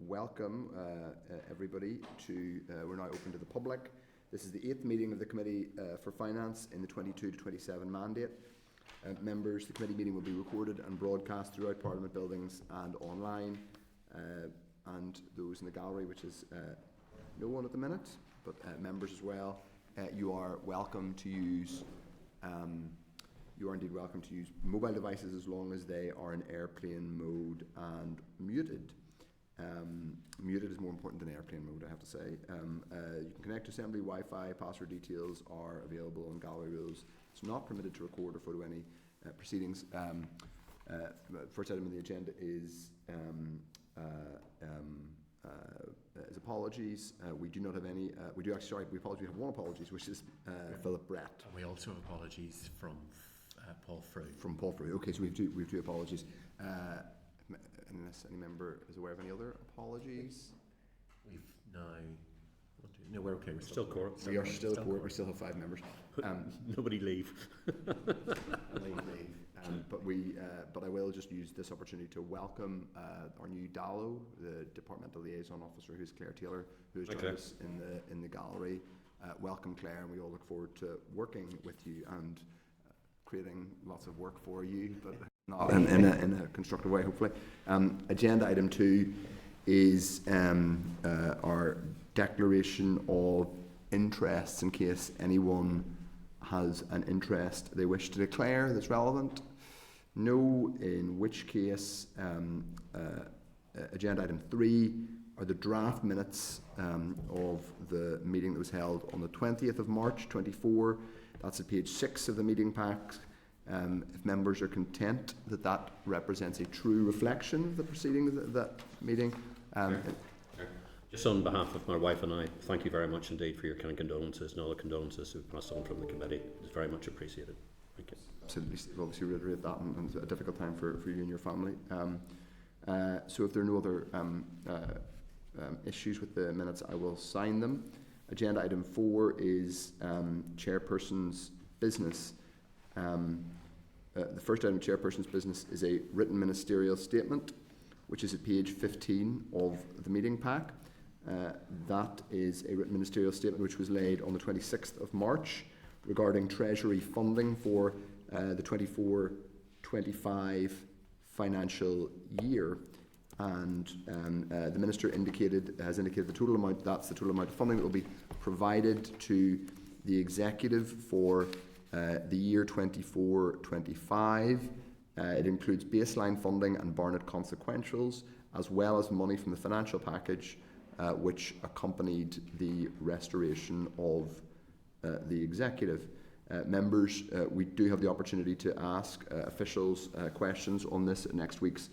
welcome everybody to, we're now open to the public. This is the 8th meeting of the Committee for Finance in the 22 to 27 mandate. Members, the committee meeting will be recorded and broadcast throughout Parliament buildings and online, and those in the gallery, which is no one at the minute, but members as well. You are welcome to use You are indeed welcome to use mobile devices as long as they are in airplane mode and muted. Muted is more important than airplane mode, I have to say. You can connect to Assembly Wi-Fi. Password details are available on gallery rules. It's not permitted to record or photo any proceedings. First item on the agenda is apologies. We do not have any. We do actually. Sorry, we apologize. We have one apologies, which is Philip Brett. And we also have apologies from Paul Frew. From Paul Frew. Okay, so we have two apologies. Unless any member is aware of any other apologies. We've now. No, we're okay. We're still core. We are still core. We still have 5 members. Nobody leave. But I will just use this opportunity to welcome our new DALO, the Departmental Liaison Officer, who's Claire Taylor, who has joined us in the gallery. Welcome, Claire, and we all look forward to working with you and creating lots of work for you, but not in a constructive way, hopefully. Agenda item 2 is our declaration of interests, in case anyone has an interest they wish to declare that's relevant. No, in which case agenda item 3 are the draft minutes of the meeting that was held on the 20th of March 24. That's at page 6 of the meeting pack. If members are content that that represents a true reflection of the proceedings of that meeting. Just on behalf of my wife and I, thank you very much indeed for your kind condolences and all the condolences we've passed on from the committee. It's very much appreciated. Thank you. Absolutely, obviously reiterate that, and it's a difficult time for you and your family. So if there are no other issues with the minutes, I will sign them. Agenda item 4 is chairperson's business. The first item of chairperson's business is a written ministerial statement, which is at page 15 of the meeting pack. That is a written ministerial statement which was laid on the 26th of March regarding Treasury funding for the 24-25 financial year. And the Minister has indicated the total amount, that's the total amount of funding that will be provided to the Executive for the year 24-25. It includes baseline funding and Barnett consequentials, as well as money from the financial package which accompanied the restoration of the Executive. Members, we do have the opportunity to ask officials questions on this at next week's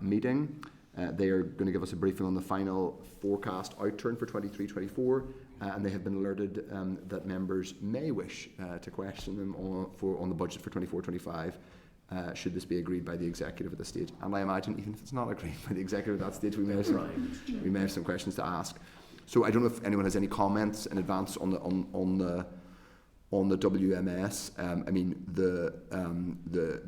meeting. They are going to give us a briefing on the final forecast outturn for 23-24, and they have been alerted that members may wish to question them on the budget for 24-25. Should this be agreed by the Executive at this stage? And I imagine even if it's not agreed by the Executive at that stage, we may have some questions to ask. So I don't know if anyone has any comments in advance on the WMS. I mean, the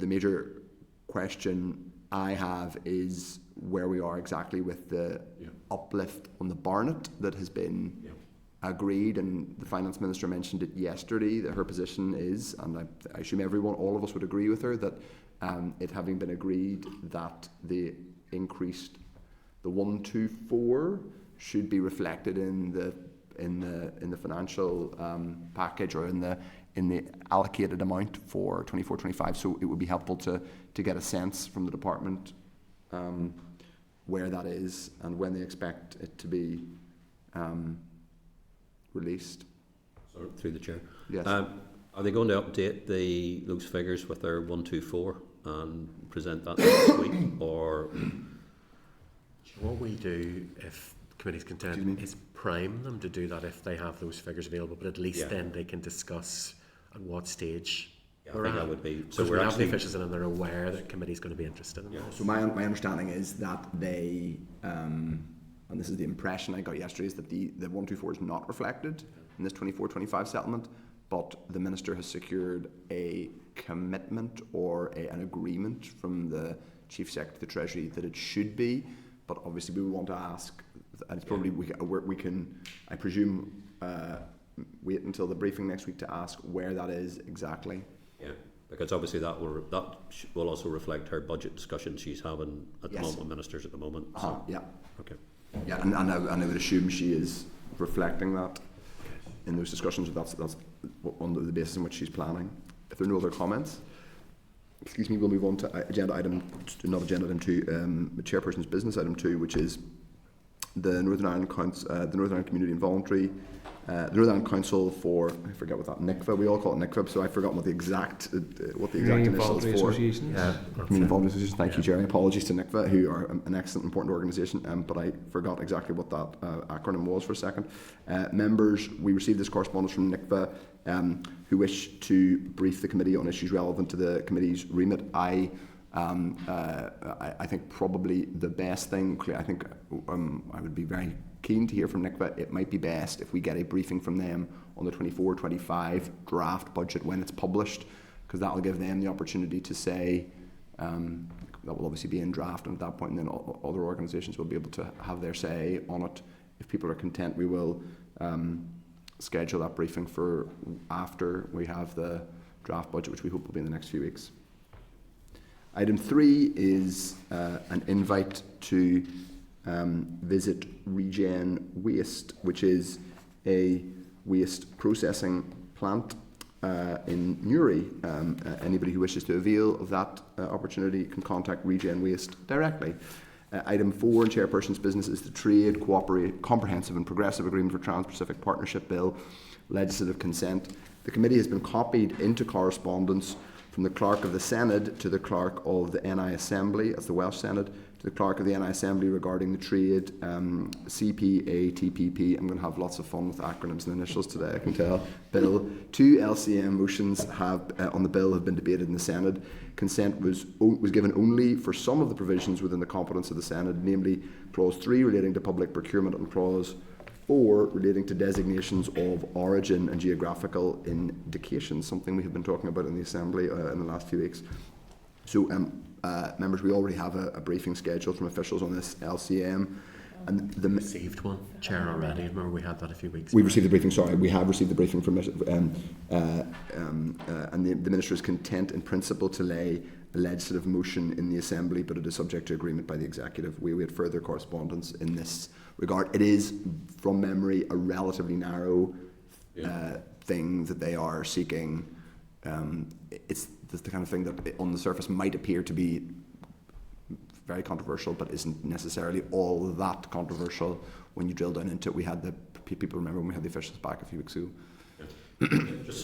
major question I have is where we are exactly with the uplift on the Barnett that has been agreed, and the Finance Minister mentioned it yesterday, that her position is, and I assume all of us would agree with her, that it having been agreed that the 124 should be reflected in the financial package, or in the allocated amount for 24-25. So it would be helpful to get a sense from the department where that is and when they expect it to be released. Sorry, through the chair. Yes. Are they going to update those figures with their 124 and present that next week, or what we do if the committee's content is prime them to do that if they have those figures available, but at least then they can discuss at what stage. I think that would be. So we're actually the officials in, and they're aware that the committee's going to be interested in that. So my understanding is that they. And this is the impression I got yesterday, is that the 124 is not reflected in this 24-25 settlement, but the Minister has secured a commitment or an agreement from the Chief Secretary of the Treasury that it should be. but obviously we want to ask, and it's probably we can, I presume, wait until the briefing next week to ask where that is exactly. Yeah, because obviously that will also reflect her budget discussions she's having at the moment with ministers at the moment. So. Yeah. Okay. Yeah, and I would assume she is reflecting that in those discussions. That's on the basis on which she's planning. If there are no other comments, excuse me, we'll move on to not agenda item 2, the chairperson's business item 2, which is the Northern Ireland Community and Voluntary, the Northern Ireland Council for, I forget what that, NICVA, we all call it NICVA, so I've forgotten what the exact initials for. Yeah, Community Involvement Association. Thank you, Jerry. Apologies to NICVA, who are an excellent, important organisation, but I forgot exactly what that acronym was for a second. Members, we received this correspondence from NICVA, who wish to brief the committee on issues relevant to the committee's remit. I think probably the best thing, I think I would be very keen to hear from NICVA. It might be best if we get a briefing from them on the 24-25 draft budget when it's published, because that will give them the opportunity to say, that will obviously be in draft, and at that point then other organisations will be able to have their say on it. If people are content, we will schedule that briefing for after we have the draft budget, which we hope will be in the next few weeks. Item 3 is an invite to visit Regen Waste, which is a waste processing plant in Newry. Anybody who wishes to avail of that opportunity can contact Regen Waste directly. Item 4 in Chairperson's business is the Trade, Comprehensive and Progressive Agreement for Trans-Pacific Partnership Bill, legislative consent. The committee has been copied into correspondence from the Clerk of the Senate to the Clerk of the NI Assembly, that's the Welsh Senate, to the Clerk of the NI Assembly regarding the Trade, CPA-TPP. I'm going to have lots of fun with acronyms and initials today, I can tell. Bill. 2 LCM motions on the bill have been debated in the Senate. Consent was given only for some of the provisions within the competence of the Senate, namely Clause 3 relating to public procurement and Clause 4 relating to designations of origin and geographical indications, something we have been talking about in the Assembly in the last few weeks. So, members, we already have a briefing scheduled from officials on this LCM. And we received one, Chair, already. Remember we had that a few weeks ago. We received the briefing, sorry. We have received the briefing from and the Minister is content in principle to lay a legislative motion in the Assembly, but it is subject to agreement by the Executive. We had further correspondence in this regard. It is, from memory, a relatively narrow thing that they are seeking. It's the kind of thing that on the surface might appear to be very controversial, but isn't necessarily all that controversial when you drill down into it. We had the people, remember when we had the officials back a few weeks ago.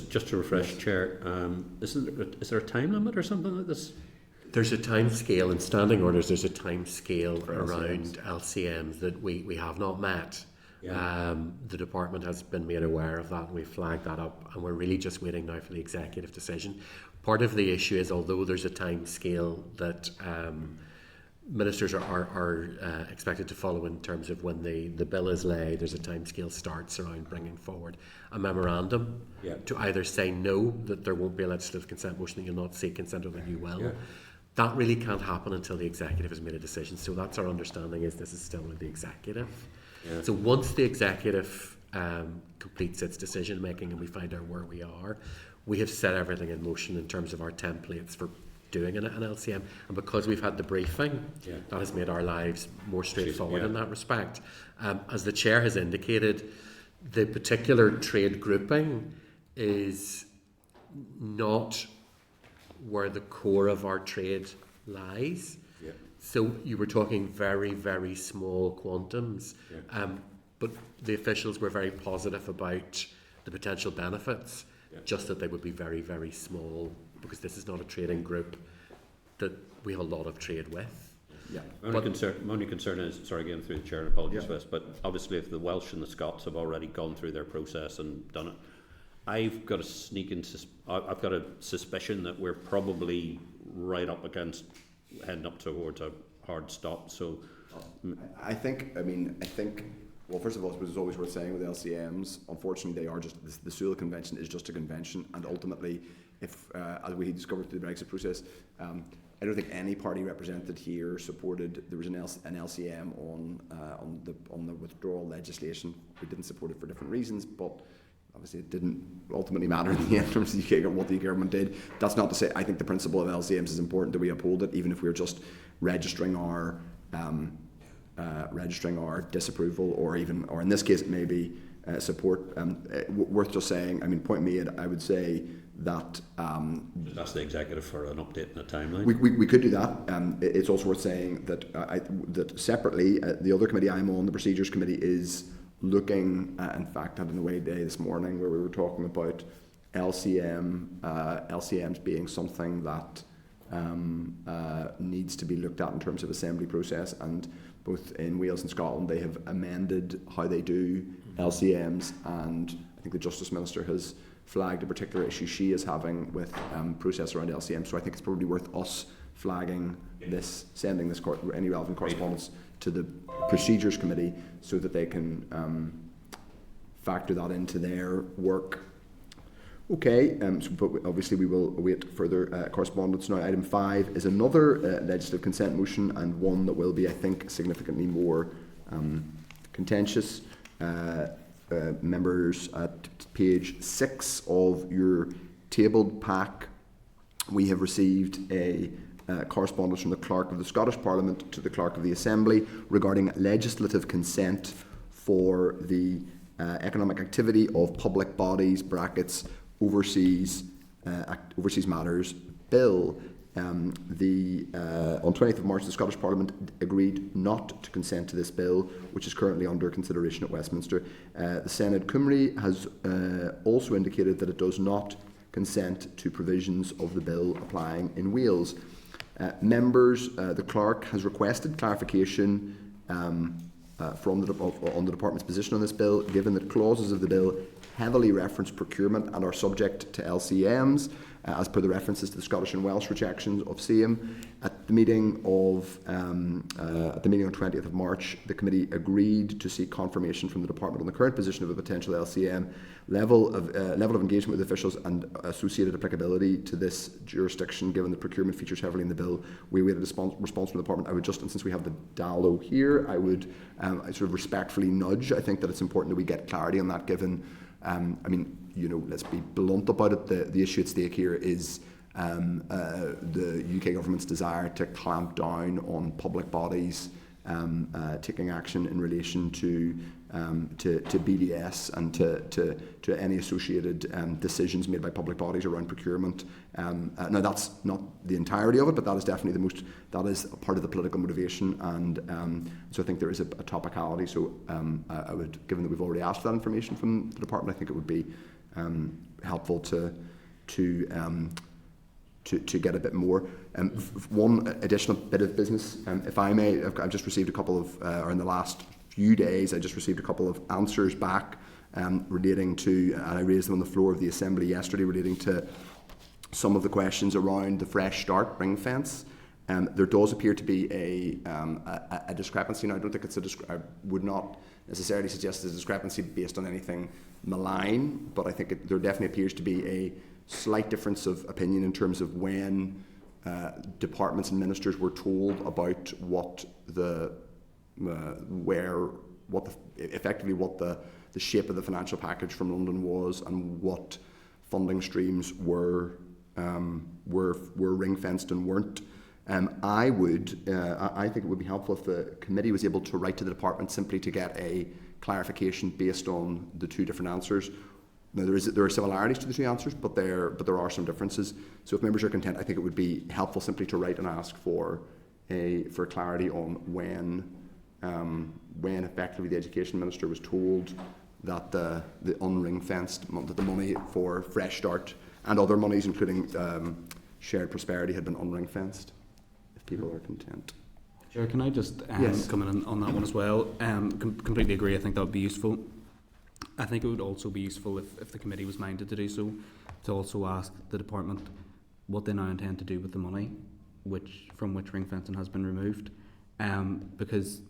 Just to refresh, Chair, is there a time limit or something like this? There's a time scale in standing orders. There's a time scale around LCMs that we have not met. Yeah. The department has been made aware of that, and we flagged that up, and we're really just waiting now for the executive decision. Part of the issue is, although there's a time scale that ministers are expected to follow in terms of when the bill is laid, there's a time scale starts around bringing forward a memorandum to either say no, that there won't be a legislative consent motion, that you'll not seek consent, or that you will. Yeah. That really can't happen until the executive has made a decision. So that's our understanding, is this is still with the executive. Yeah. So once the executive completes its decision making and we find out where we are, we have set everything in motion in terms of our templates for doing an LCM, and because we've had the briefing, that has made our lives more straightforward in that respect. As the Chair has indicated, the particular trade grouping is not where the core of our trade lies. Yeah. So you were talking very, very small quantums, but the officials were very positive about the potential benefits, just that they would be very, very small, because this is not a trading group that we have a lot of trade with. Yeah. My only concern is, sorry again through the Chair, and apologies for this, but obviously if the Welsh and the Scots have already gone through their process and done it, I've got a suspicion that we're probably right up against heading up towards a hard stop. So I think, well, first of all, it's always worth saying with LCMs, unfortunately, they are just, the Sula Convention is just a convention, and ultimately, if, as we discovered through the Brexit process, I don't think any party represented here supported. There was an LCM on the withdrawal legislation. We didn't support it for different reasons, but obviously it didn't ultimately matter in the end in terms of what the UK government did. That's not to say I think the principle of LCMs is important that we uphold it, even if we're just registering our disapproval, or in this case it may be support. Worth just saying. I mean, point made. I would say that just ask the executive for an update in a timeline. We could do that. It's also worth saying that that separately, the other committee I'm on, the Procedures Committee, is looking. In fact, had an away day this morning where we were talking about LCMs being something that needs to be looked at in terms of assembly process, and both in Wales and Scotland they have amended how they do LCMs, and I think the Justice Minister has flagged a particular issue she is having with process around LCM. So I think it's probably worth us flagging this, sending this any relevant correspondence to the Procedures Committee so that they can factor that into their work. Okay, but obviously we will await further correspondence. Now, item 5 is another legislative consent motion, and one that will be, I think, significantly more contentious. Members, at page 6 of your tabled pack, we have received a correspondence from the Clerk of the Scottish Parliament to the Clerk of the Assembly regarding legislative consent for the economic activity of public bodies (overseas matters) bill. On 20th of March, the Scottish Parliament agreed not to consent to this bill, which is currently under consideration at Westminster. The Senedd Cymru has also indicated that it does not consent to provisions of the bill applying in Wales. Members, the Clerk has requested clarification on the Department's position on this bill, given that clauses of the bill heavily reference procurement and are subject to LCMs, as per the references to the Scottish and Welsh rejections of same. At the meeting on 20th of March, the committee agreed to seek confirmation from the Department on the current position of a potential LCM, level of engagement with officials and associated applicability to this jurisdiction, given the procurement features heavily in the bill. We awaited a response from the Department. I would just, and since we have the Dallo here, I would sort of respectfully nudge. I think that it's important that we get clarity on that, given let's be blunt about it. The issue at stake here is the UK government's desire to clamp down on public bodies taking action in relation to BDS and to any associated decisions made by public bodies around procurement. Now, that's not the entirety of it, but that is definitely that is a part of the political motivation, and so I think there is a topicality. So I would, given that we've already asked for that information from the department, I think it would be helpful to get a bit more. One additional bit of business, if I may. I've just received a couple of, or in the last few days, I just received a couple of answers back relating to, and I raised them on the floor of the Assembly yesterday, relating to some of the questions around the Fresh Start ring fence. There does appear to be a discrepancy. Now, I don't think I would not necessarily suggest there's a discrepancy based on anything malign, but I think there definitely appears to be a slight difference of opinion in terms of when departments and ministers were told about what the shape of the financial package from London was, and what funding streams were ring fenced and weren't. I think it would be helpful if the committee was able to write to the department simply to get a clarification based on the two different answers. Now, there are similarities to the two answers, but there are some differences. So if members are content, I think it would be helpful simply to write and ask for clarity on when effectively the Education Minister was told that the unring fenced, that the money for Fresh Start and other monies, including shared prosperity, had been unring fenced. If people are content. Chair, can I just Yes. come in on that one as well? Completely agree. I think that would be useful. I think it would also be useful if the committee was minded to do so, to also ask the department what they now intend to do with the money from which ring fencing has been removed, because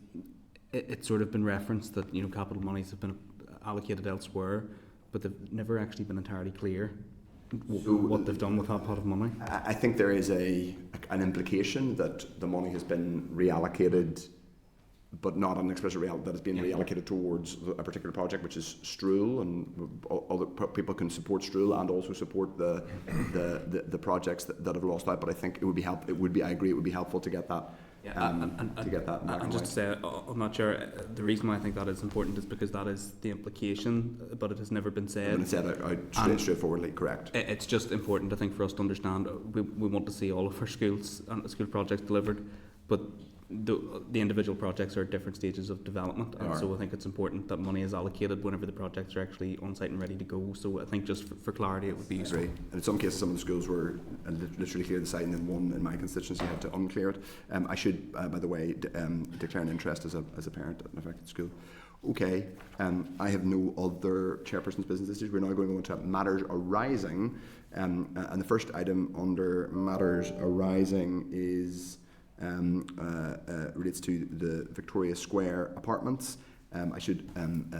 it's sort of been referenced that capital monies have been allocated elsewhere, but they've never actually been entirely clear what they've done with that pot of money? I think there is an implication that the money has been reallocated, but not an explicit that it's being reallocated towards a particular project, which is Stroul, and other people can support Stroul and also support the projects that have lost out. But I think it would be I agree, it would be helpful to get that. To get that. And just to say, I'm not sure. The reason why I think that is important is because that is the implication, but it has never been said. It's said out straightforwardly, correct. It's just important, I think, for us to understand. We want to see all of our schools and school projects delivered, but the individual projects are at different stages of development, and so I think it's important that money is allocated whenever the projects are actually on site and ready to go. So I think just for clarity, it would be useful. And in some cases, some of the schools were literally cleared the site, and then one in my constituency had to unclear it. I should, by the way, declare an interest as a parent at an affected school. Okay, I have no other chairperson's business issues. We're now going to go into matters arising, and the first item under matters arising is relates to the Victoria Square apartments. I should, in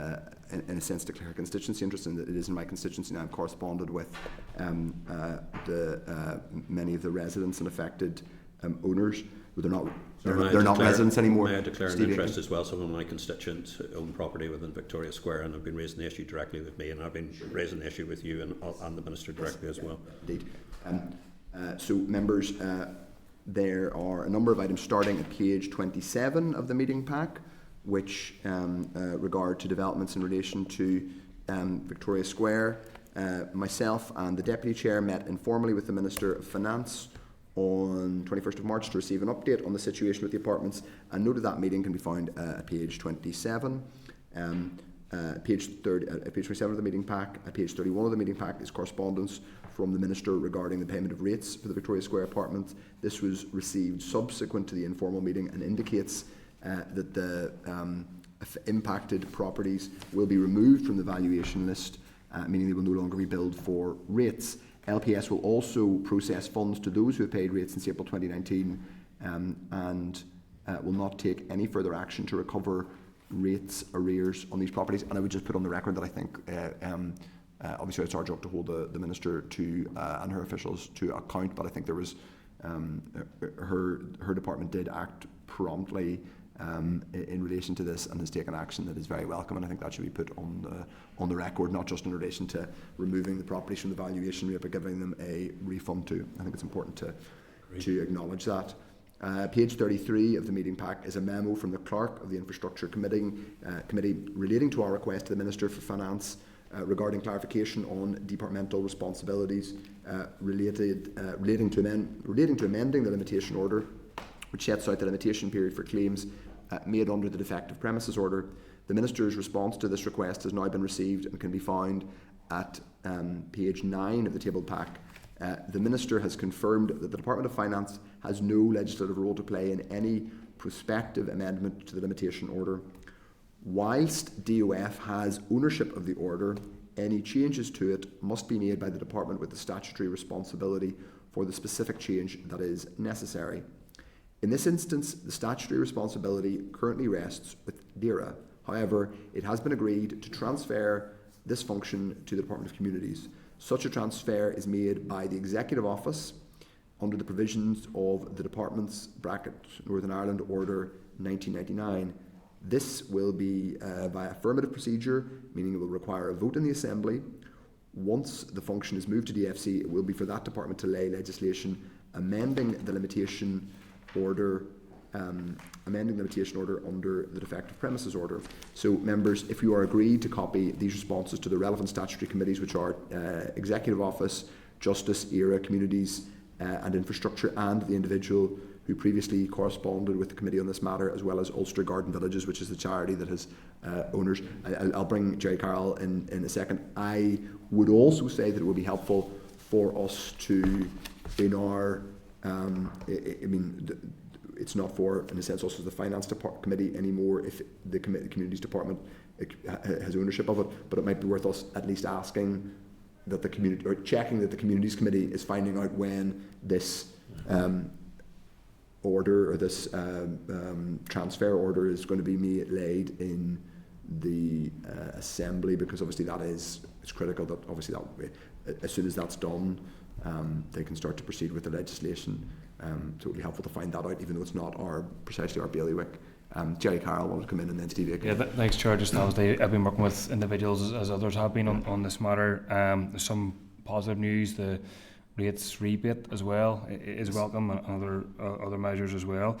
a sense, declare a constituency interest in that it is in my constituency, and I've corresponded with many of the residents and affected owners. They're not residents anymore. May I declare an interest as well? Some of my constituents own property within Victoria Square and have been raising the issue directly with me, and I've been raising the issue with you and the Minister directly as well. Indeed. So, members, there are a number of items starting at page 27 of the meeting pack, which regard to developments in relation to Victoria Square. Myself and the Deputy Chair met informally with the Minister of Finance on 21st of March to receive an update on the situation with the apartments, and note of that meeting can be found at page 27. Page 27 of the meeting pack. At page 31 of the meeting pack is correspondence from the Minister regarding the payment of rates for the Victoria Square apartments. This was received subsequent to the informal meeting and indicates that the impacted properties will be removed from the valuation list, meaning they will no longer be billed for rates. LPS will also process funds to those who have paid rates since April 2019 and will not take any further action to recover rates arrears on these properties. And I would just put on the record that I think obviously it's our job to hold the Minister to and her officials to account, but I think there was her department did act promptly in relation to this and has taken action that is very welcome, and I think that should be put on the record, not just in relation to removing the properties from the valuation rate but giving them a refund too. I think it's important to acknowledge that. Page 33 of the meeting pack is a memo from the Clerk of the Infrastructure Committee relating to our request to the Minister for Finance regarding clarification on departmental responsibilities relating to amending the limitation order, which sets out the limitation period for claims made under the defective premises order. The Minister's response to this request has now been received and can be found at page 9 of the tabled pack. The Minister has confirmed that the Department of Finance has no legislative role to play in any prospective amendment to the limitation order. Whilst DOF has ownership of the order, any changes to it must be made by the Department with the statutory responsibility for the specific change that is necessary. In this instance, the statutory responsibility currently rests with DERA. However, it has been agreed to transfer this function to the Department of Communities. Such a transfer is made by the Executive Office under the provisions of the Department's Northern Ireland Order 1999. This will be by affirmative procedure, meaning it will require a vote in the Assembly. Once the function is moved to DFC, it will be for that department to lay legislation amending the limitation order under the defective premises order. So, members, if you are agreed to copy these responses to the relevant statutory committees, which are Executive Office, Justice, ERA, Communities and Infrastructure, and the individual who previously corresponded with the committee on this matter, as well as Ulster Garden Villages, which is the charity that has owners. I'll bring Jerry Carroll in a second. I would also say that it would be helpful for us to, in our, it's not for, in a sense, also the Finance Committee anymore if the Communities Department has ownership of it, but it might be worth us at least asking that the community, or checking that the Communities Committee is finding out when this order or this transfer order is going to be laid in the Assembly, because obviously it's critical that obviously that as soon as that's done, they can start to proceed with the legislation. So it would be helpful to find that out, even though it's not precisely our bailiwick. Jerry Carroll wanted to come in, and then Steve Aiken. Yeah, thanks, Chair. Just obviously, I've been working with individuals as others have been on this matter. There's some positive news. The rates rebate as well is welcome, and other measures as well.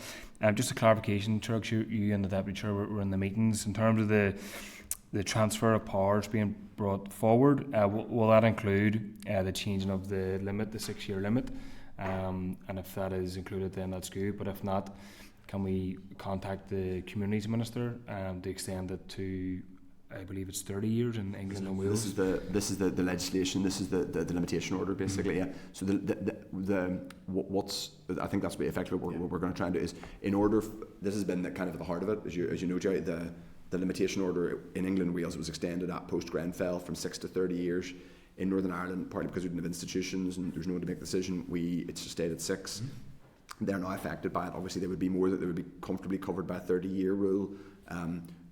Just a clarification, Chair, you and the Deputy Chair were in the meetings in terms of the transfer of powers being brought forward. Will that include the changing of the limit, the 6-year limit? And if that is included, then that's good. But if not, can we contact the Communities Minister to extend it to, I believe it's 30 years in England and Wales? This is the legislation. This is the limitation order, basically. Yeah. So I think that's effectively what we're going to try and do is, in order. This has been kind of the heart of it, as you know, Jerry. The limitation order in England and Wales was extended at post Grenfell from 6 to 30 years. In Northern Ireland, partly because we didn't have institutions and there's no one to make the decision, it's just stayed at 6. They're now affected by it. Obviously, they would be comfortably covered by a 30-year rule.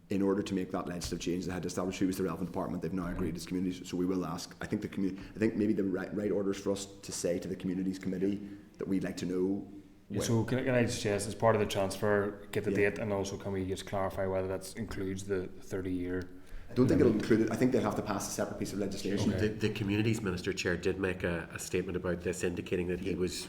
In order to make that legislative change, they had to establish who was the relevant department. They've now agreed as communities, so we will ask. I think maybe the right orders for us to say to the Communities Committee that we'd like to know. So can I suggest, as part of the transfer, get the date, and also can we just clarify whether that includes the 30-year? I don't think it'll include it. I think they'll have to pass a separate piece of legislation. Okay. The Communities Minister, Chair, did make a statement about this, indicating that he was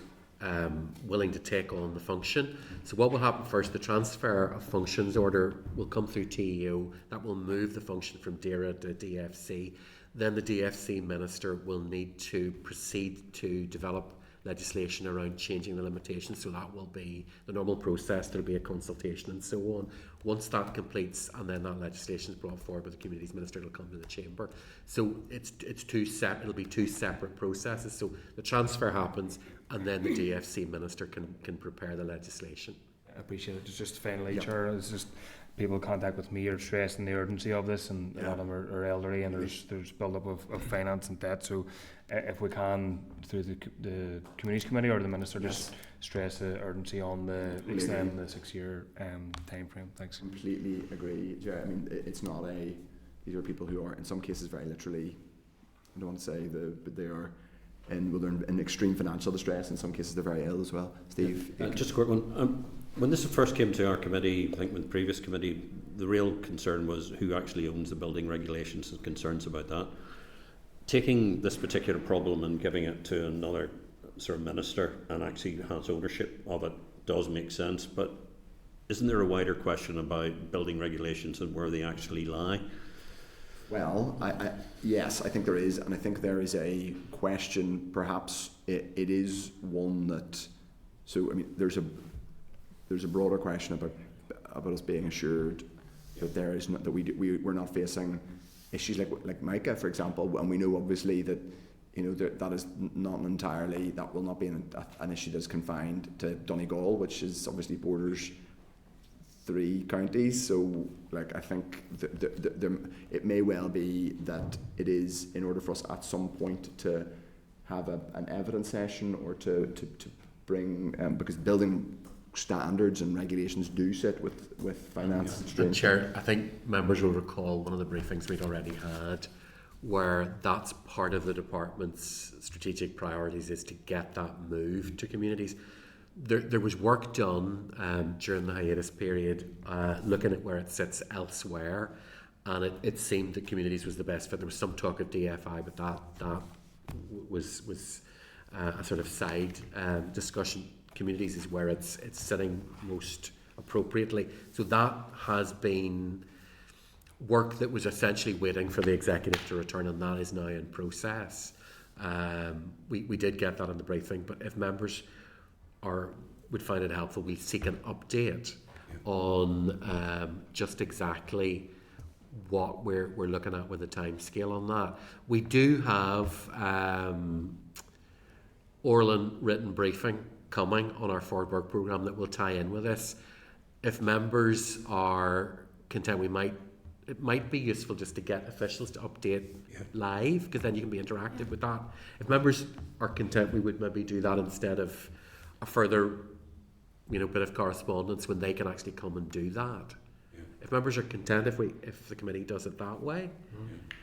willing to take on the function. So what will happen first, the transfer of functions order will come through TEO. That will move the function from DERA to DFC. Then the DFC Minister will need to proceed to develop legislation around changing the limitations. So that will be the normal process. There will be a consultation and so on. Once that completes, and then that legislation is brought forward by the Communities Minister, it'll come to the Chamber. So it'll be two separate processes. So the transfer happens, and then the DFC Minister can prepare the legislation. I appreciate it. Just finally, Chair, it's just people in contact with me are stressing the urgency of this, and a lot of them are elderly, and there's build-up of finance and debt. So if we can, through the Communities Committee or the Minister, just stress the urgency on the extending the 6-year time frame. Thanks. Completely agree. Yeah, I mean, it's not these are people who are in some cases very literally, I don't want to say but they are in extreme financial distress. In some cases they're very ill as well. Steve? Just a quick one. When this first came to our committee, I think with the previous committee, the real concern was who actually owns the building regulations and concerns about that. Taking this particular problem and giving it to another sort of minister and actually has ownership of it does make sense, but isn't there a wider question about building regulations and where they actually lie? Well, yes, I think there is, and I think there is a question, perhaps it is one that, so I mean, there's a broader question about us being assured that there is not, that we're not facing issues like Micah, for example, and we know obviously that that is not entirely, that will not be an issue that's confined to Donegal, which is obviously borders 3 counties. So I think it may well be that it is, in order for us at some point to have an evidence session or to bring because building standards and regulations do sit with finance. And Chair, I think members will recall one of the briefings we'd already had where that's part of the department's strategic priorities, is to get that moved to communities. There was work done during the hiatus period looking at where it sits elsewhere, and it seemed that communities was the best fit. There was some talk of DFI, but that was a sort of side discussion. Communities is where it's sitting most appropriately. So that has been work that was essentially waiting for the executive to return, and that is now in process. We did get that in the briefing, but if members would find it helpful, we seek an update on just exactly what we're looking at with the time scale on that. We do have oral and written briefing coming on our forward work programme that will tie in with this. If members are content, it might be useful just to get officials to update live, because then you can be interactive with that. If members are content, we would maybe do that instead of a further bit of correspondence when they can actually come and do that. If members are content if the committee does it that way.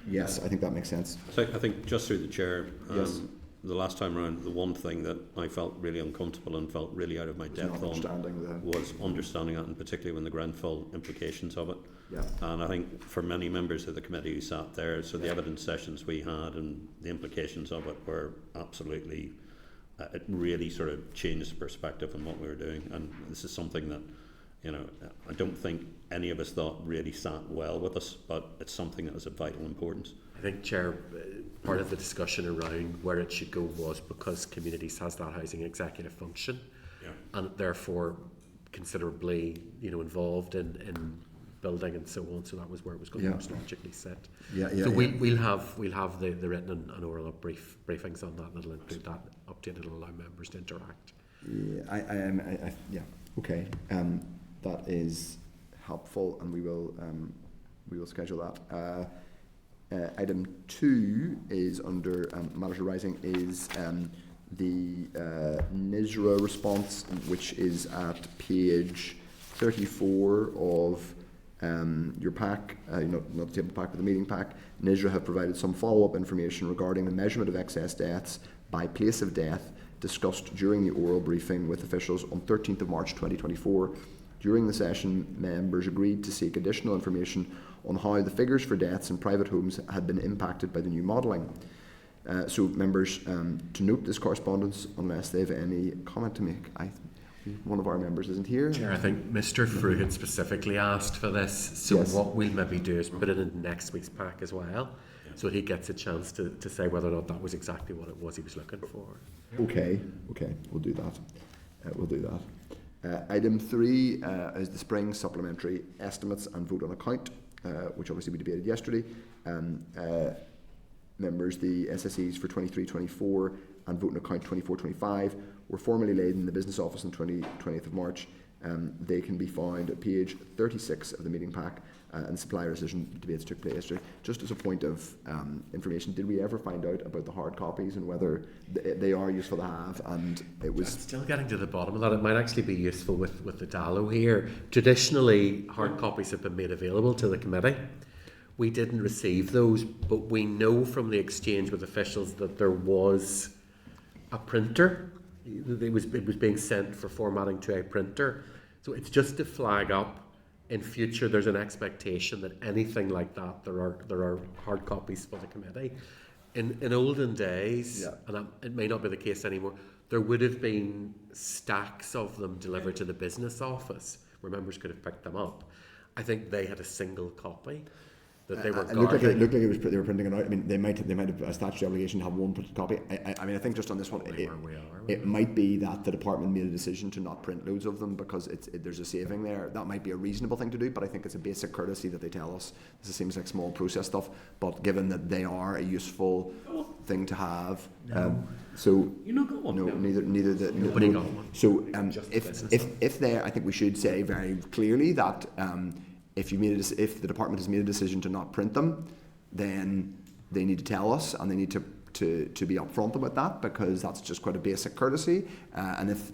Yes, I think that makes sense. So I think just through the chair, Yes. the last time around, the one thing that I felt really uncomfortable and felt really out of my depth on was understanding that, and particularly when the Grenfell implications of it. Yeah. And I think for many members of the committee who sat there, so the evidence sessions we had and the implications of it were absolutely, it really sort of changed the perspective on what we were doing. And this is something that, you know, I don't think any of us thought really sat well with us, but it's something that is of vital importance. I think, Chair, part of the discussion around where it should go was because communities has that housing executive function, and therefore considerably, involved in building and so on. So that was where it was going to most logically sit. So we'll have the written and oral briefings on that, and it'll include that update. It'll allow members to interact. Okay. That is helpful, and we will schedule that. Item 2 is under matters arising is the NISRA response, which is at page 34 of your pack, not the table pack but the meeting pack. NISRA have provided some follow-up information regarding the measurement of excess deaths by place of death discussed during the oral briefing with officials on 13th of March 2024. During the session, members agreed to seek additional information on how the figures for deaths in private homes had been impacted by the new modelling. So members, to note this correspondence, unless they have any comment to make. One of our members isn't here. Chair, I think Mr. Frew had specifically asked for this, so what we'll maybe do is put it in next week's pack as well, so he gets a chance to say whether or not that was exactly what it was he was looking for. Okay, we'll do that. Item 3 is the spring supplementary estimates and vote on account, which obviously we debated yesterday. Members, the SSEs for 23-24 and vote on account 24-25 were formally laid in the business office on 20th of March. They can be found at page 36 of the meeting pack, and supplier decision debates took place yesterday. Just as a point of information, did we ever find out about the hard copies and whether they are useful to have? And it was... I'm still getting to the bottom of that. It might actually be useful with the DALO here. Traditionally, hard copies have been made available to the committee. We didn't receive those, but we know from the exchange with officials that there was a printer. It was being sent for formatting to a printer. So it's just to flag up in future there's an expectation that anything like that, there are hard copies for the committee. In olden days, and it may not be the case anymore, there would have been stacks of them delivered to the business office where members could have picked them up. I think they had a single copy that they were it looked like they were printing it out. I mean, they might have a statutory obligation to have one printed copy. I mean, I think just on this one, it might be that the department made a decision to not print loads of them because there's a saving there. That might be a reasonable thing to do, but I think it's a basic courtesy that they tell us. This seems like small process stuff, but given that they are a useful thing to have, so You not got one? no, neither the Nobody got one. So Just the business if they, I think we should say very clearly that. If the department has made a decision to not print them, then they need to tell us, and they need to be upfront about that, because that's just quite a basic courtesy. And if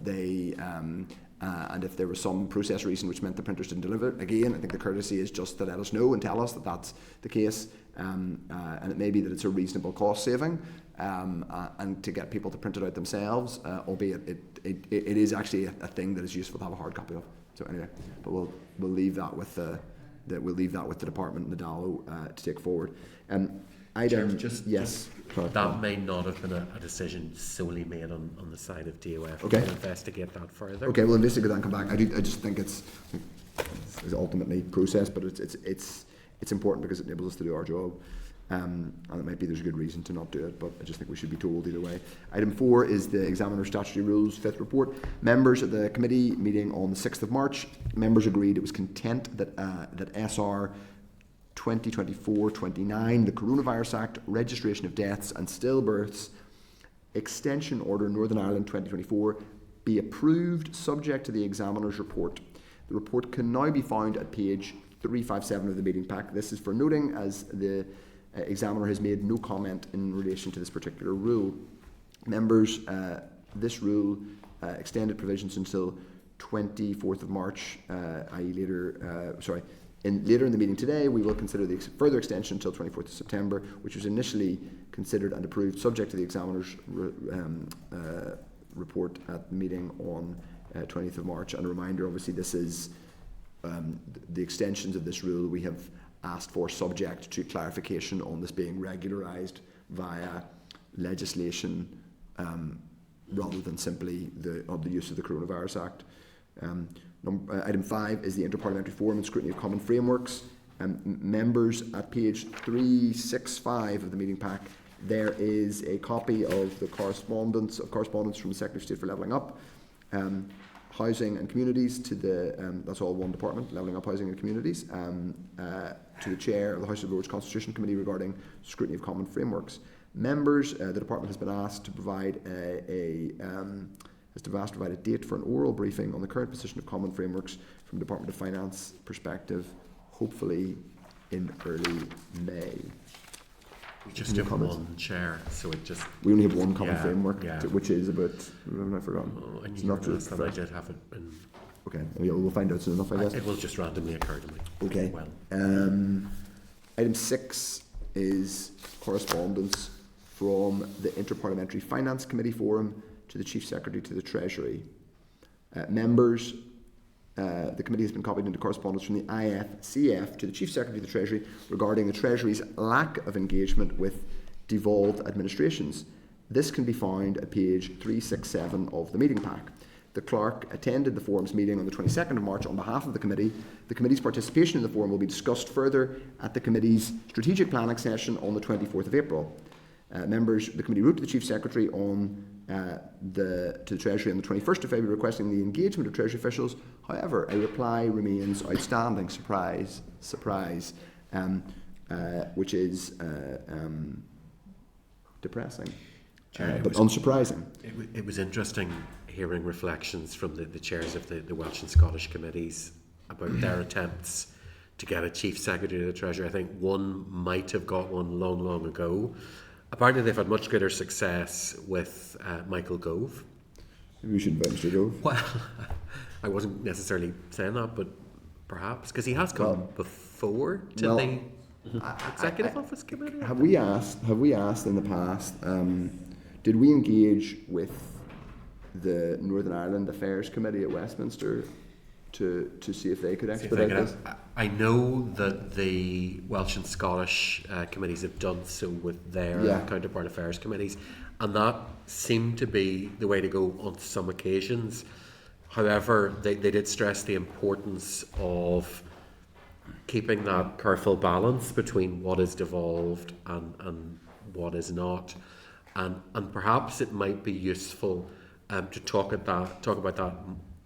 there was some process reason which meant the printers didn't deliver it, again, I think the courtesy is just to let us know and tell us that that's the case. And it may be that it's a reasonable cost saving, and to get people to print it out themselves, albeit it is actually a thing that is useful to have a hard copy of. So anyway, but we'll leave that with the department and the DALO to take forward. Item that may not have been a decision solely made on the side of DOF. Okay. We'll investigate that further. Okay, we'll investigate that and come back. I just think it's ultimately process, but it's important because it enables us to do our job. And it might be there's a good reason to not do it, but I just think we should be told either way. Item 4 is the Examiner Statutory Rules 5th report. Members at the committee meeting on the 6th of March, members agreed it was content that SR 2024-29, the Coronavirus Act, Registration of Deaths and Stillbirths, Extension Order Northern Ireland 2024, be approved subject to the Examiner's report. The report can now be found at page 357 of the meeting pack. This is for noting, as the Examiner has made no comment in relation to this particular rule. Members, this rule extended provisions until 24th of March, i.e. later, Later in the meeting today, we will consider the further extension until 24th of September, which was initially considered and approved subject to the examiner's report at the meeting on 20th of March. And a reminder, obviously, this is the extensions of this rule we have asked for subject to clarification on this being regularised via legislation rather than simply the use of the Coronavirus Act. Item 5 is the Interparliamentary Forum and Scrutiny of Common Frameworks. Members, at page 365 of the meeting pack, there is a copy of the correspondence from the Secretary of State for Levelling Up, Housing and Communities to the, that's all one department, Levelling Up Housing and Communities, to the Chair of the House of Lords Constitution Committee regarding scrutiny of common frameworks. Members, the department has been asked to provide a date for an oral briefing on the current position of common frameworks from the Department of Finance perspective, hopefully in early May. We just have one chair, so it just... We only have one common framework, yeah. which is about... I've forgotten. Oh, I It's knew not you were just gonna say I did have it in... Okay, we'll find out soon enough, I guess. It will just randomly occur to me. Okay. Well. Item 6 is correspondence from the Interparliamentary Finance Committee Forum to the Chief Secretary to the Treasury. Members, the committee has been copied into correspondence from the IFCF to the Chief Secretary of the Treasury regarding the Treasury's lack of engagement with devolved administrations. This can be found at page 367 of the meeting pack. The clerk attended the forum's meeting on the 22nd of March on behalf of the committee. The committee's participation in the forum will be discussed further at the committee's strategic planning session on the 24th of April. Members, the committee wrote to the Chief Secretary to the Treasury on the 21st of February requesting the engagement of Treasury officials. However, a reply remains outstanding, surprise, which is depressing, but unsurprising. It was interesting hearing reflections from the chairs of the Welsh and Scottish committees about their attempts to get a Chief Secretary of the Treasury. I think one might have got one long ago. Apparently they've had much greater success with Michael Gove. Maybe we should invite Mr. Gove. Well, I wasn't necessarily saying that, but perhaps, because he has come before to the Executive Office Committee. Have we asked in the past, did we engage with the Northern Ireland Affairs Committee at Westminster to see if they could expedite this? I know that the Welsh and Scottish committees have done so with their counterpart affairs committees, and that seemed to be the way to go on some occasions. However, they did stress the importance of keeping that careful balance between what is devolved and what is not, and perhaps it might be useful to talk about that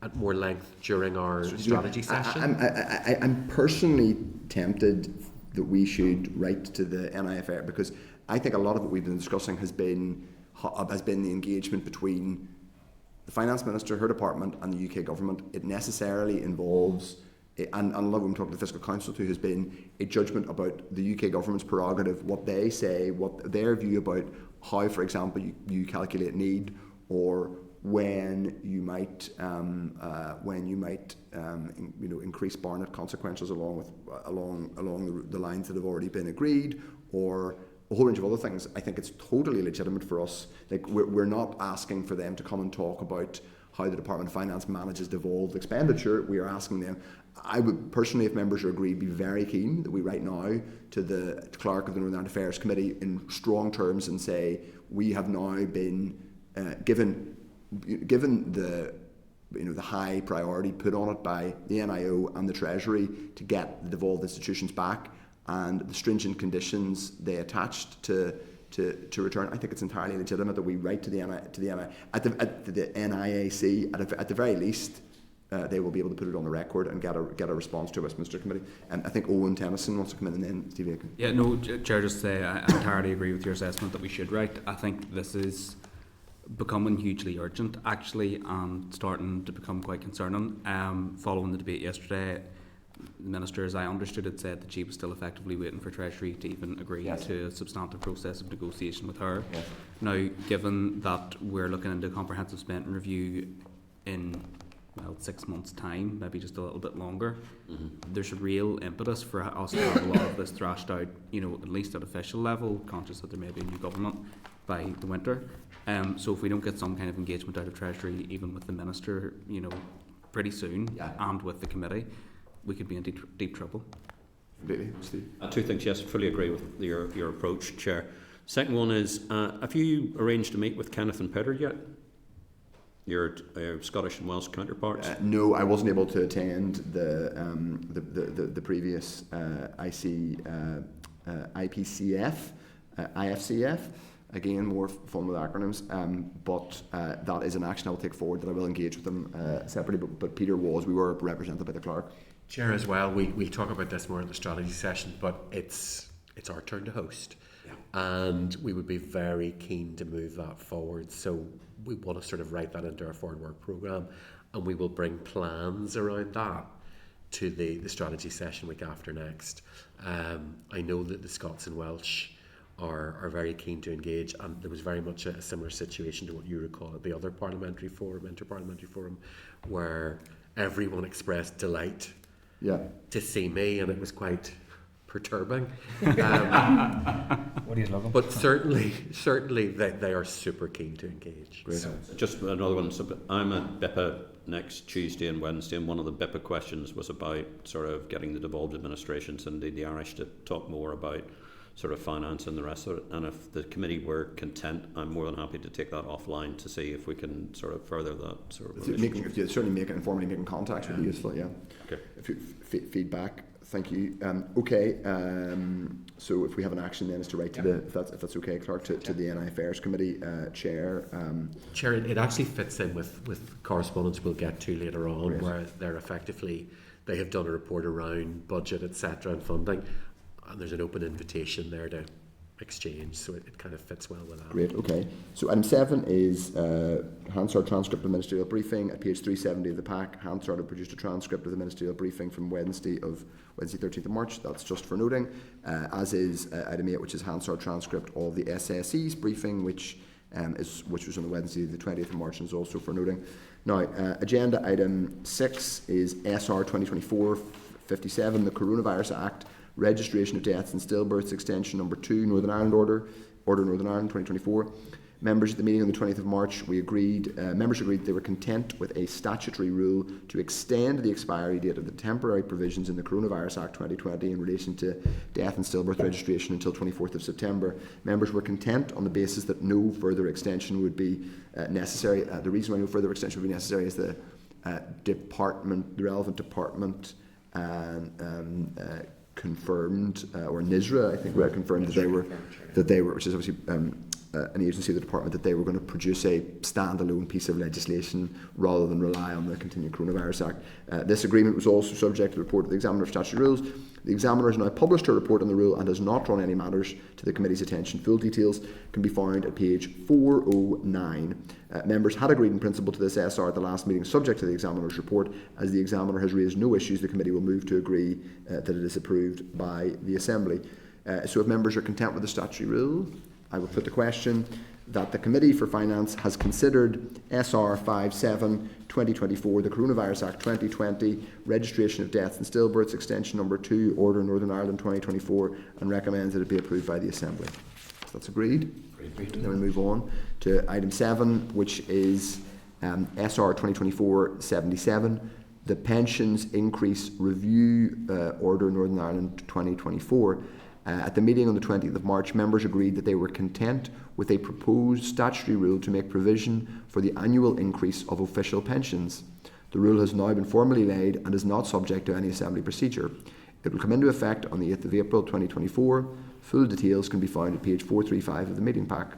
at more length during our strategy session. I'm personally tempted that we should write to the NIFR, because I think a lot of what we've been discussing has been the engagement between the Finance Minister, her department, and the UK government. It necessarily involves, and a lot of them talk to the Fiscal Council too, has been a judgment about the UK government's prerogative, what they say, what their view about how, for example, you calculate need, or when you might increase Barnett consequences along the lines that have already been agreed, or a whole range of other things. I think it's totally legitimate for us. Like, we're not asking for them to come and talk about how the Department of Finance manages devolved expenditure. We are asking them. I would personally, if members are agreed, be very keen that we write now to the clerk of the Northern Ireland Affairs Committee in strong terms and say we have now been given the high priority put on it by the NIO and the Treasury to get the devolved institutions back, and the stringent conditions they attached to return. I think it's entirely legitimate that we write to the NIAC. At the very least, they will be able to put it on the record and get a response to a Westminster Committee. And I think Owen Tennyson wants to come in, and then Steve Aiken. Yeah, no, Chair, just say I entirely agree with your assessment that we should write. I think this is becoming hugely urgent, actually, and starting to become quite concerning. Following the debate yesterday, the Minister, as I understood it, said that she was still effectively waiting for Treasury to even agree to a substantive process of negotiation with her. Now, given that we're looking into a comprehensive spending review in 6 months' time, maybe just a little bit longer, there's a real impetus for us to have a lot of this thrashed out, at least at official level, conscious that there may be a new government by the winter. So if we don't get some kind of engagement out of Treasury, even with the Minister, pretty soon, and with the committee, we could be in deep trouble. Completely, Steve. Two things, yes, fully agree with your approach, Chair. Second one is, have you arranged to meet with Kenneth and Peter yet? Your Scottish and Welsh counterparts? No, I wasn't able to attend the previous IPCF, IFCF. Again, more fun with acronyms, but that is an action I will take forward, that I will engage with them separately. But Peter we were represented by the clerk. Chair, as well, we'll talk about this more at the strategy session, but it's our turn to host. And we would be very keen to move that forward. So we want to sort of write that into our forward work programme, and we will bring plans around that to the strategy session week after next. I know that the Scots and Welsh are very keen to engage, and there was very much a similar situation to what you recall at the other interparliamentary forum, where everyone expressed delight to see me, and it was quite perturbing. What are you looking? But certainly they are super keen to engage. Great. So. Just another one. So I'm at BIPA next Tuesday and Wednesday, and one of the BIPA questions was about sort of getting the devolved administrations and the Irish to talk more about sort of finance and the rest of it. And if the committee were content, I'm more than happy to take that offline to see if we can sort of further that sort of relationship. Certainly informally making contacts would be useful. Yeah. Okay. If you feedback. Thank you. So if we have an action then is to write to the, if that's okay, Clerk, to the NI Affairs Committee Chair. Chair, it actually fits in with correspondence we'll get to later on, Great. where they have done a report around budget, etc., and funding, and there's an open invitation there to exchange, so it kind of fits well with that. Great, okay. So item 7 is Hansard transcript of ministerial briefing. At page 370 of the pack, Hansard have produced a transcript of the ministerial briefing from Wednesday 13th of March. That's just for noting. As is item 8, which is Hansard transcript of the SSE's briefing, which was on the Wednesday the 20th of March, and is also for noting. Now, agenda item 6 is SR 2024-57, the Coronavirus Act, registration of deaths and stillbirths, extension number 2, Northern Ireland Order Northern Ireland 2024. Members at the meeting on the 20th of March, members agreed they were content with a statutory rule to extend the expiry date of the temporary provisions in the Coronavirus Act 2020 in relation to death and stillbirth registration until 24th of September. Members were content on the basis that no further extension would be necessary. The reason why no further extension would be necessary is the relevant department confirmed, or NISRA, I think, we had confirmed that they were, which is obviously an agency of the department, that they were going to produce a standalone piece of legislation rather than rely on the Continuing Coronavirus Act. This agreement was also subject to the report of the Examiner of Statutory Rules. The Examiner has now published her report on the rule and has not drawn any matters to the Committee's attention. Full details can be found at page 409. Members had agreed in principle to this SR at the last meeting, subject to the Examiner's report. As the Examiner has raised no issues, the Committee will move to agree that it is approved by the Assembly. So if members are content with the statutory rule, I will put the question that the Committee for Finance has considered SR 57/2024, the Coronavirus Act 2020, registration of deaths and stillbirths, extension number 2, Order Northern Ireland 2024, and recommends that it be approved by the Assembly. So that's agreed. Great. Then we move on to item 7, which is SR 2024-77, the Pensions Increase Review Order Northern Ireland 2024. At the meeting on the 20th of March, members agreed that they were content with a proposed statutory rule to make provision for the annual increase of official pensions. The rule has now been formally laid and is not subject to any Assembly procedure. It will come into effect on the 8th of April 2024. Full details can be found at page 435 of the meeting pack.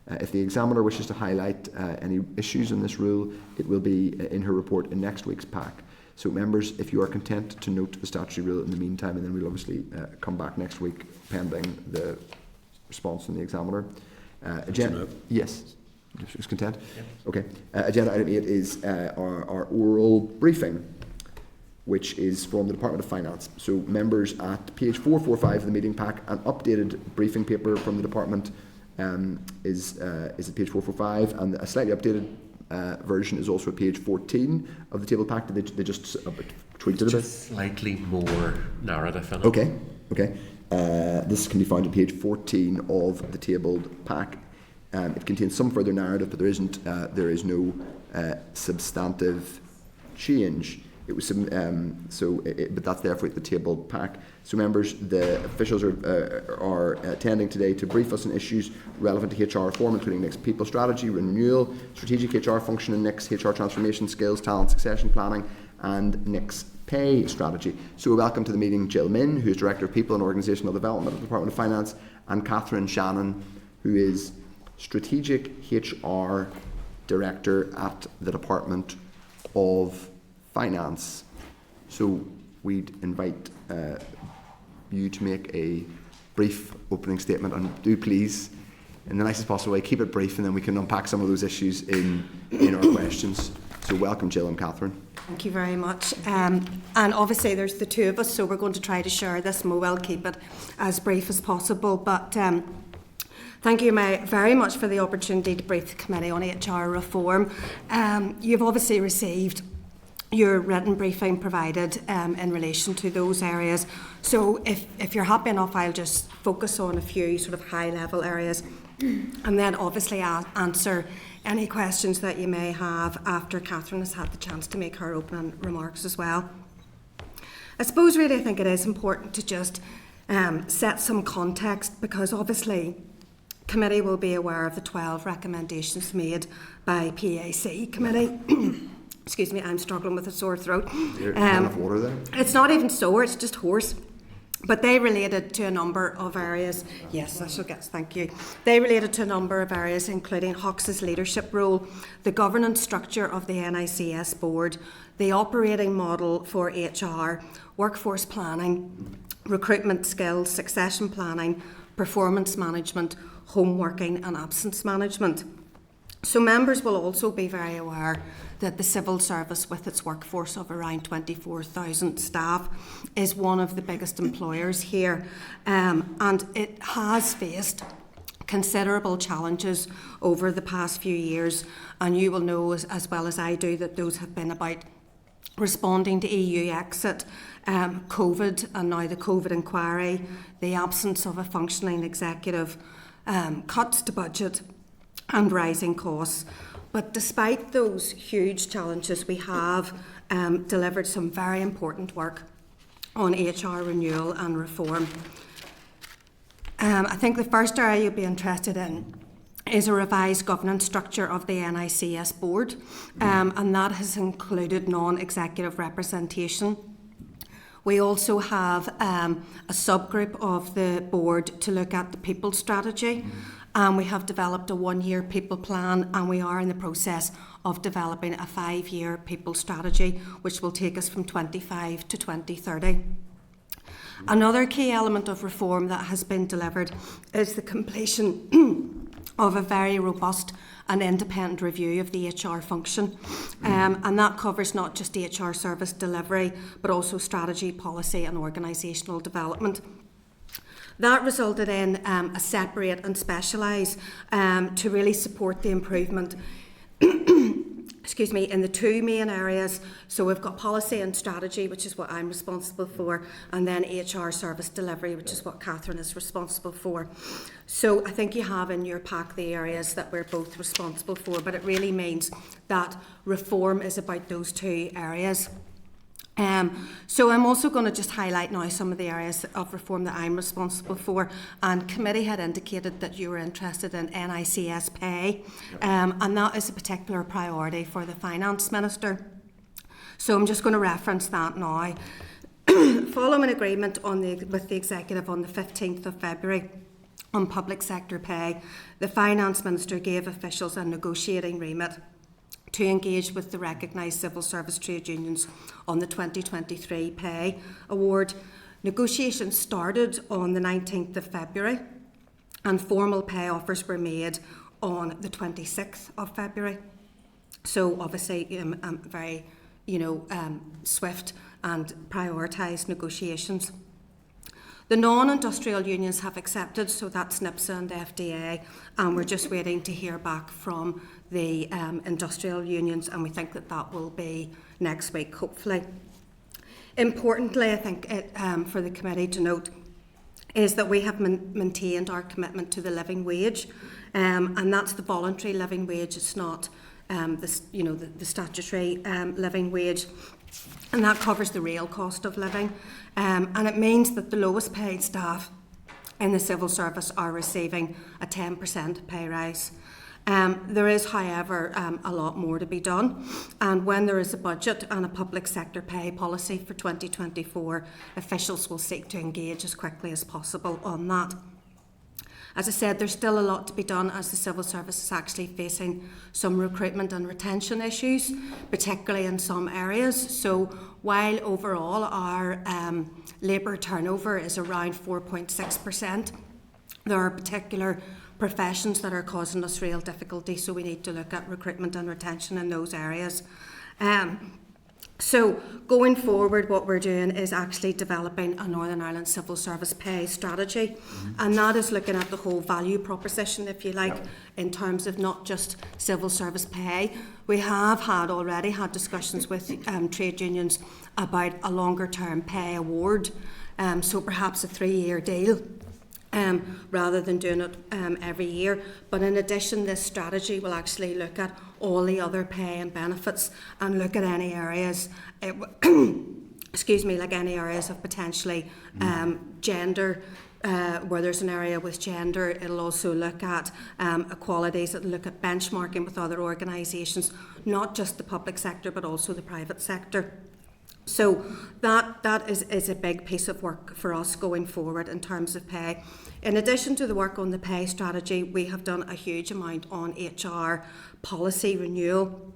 If the Examiner wishes to highlight any issues in this rule, it will be in her report in next week's pack. So members, if you are content to note the statutory rule in the meantime, and then we'll obviously come back next week pending the response from the Examiner. Yes, just content? Yep. Okay. Agenda item 8 is our oral briefing, which is from the Department of Finance. So members, at page 445 of the meeting pack, an updated briefing paper from the Department is at page 445, and a slightly updated version is also page 14 of the table pack. They just tweaked it a bit. Just slightly more narrative in it. Okay. This can be found on page 14 of the tabled pack. It contains some further narrative, but there is no substantive change. It was but that's there for the tabled pack. So members, the officials are attending today to brief us on issues relevant to HR reform, including next people strategy, renewal, strategic HR function, and next HR transformation, skills, talent, succession planning, and next pay strategy. So welcome to the meeting Jill Min, who is Director of People and Organisational Development at the Department of Finance, and Catherine Shannon, who is Strategic HR Director at the Department of Finance. So we'd invite you to make a brief opening statement, and do please, in the nicest possible way, keep it brief, and then we can unpack some of those issues in our questions. So welcome, Jill and Catherine. Thank you very much. And obviously there's the two of us, so we're going to try to share this, and we'll keep it as brief as possible. But thank you very much for the opportunity to brief the committee on HR reform. You've obviously received your written briefing provided in relation to those areas. So if you're happy enough, I'll just focus on a few sort of high-level areas, and then obviously I'll answer any questions that you may have after Catherine has had the chance to make her opening remarks as well. I suppose really I think it is important to just set some context, because obviously committee will be aware of the 12 recommendations made by PAC committee. Excuse me, I'm struggling with a sore throat. Enough water there? It's not even sore, it's just hoarse. But they related to a number of areas. Yes, I shall guess, thank you. They related to a number of areas, including Hox's leadership role, the governance structure of the NICS board, the operating model for HR, workforce planning, recruitment skills, succession planning, performance management, home working and absence management. So members will also be very aware that the civil service, with its workforce of around 24,000 staff, is one of the biggest employers here, and it has faced considerable challenges over the past few years, and you will know as well as I do that those have been about responding to EU exit, COVID, and now the COVID inquiry, the absence of a functioning executive, cuts to budget and rising costs. But despite those huge challenges, we have delivered some very important work on HR renewal and reform. I think the first area you'll be interested in is a revised governance structure of the NICS board, and that has included non-executive representation. We also have a subgroup of the board to look at the people strategy. We have developed a 1-year people plan, and we are in the process of developing a 5-year people strategy, which will take us from 25 to 2030. Another key element of reform that has been delivered is the completion of a very robust and independent review of the HR function. And that covers not just HR service delivery, but also strategy, policy and organisational development. That resulted in a separate and specialise to really support the improvement excuse me, in the two main areas. So we've got policy and strategy, which is what I'm responsible for, and then HR service delivery, which is what Catherine is responsible for. So I think you have in your pack the areas that we're both responsible for, but it really means that reform is about those two areas. So I'm also going to just highlight now some of the areas of reform that I'm responsible for, and committee had indicated that you were interested in NICS pay, and that is a particular priority for the Finance Minister. So I'm just going to reference that now. Following agreement with the Executive on the 15th of February on public sector pay, the Finance Minister gave officials a negotiating remit to engage with the recognised civil service trade unions on the 2023 pay award. Negotiations started on the 19th of February and formal pay offers were made on the 26th of February. So obviously very swift and prioritised negotiations. The non-industrial unions have accepted, so that's NIPSA and the FDA, and we're just waiting to hear back from the industrial unions, and we think that that will be next week, hopefully. Importantly, I think for the committee to note is that we have maintained our commitment to the living wage, and that's the voluntary living wage. It's not the statutory living wage, and that covers the real cost of living, and it means that the lowest paid staff in the civil service are receiving a 10% pay rise. There is, however, a lot more to be done, and when there is a budget and a public sector pay policy for 2024, officials will seek to engage as quickly as possible on that. As I said, there's still a lot to be done, as the civil service is actually facing some recruitment and retention issues, particularly in some areas. So while overall our labour turnover is around 4.6%, there are particular professions that are causing us real difficulty, so we need to look at recruitment and retention in those areas. So going forward, what we're doing is actually developing a Northern Ireland civil service pay strategy, and that is looking at the whole value proposition, if you like, in terms of not just civil service pay. We have already had discussions with trade unions about a longer term pay award, so perhaps a 3-year deal. Rather than doing it every year. But in addition, this strategy will actually look at all the other pay and benefits and look at any areas, like any areas of potentially gender, where there's an area with gender. It'll also look at equalities, it'll look at benchmarking with other organisations, not just the public sector but also the private sector. So that is a big piece of work for us going forward in terms of pay. In addition to the work on the pay strategy, we have done a huge amount on HR policy renewal,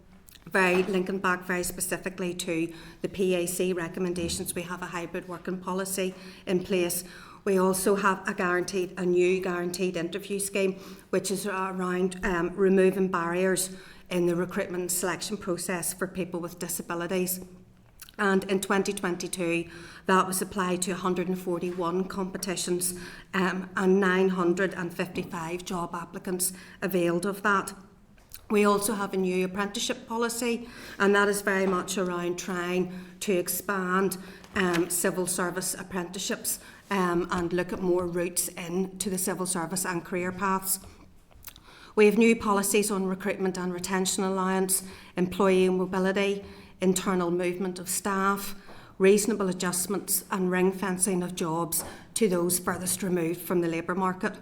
linking back very specifically to the PAC recommendations. We have a hybrid working policy in place. We also have a new guaranteed interview scheme, which is around removing barriers in the recruitment and selection process for people with disabilities. And in 2022, that was applied to 141 competitions, and 955 job applicants availed of that. We also have a new apprenticeship policy, and that is very much around trying to expand civil service apprenticeships and look at more routes into the civil service and career paths. We have new policies on recruitment and retention allowance, employee mobility, internal movement of staff, reasonable adjustments and ring fencing of jobs to those furthest removed from the labour market.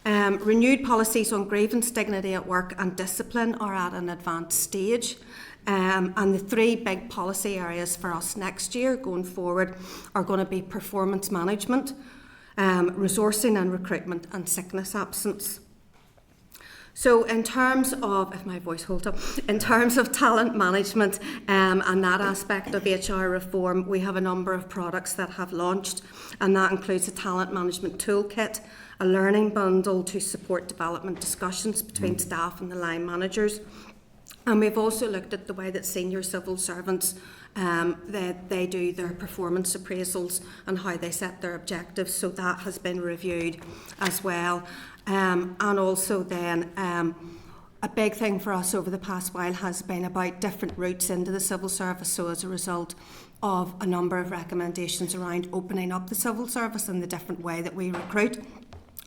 Renewed policies on grievance, dignity at work and discipline are at an advanced stage. And the 3 big policy areas for us next year going forward are going to be performance management, resourcing and recruitment, and sickness absence. So in terms of, if my voice holds up, in terms of talent management and that aspect of HR reform, we have a number of products that have launched, and that includes a talent management toolkit, a learning bundle to support development discussions between staff and the line managers. And we've also looked at the way that senior civil servants they do their performance appraisals and how they set their objectives, so that has been reviewed as well. And also then a big thing for us over the past while has been about different routes into the civil service. So as a result of a number of recommendations around opening up the civil service and the different way that we recruit.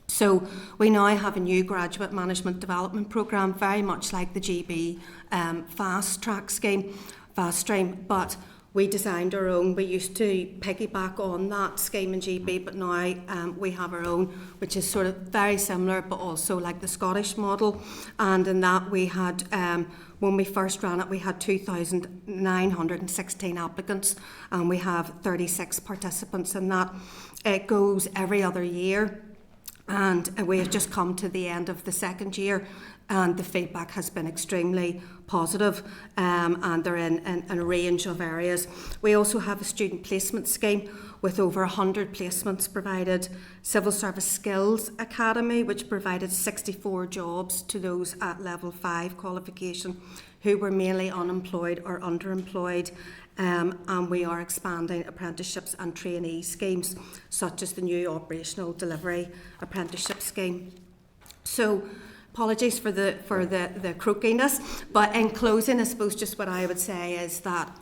So we now have a new graduate management development programme, very much like the GB fast stream, but we designed our own. We used to piggyback on that scheme in GB, but now we have our own, which is sort of very similar, but also like the Scottish model. And in that we had, when we first ran it, we had 2,916 applicants, and we have 36 participants in that. It goes every other year, and we have just come to the end of the second year, and the feedback has been extremely positive, and they're in a range of areas. We also have a student placement scheme with over 100 placements provided, Civil Service Skills Academy, which provided 64 jobs to those at level 5 qualification who were mainly unemployed or underemployed, and we are expanding apprenticeships and trainee schemes, such as the new operational delivery apprenticeship scheme. So, apologies for the croakiness, but in closing, I suppose just what I would say is that,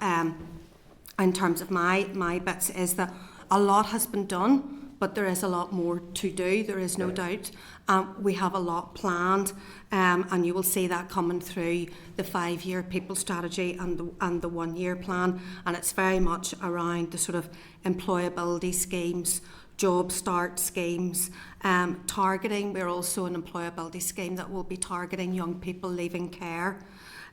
in terms of my bits, is that a lot has been done, but there is a lot more to do, there is no doubt. We have a lot planned, and you will see that coming through the 5-year people strategy and the 1-year plan, and it's very much around the sort of employability schemes, job start schemes, targeting. We're also an employability scheme that will be targeting young people leaving care,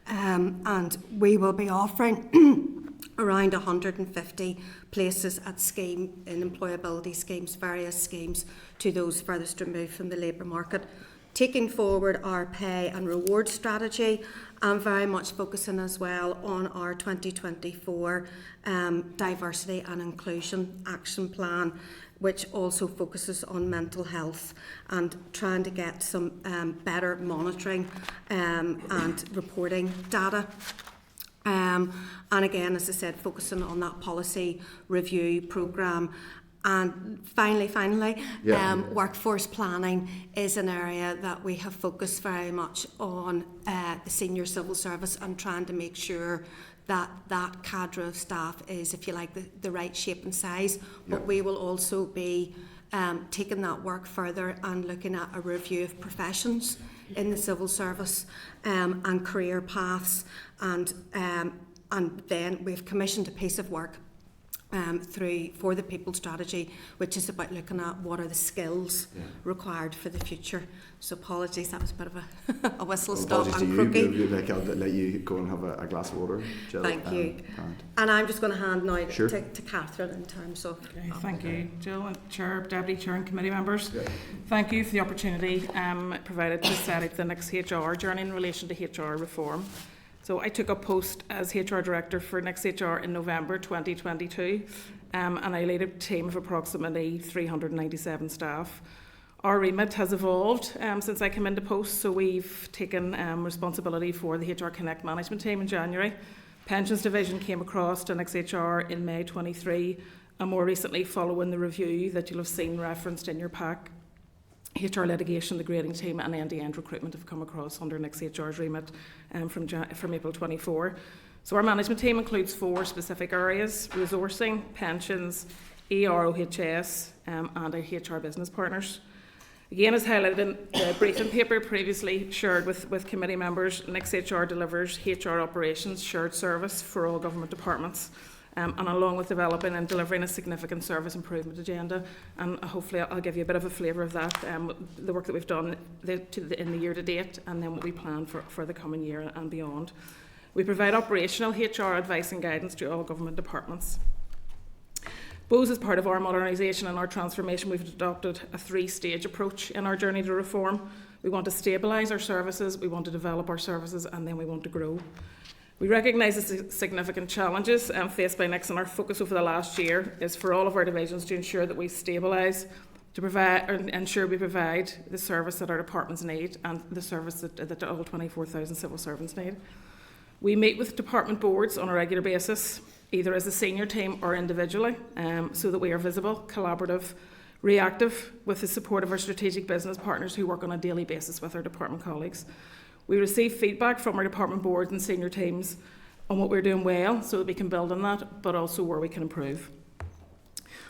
and we will be offering around 150 places at scheme in employability schemes, various schemes, to those furthest removed from the labour market. Taking forward our pay and reward strategy, and very much focusing as well on our 2024 diversity and inclusion action plan, which also focuses on mental health and trying to get some better monitoring and reporting data. And again, as I said, focusing on that policy review programme. And finally, workforce planning is an area that we have focused very much on the senior civil service, and trying to make sure that that cadre of staff is, if you like, the right shape and size. But we will also be taking that work further and looking at a review of professions in the civil service and career paths. And then we've commissioned a piece of work for the people strategy, which is about looking at what are the skills required for the future. So apologies, that was a bit of a whistle stop and croaky. I'll let you go and have a glass of water, Jill. Thank you. And I'm just going to hand now to Catherine in terms of... Okay, thank you, Jill, and Chair, Deputy Chair and committee members. Thank you for the opportunity provided to set out the next HR journey in relation to HR reform. So I took up post as HR Director for Next HR in November 2022, and I lead a team of approximately 397 staff. Our remit has evolved since I came into post, so we've taken responsibility for the HR Connect management team in January. Pensions Division came across to Next HR in May 23, and more recently, following the review that you'll have seen referenced in your pack, HR litigation, the grading team and end-to-end recruitment have come across under Next HR's remit from April 24. So our management team includes 4 specific areas: resourcing, pensions, EROHS and our HR business partners. Again, as highlighted in the briefing paper previously shared with committee members, Next HR delivers HR operations shared service for all government departments. And along with developing and delivering a significant service improvement agenda, and hopefully I'll give you a bit of a flavour of that, the work that we've done in the year to date, and then what we plan for the coming year and beyond. We provide operational HR advice and guidance to all government departments. Both as part of our modernisation and our transformation, we've adopted a 3-stage approach in our journey to reform. We want to stabilise our services, we want to develop our services, and then we want to grow. We recognise the significant challenges faced by Next, and our focus over the last year is for all of our divisions to ensure that we stabilise, to provide, or ensure we provide the service that our departments need and the service that all 24,000 civil servants need. We meet with department boards on a regular basis, either as a senior team or individually, so that we are visible, collaborative, reactive, with the support of our strategic business partners who work on a daily basis with our department colleagues. We receive feedback from our department boards and senior teams on what we're doing well, so that we can build on that, but also where we can improve.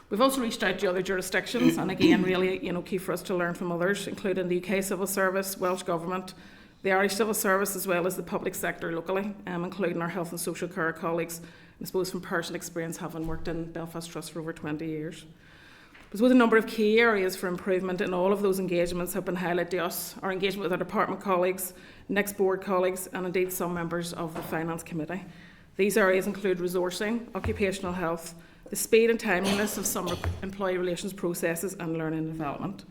We've also reached out to other jurisdictions, and again, really, key for us to learn from others, including the UK Civil Service, Welsh Government, the Irish Civil Service, as well as the public sector locally, including our health and social care colleagues, I suppose from personal experience, having worked in Belfast Trust for over 20 years. I suppose a number of key areas for improvement in all of those engagements have been highlighted to us: our engagement with our department colleagues, Next board colleagues, and indeed some members of the Finance Committee. These areas include resourcing, occupational health, the speed and timeliness of some employee relations processes, and learning and development.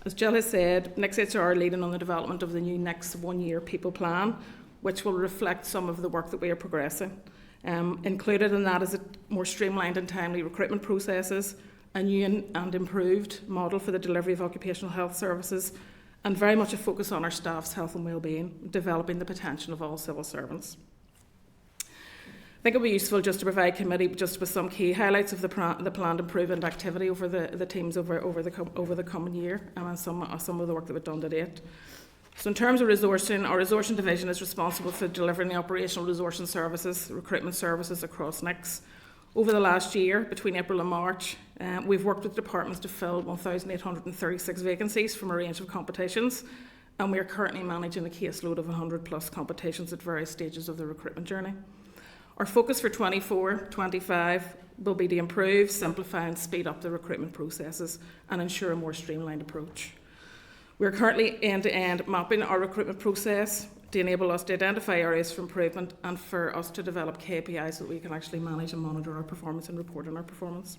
As Jill has said, Next HR are leading on the development of the new Next 1-year people plan, which will reflect some of the work that we are progressing. Included in that is a more streamlined and timely recruitment processes, a new and improved model for the delivery of occupational health services, and very much a focus on our staff's health and wellbeing, developing the potential of all civil servants. I think it would be useful just to provide committee just with some key highlights of the planned improvement activity over the teams over the coming year, and some of the work that we've done to date. So in terms of resourcing, our resourcing division is responsible for delivering the operational resourcing services, recruitment services across NICS. Over the last year, between April and March, we've worked with departments to fill 1,836 vacancies from a range of competitions, and we are currently managing a caseload of 100 plus competitions at various stages of the recruitment journey. Our focus for 24-25 will be to improve, simplify and speed up the recruitment processes and ensure a more streamlined approach. We are currently end-to-end mapping our recruitment process to enable us to identify areas for improvement and for us to develop KPIs so that we can actually manage and monitor our performance and report on our performance.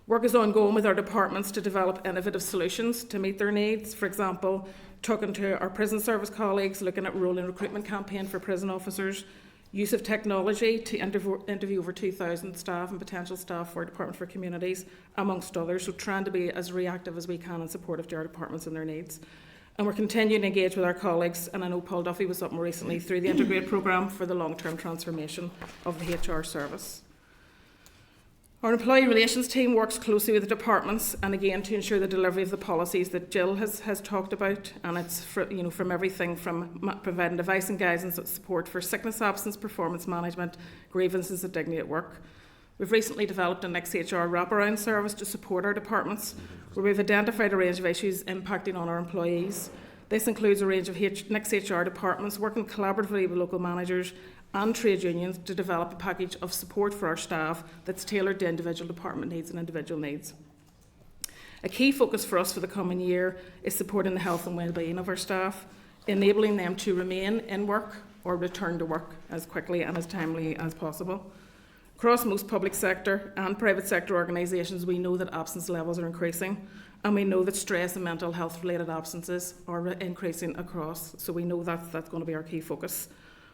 Work is ongoing with our departments to develop innovative solutions to meet their needs. For example, talking to our prison service colleagues, looking at rolling recruitment campaign for prison officers, use of technology to interview over 2,000 staff and potential staff for our Department for Communities, amongst others, so trying to be as reactive as we can and supportive to our departments and their needs. And we're continuing to engage with our colleagues, and I know Paul Duffy was up more recently, through the Integrate programme for the long-term transformation of the HR service. Our employee relations team works closely with the departments, and again to ensure the delivery of the policies that Jill has talked about, and it's from everything from providing advice and guidance and support for sickness, absence, performance management, grievances and dignity at work. We've recently developed an XHR wraparound service to support our departments, where we've identified a range of issues impacting on our employees. This includes a range of XHR departments working collaboratively with local managers and trade unions to develop a package of support for our staff that's tailored to individual department needs and individual needs. A key focus for us for the coming year is supporting the health and well-being of our staff, enabling them to remain in work or return to work as quickly and as timely as possible. Across most public sector and private sector organisations, we know that absence levels are increasing, and we know that stress and mental health related absences are increasing across, so we know that's going to be our key focus.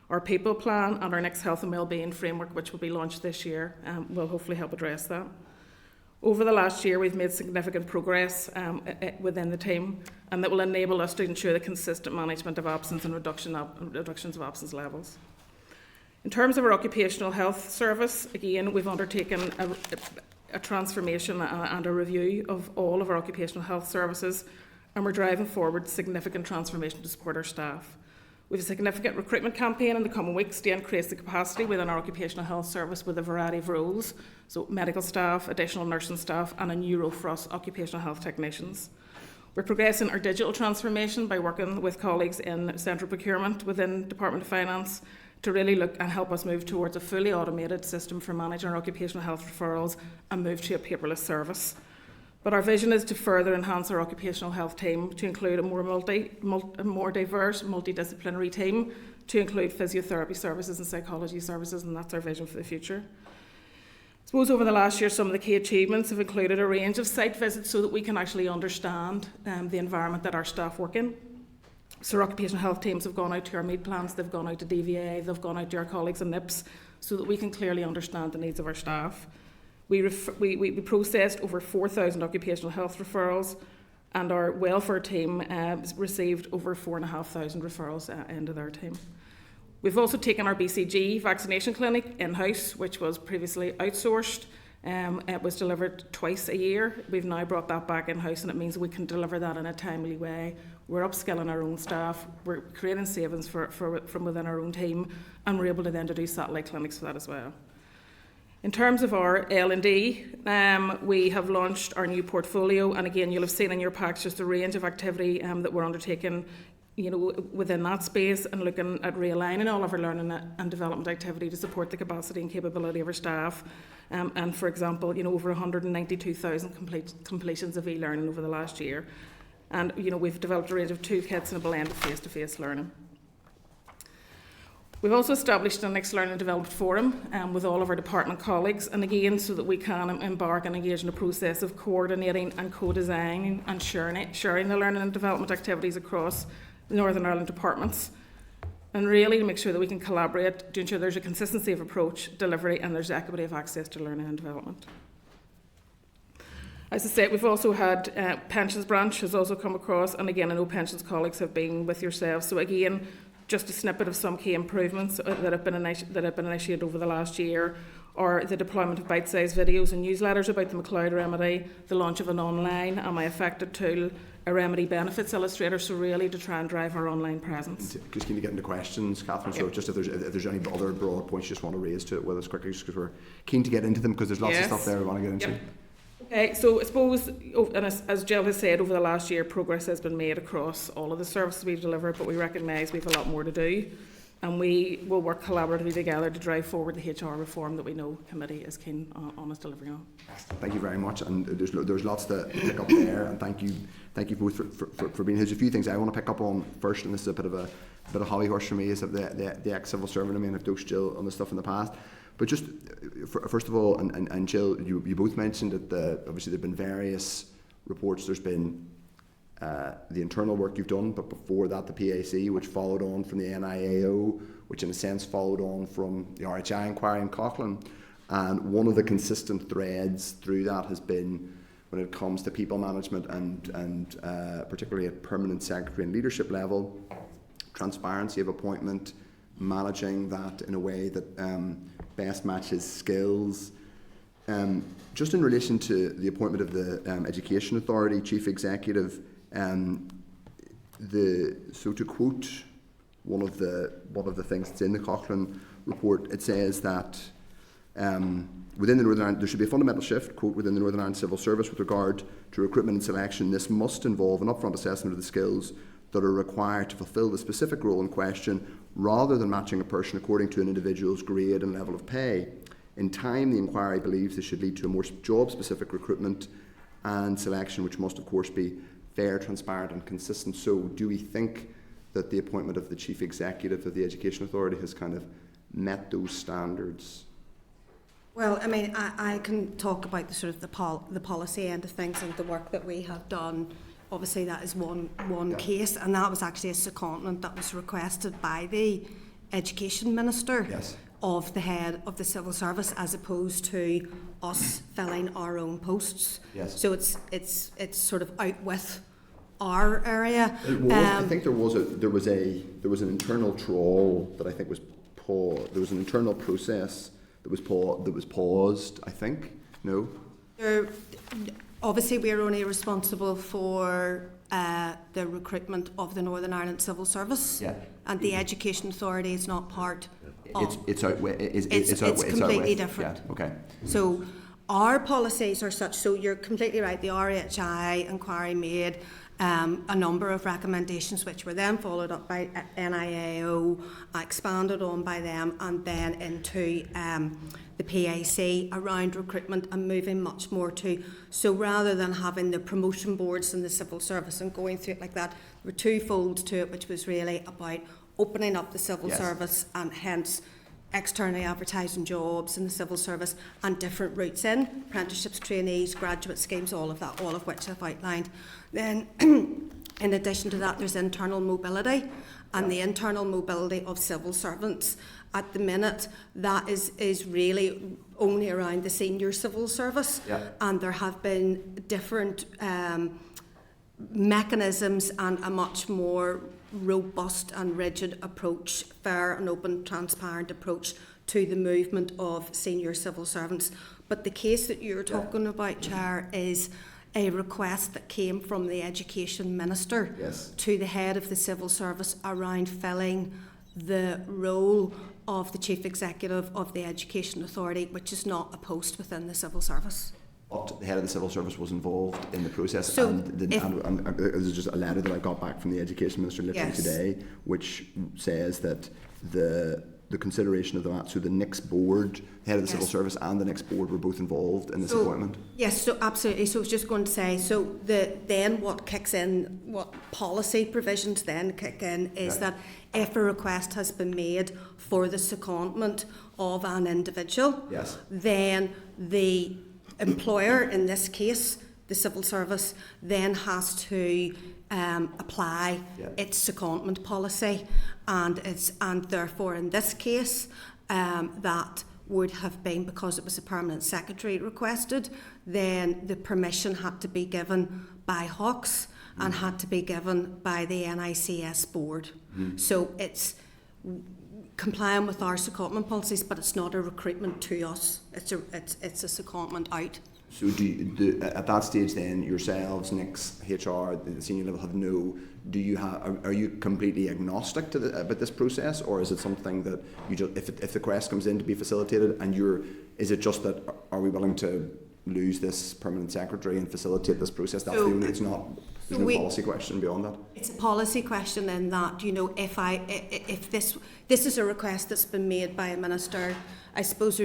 Our people plan and our next health and wellbeing framework, which will be launched this year, will hopefully help address that. Over the last year, we've made significant progress within the team, and that will enable us to ensure the consistent management of absence and reductions of absence levels. In terms of our occupational health service, again, we've undertaken a transformation and a review of all of our occupational health services, and we're driving forward significant transformation to support our staff. We have a significant recruitment campaign in the coming weeks to increase the capacity within our occupational health service with a variety of roles, so medical staff, additional nursing staff and a new role for us, occupational health technicians. We're progressing our digital transformation by working with colleagues in central procurement within Department of Finance to really look and help us move towards a fully automated system for managing our occupational health referrals and move to a paperless service. But our vision is to further enhance our occupational health team to include a more diverse, multidisciplinary team to include physiotherapy services and psychology services, and that's our vision for the future. I suppose over the last year, some of the key achievements have included a range of site visits so that we can actually understand the environment that our staff work in. So our occupational health teams have gone out to our meet plans, they've gone out to DVA, they've gone out to our colleagues in NIPS so that we can clearly understand the needs of our staff. We processed over 4,000 occupational health referrals, and our welfare team received over 4,500 referrals into their team. We've also taken our BCG vaccination clinic in-house, which was previously outsourced. It was delivered twice a year. We've now brought that back in-house, and it means we can deliver that in a timely way. We're upskilling our own staff, we're creating savings from within our own team, and we're able to then do satellite clinics for that as well. In terms of our L&D, we have launched our new portfolio, and again you'll have seen in your packs just a range of activity that we're undertaking within that space, and looking at realigning all of our learning and development activity to support the capacity and capability of our staff. And for example, over 192,000 completions of e-learning over the last year. And we've developed a range of toolkits and a blend of face-to-face learning. We've also established a next Learning and Development Forum with all of our department colleagues, and again so that we can embark and engage in a process of coordinating and co-designing and sharing the learning and development activities across the Northern Ireland departments, and really to make sure that we can collaborate to ensure there's a consistency of approach, delivery, and there's equity of access to learning and development. As I said, we've also had Pensions Branch has also come across, and again I know pensions colleagues have been with yourselves, so again just a snippet of some key improvements that have been initiated over the last year, or the deployment of bite-sized videos and newsletters about the McLeod remedy, the launch of an online Am I Affected tool, a remedy benefits illustrator, so really to try and drive our online presence. Just keen to get into questions, Catherine, so just if there's any other broad points you just want to raise to it with us quickly, just because we're keen to get into them, because there's lots of stuff there we want to get into. Yep. Okay, so I suppose, and as Jill has said, over the last year, progress has been made across all of the services we've delivered, but we recognise we've a lot more to do, and we will work collaboratively together to drive forward the HR reform that we know committee is keen on us delivering on. Thank you very much, and there's lots to pick up there, and thank you both for being here. There's a few things I want to pick up on first, and this is a bit of holly horse for me, is of the ex-civil servant. I mean, I've dosed Jill on this stuff in the past, but just first of all, and Jill, you both mentioned that obviously there've been various reports. There's been the internal work you've done, but before that the PAC, which followed on from the NIAO, which in a sense followed on from the RHI inquiry in Coughlin. And one of the consistent threads through that has been, when it comes to people management and particularly at permanent secretary and leadership level, transparency of appointment, managing that in a way that best matches skills. Just in relation to the appointment of the Education Authority Chief Executive, so to quote one of the things that's in the Coughlin report, it says that within the Northern Ireland, there should be a fundamental shift, quote, within the Northern Ireland Civil Service with regard to recruitment and selection. This must involve an upfront assessment of the skills that are required to fulfil the specific role in question, rather than matching a person according to an individual's grade and level of pay. In time, the inquiry believes this should lead to a more job-specific recruitment and selection, which must, of course, be fair, transparent and consistent. So do we think that the appointment of the Chief Executive of the Education Authority has kind of met those standards? Well, I mean, I can talk about the sort of the policy end of things and the work that we have done. Obviously, that is one case, and that was actually a secondment that was requested by the Education Minister. Yes. Of the head of the civil service, as opposed to us filling our own posts. Yes. So it's sort of out with our area. It was, I think there was an internal trawl that I think was paused. There was an internal process that was paused. I think obviously we're only responsible for the recruitment of the Northern Ireland Civil Service. Yeah. And the Education Authority is not part. It's completely different. Yeah, okay. So our policies are such. So you're completely right. The RHI inquiry made a number of recommendations, which were then followed up by NIAO, expanded on by them, and then into the PAC around recruitment and moving much more to. So rather than having the promotion boards in the civil service and going through it like that, there were two folds to it, which was really about opening up the civil service and hence externally advertising jobs in the civil service and different routes in, apprenticeships, trainees, graduate schemes, all of that, all of which I've outlined. Then in addition to that, there's internal mobility, and the internal mobility of civil servants. At the minute, that is really only around the senior civil service, and there have been different mechanisms and a much more robust and rigid approach, fair and open, transparent approach to the movement of senior civil servants. But the case that you're talking about, Chair, is a request that came from the Education Minister to the head of the civil service around filling the role of the Chief Executive of the Education Authority, which is not a post within the civil service. But the head of the civil service was involved in the process, so and there's just a letter that I got back from the Education Minister literally today, which says that the consideration of that, so the next board, the head of the civil service and the next board were both involved in this appointment. Yes, so absolutely. So I was just going to say, so then what kicks in, what policy provisions then kick in is that if a request has been made for the secondment of an individual, then the employer, in this case the civil service, then has to apply its secondment policy, and therefore in this case that would have been, because it was a permanent secretary requested, then the permission had to be given by Hawks, and had to be given by the NICS board. So it's complying with our secondment policies, but it's not a recruitment to us. It's a secondment out. So at that stage then, yourselves, Nick's HR, the senior level have are you completely agnostic to about this process, or is it something that you just, if the request comes in to be facilitated, and is it just that, are we willing to lose this permanent secretary and facilitate this process? That's there's no policy question beyond that. It's a policy question in that, if this is a request that's been made by a minister, I suppose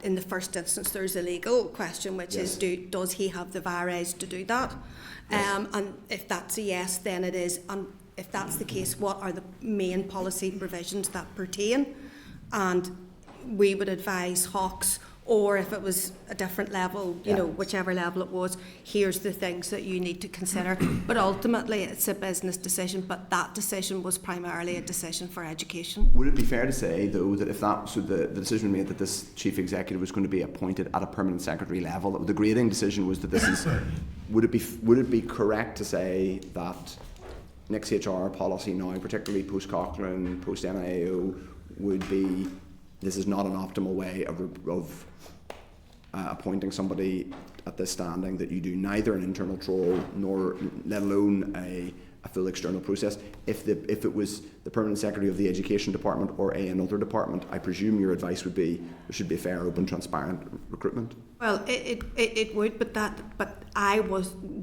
in the first instance there's a legal question, which is does he have the vires to do that? Yes. And if that's a yes, then it is. And if that's the case, what are the main policy provisions that pertain? And we would advise Hawks, or if it was a different level, whichever level it was, here's the things that you need to consider. But ultimately it's a business decision, but that decision was primarily a decision for education. Would it be fair to say, though, that if the decision made that this chief executive was going to be appointed at a permanent secretary level, that the grading decision was that this is, would it be correct to say that Nick's HR policy now, particularly post-Cochrane, post-NIAO, would be, this is not an optimal way of appointing somebody at this standing, that you do neither an internal troll nor, let alone a full external process? If it was the permanent secretary of the education department or another department, I presume your advice would be there should be a fair, open, transparent recruitment. Well, it would,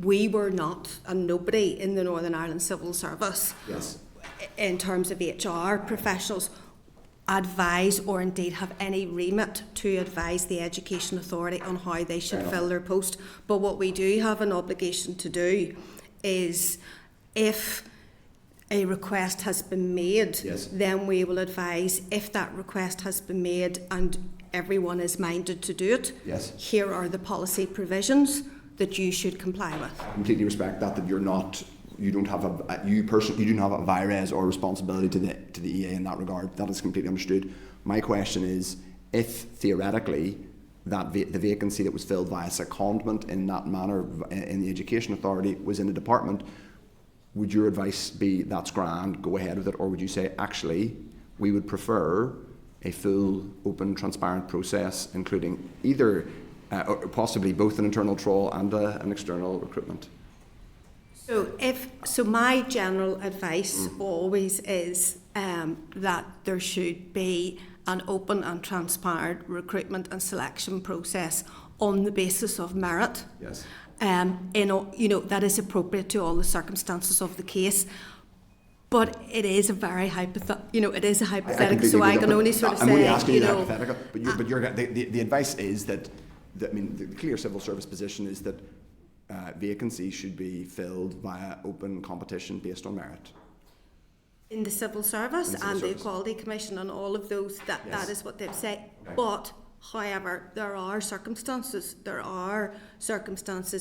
we were not, and nobody in the Northern Ireland Civil Service, in terms of HR professionals, advise or indeed have any remit to advise the Education Authority on how they should fill their post. But what we do have an obligation to do is, if a request has been made, then we will advise, if that request has been made and everyone is minded to do it, here are the policy provisions that you should comply with. I completely respect that you don't have a vires or responsibility to the EA in that regard. That is completely understood. My question is, if theoretically that the vacancy that was filled via secondment in that manner in the Education Authority was in a department, would your advice be that's grand, go ahead with it, or would you say actually we would prefer a full, open, transparent process, including either or possibly both an internal troll and an external recruitment? So my general advice always is that there should be an open and transparent recruitment and selection process on the basis of merit. Yes. That is appropriate to all the circumstances of the case. But it is a very hypothetical. So I can only sort of say, I'm only asking you the hypothetical. But the advice is that the clear civil service position is that vacancies should be filled via open competition based on merit. In the civil service and the Equality Commission and all of those, that is what they've said. Okay. But, however, there are circumstances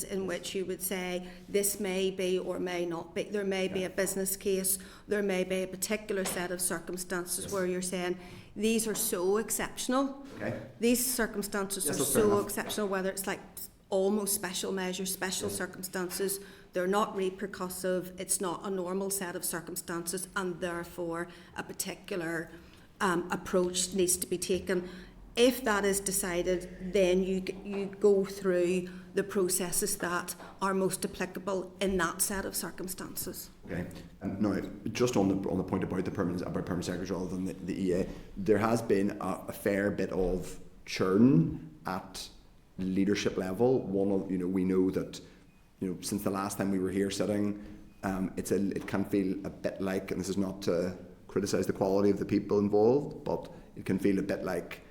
in which you would say this may be or may not be. There may be a business case, there may be a particular set of circumstances where you're saying these are so exceptional. Okay. These circumstances are so exceptional, whether it's like almost special measures, special circumstances, they're not repercussive, it's not a normal set of circumstances, and therefore a particular approach needs to be taken. If that is decided, then you go through the processes that are most applicable in that set of circumstances. Okay. Now, just on the point about permanent secretaries rather than the EA, there has been a fair bit of churn at leadership level. We know that since the last time we were here sitting, it can feel a bit like, and this is not to criticise the quality of the people involved, but it can feel a bit like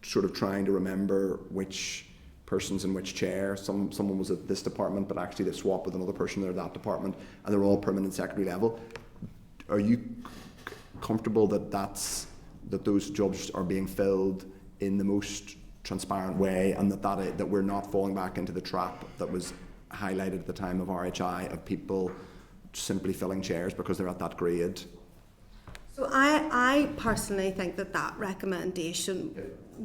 sort of trying to remember which person's in which chair. Someone was at this department, but actually they swapped with another person, they're at that department, and they're all permanent secretary level. Are you comfortable that those jobs are being filled in the most transparent way, and that we're not falling back into the trap that was highlighted at the time of RHI of people simply filling chairs because they're at that grade? So I personally think that recommendation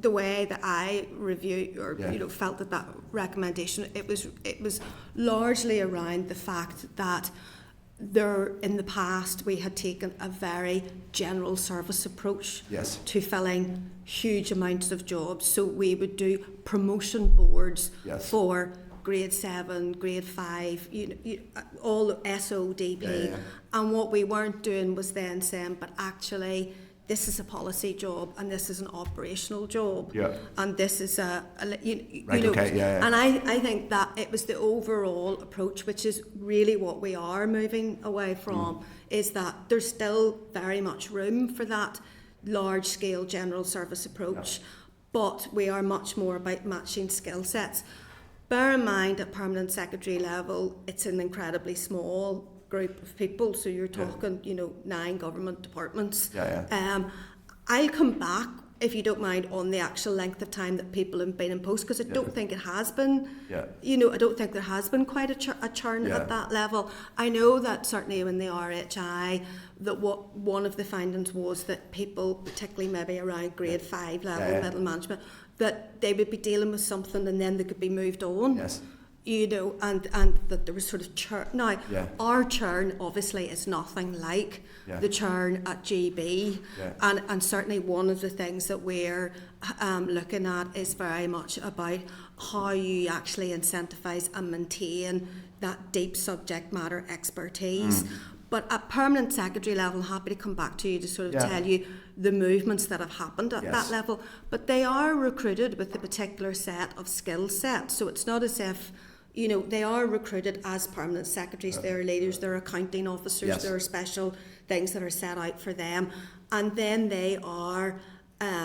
the way that I reviewed or Yeah. felt that recommendation, it was largely around the fact that there in the past we had taken a very general service approach Yes. to filling huge amounts of jobs. So we would do promotion boards Yes. for grade 7, grade 5, all SODP. Yeah. And what we weren't doing was then saying, but actually this is a policy job and this is an operational job. Yeah. And this is Right, okay, yeah. And I think that it was the overall approach, which is really what we are moving away from, is that there's still very much room for that large scale general service approach, but we are much more about matching skill sets. Bear in mind at permanent secretary level, it's an incredibly small group of people, so you're talking, 9 government departments. I'll come back, if you don't mind, on the actual length of time that people have been in post, because I don't think it has been, I don't think there has been quite a churn at that level. I know that certainly in the RHI, that one of the findings was that people, particularly maybe around grade 5 level, middle management, that they would be dealing with something and then they could be moved on. Yes. And that there was sort of churn. Now, our churn obviously is nothing like the churn at GB, and certainly one of the things that we're looking at is very much about how you actually incentivise and maintain that deep subject matter expertise. But at permanent secretary level, I'm happy to come back to you to sort of tell you the movements that have happened at that level. But they are recruited with a particular set of skill sets. So it's not as if, they are recruited as permanent secretaries. They're leaders, they're accounting officers, there are special things that are set out for them. And then they are, they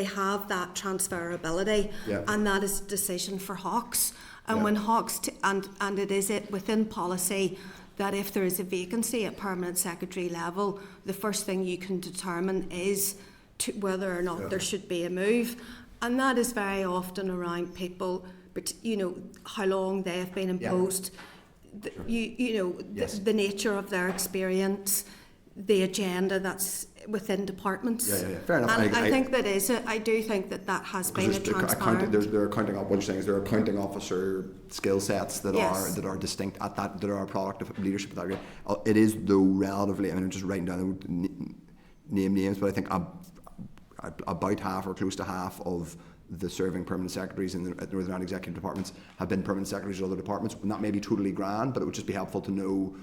have that transferability. And that is a decision for Hawks. And when Hawks, and it is within policy that if there is a vacancy at permanent secretary level, the first thing you can determine is whether or not there should be a move. And that is very often around people, but how long they have been in post, the nature of their experience, the agenda that's within departments. Fair enough. And I think that is it. I do think that has been a transparent. There are accounting. What you're saying is there are accounting officer skill sets that are distinct at that are a product of leadership at that grade. It is though relatively. I mean, I'm just writing down name names, but I think about half or close to half of the serving permanent secretaries in the Northern Ireland Executive Departments have been permanent secretaries of other departments. And that may be totally grand, but it would just be helpful to know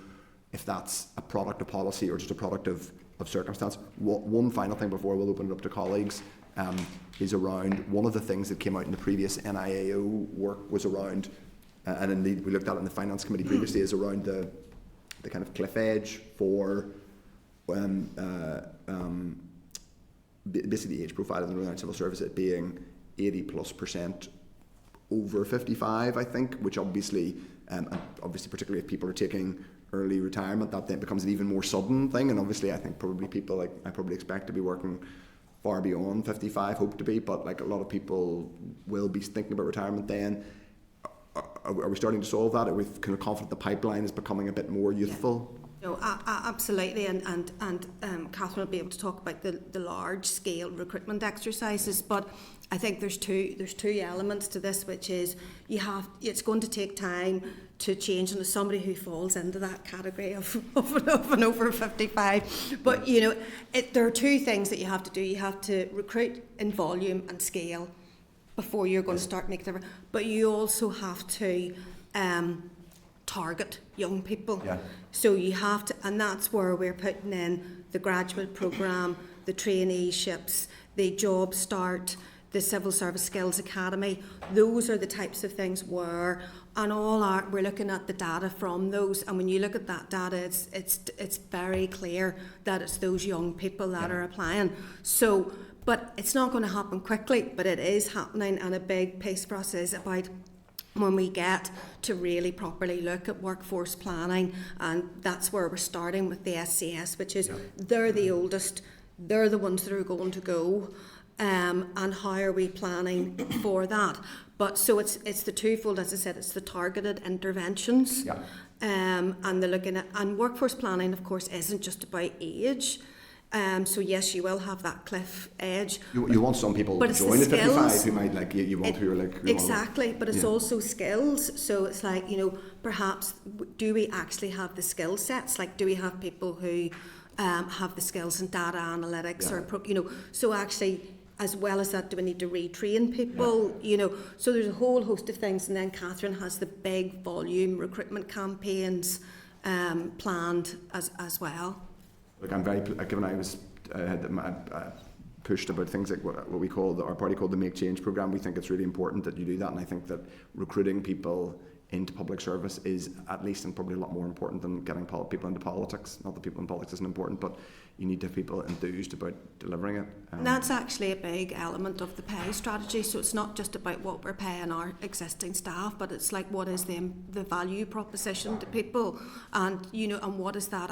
if that's a product of policy or just a product of circumstance. One final thing before we'll open it up to colleagues is around one of the things that came out in the previous NIAO work was around, and indeed we looked at it in the Finance Committee previously, is around the kind of cliff edge for basically the age profile of the Northern Ireland Civil Service, it being 80+% over 55, I think, which obviously particularly if people are taking early retirement, that then becomes an even more sudden thing. And obviously I think probably people I probably expect to be working far beyond 55, hope to be, but like a lot of people will be thinking about retirement then. Are we starting to solve that? Are we kind of confident the pipeline is becoming a bit more youthful? No, absolutely, and Catherine will be able to talk about the large scale recruitment exercises. But I think there's two elements to this, which is it's going to take time to change, and as somebody who falls into that category of an over 55, but there are two things that you have to do. You have to recruit in volume and scale before you're going to start making difference. But you also have to target young people. So you have to, and that's where we're putting in the graduate programme, the traineeships, the Job Start, the Civil Service Skills Academy. Those are the types of things we're looking at the data from those, and when you look at that data, it's very clear that it's those young people that are applying. So, but it's not going to happen quickly, but it is happening, and a big piece for us is about when we get to really properly look at workforce planning, and that's where we're starting with the SCS, which is they're the oldest, they're the ones that are going to go, and how are we planning for that? But so it's the twofold, as I said, it's the targeted interventions, and the looking at, and workforce planning, of course, isn't just about age. So yes, you will have that cliff edge. You want some people But to it's join the at 55 skills. who might like you want who are like who Exactly, but it's Yeah. also skills. So it's like, you know, perhaps do we actually have the skill sets? Like, do we have people who have the skills in data analytics Yeah. or, you know, so actually, as well as that, do we need to retrain people? You know, so there's a whole host of things. And then Catherine has the big volume recruitment campaigns planned as well. Like I'm very given I was pushed about things like what we call our party called the Make Change program. We think it's really important that you do that, and I think that recruiting people into public service is at least and probably a lot more important than getting people into politics. Not that people in politics isn't important, but you need to have people enthused about delivering it. And that's actually a big element of the pay strategy. So it's not just about what we're paying our existing staff, but it's like what is the value proposition to people, and you know, and what is that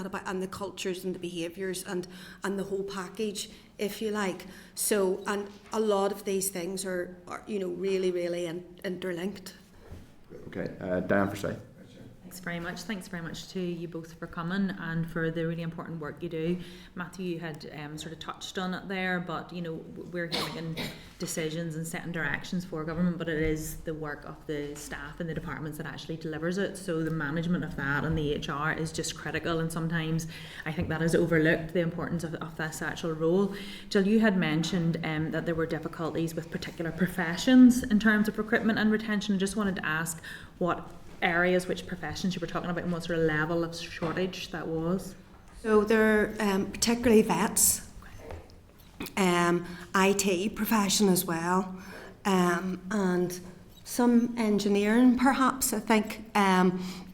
about, and the cultures and the behaviours and the whole package, if you like. So, and a lot of these things are you know, really interlinked. Okay, Diane Forsyth. Thanks very much to you both for coming and for the really important work you do. Matthew, you had sort of touched on it there, but you know, we're here making decisions and setting directions for government, but it is the work of the staff in the departments that actually delivers it. So the management of that and the HR is just critical, and sometimes I think that is overlooked, the importance of this actual role. Jill, you had mentioned that there were difficulties with particular professions in terms of recruitment and retention. I just wanted to ask what areas, which professions you were talking about, and what sort of level of shortage that was? So they're particularly vets, IT profession as well, and some engineering perhaps, I think,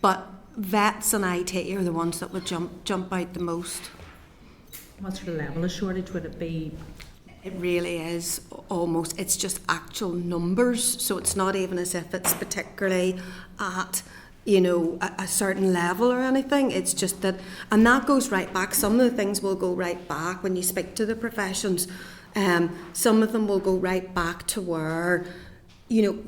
but vets and IT are the ones that would jump out the most. What sort of level of shortage would it be? It really is almost, it's just actual numbers, so it's not even as if it's particularly at, you know, a certain level or anything. It's just that, and that goes right back. Some of the things will go right back when you speak to the professions. Some of them will go right back to where, you know,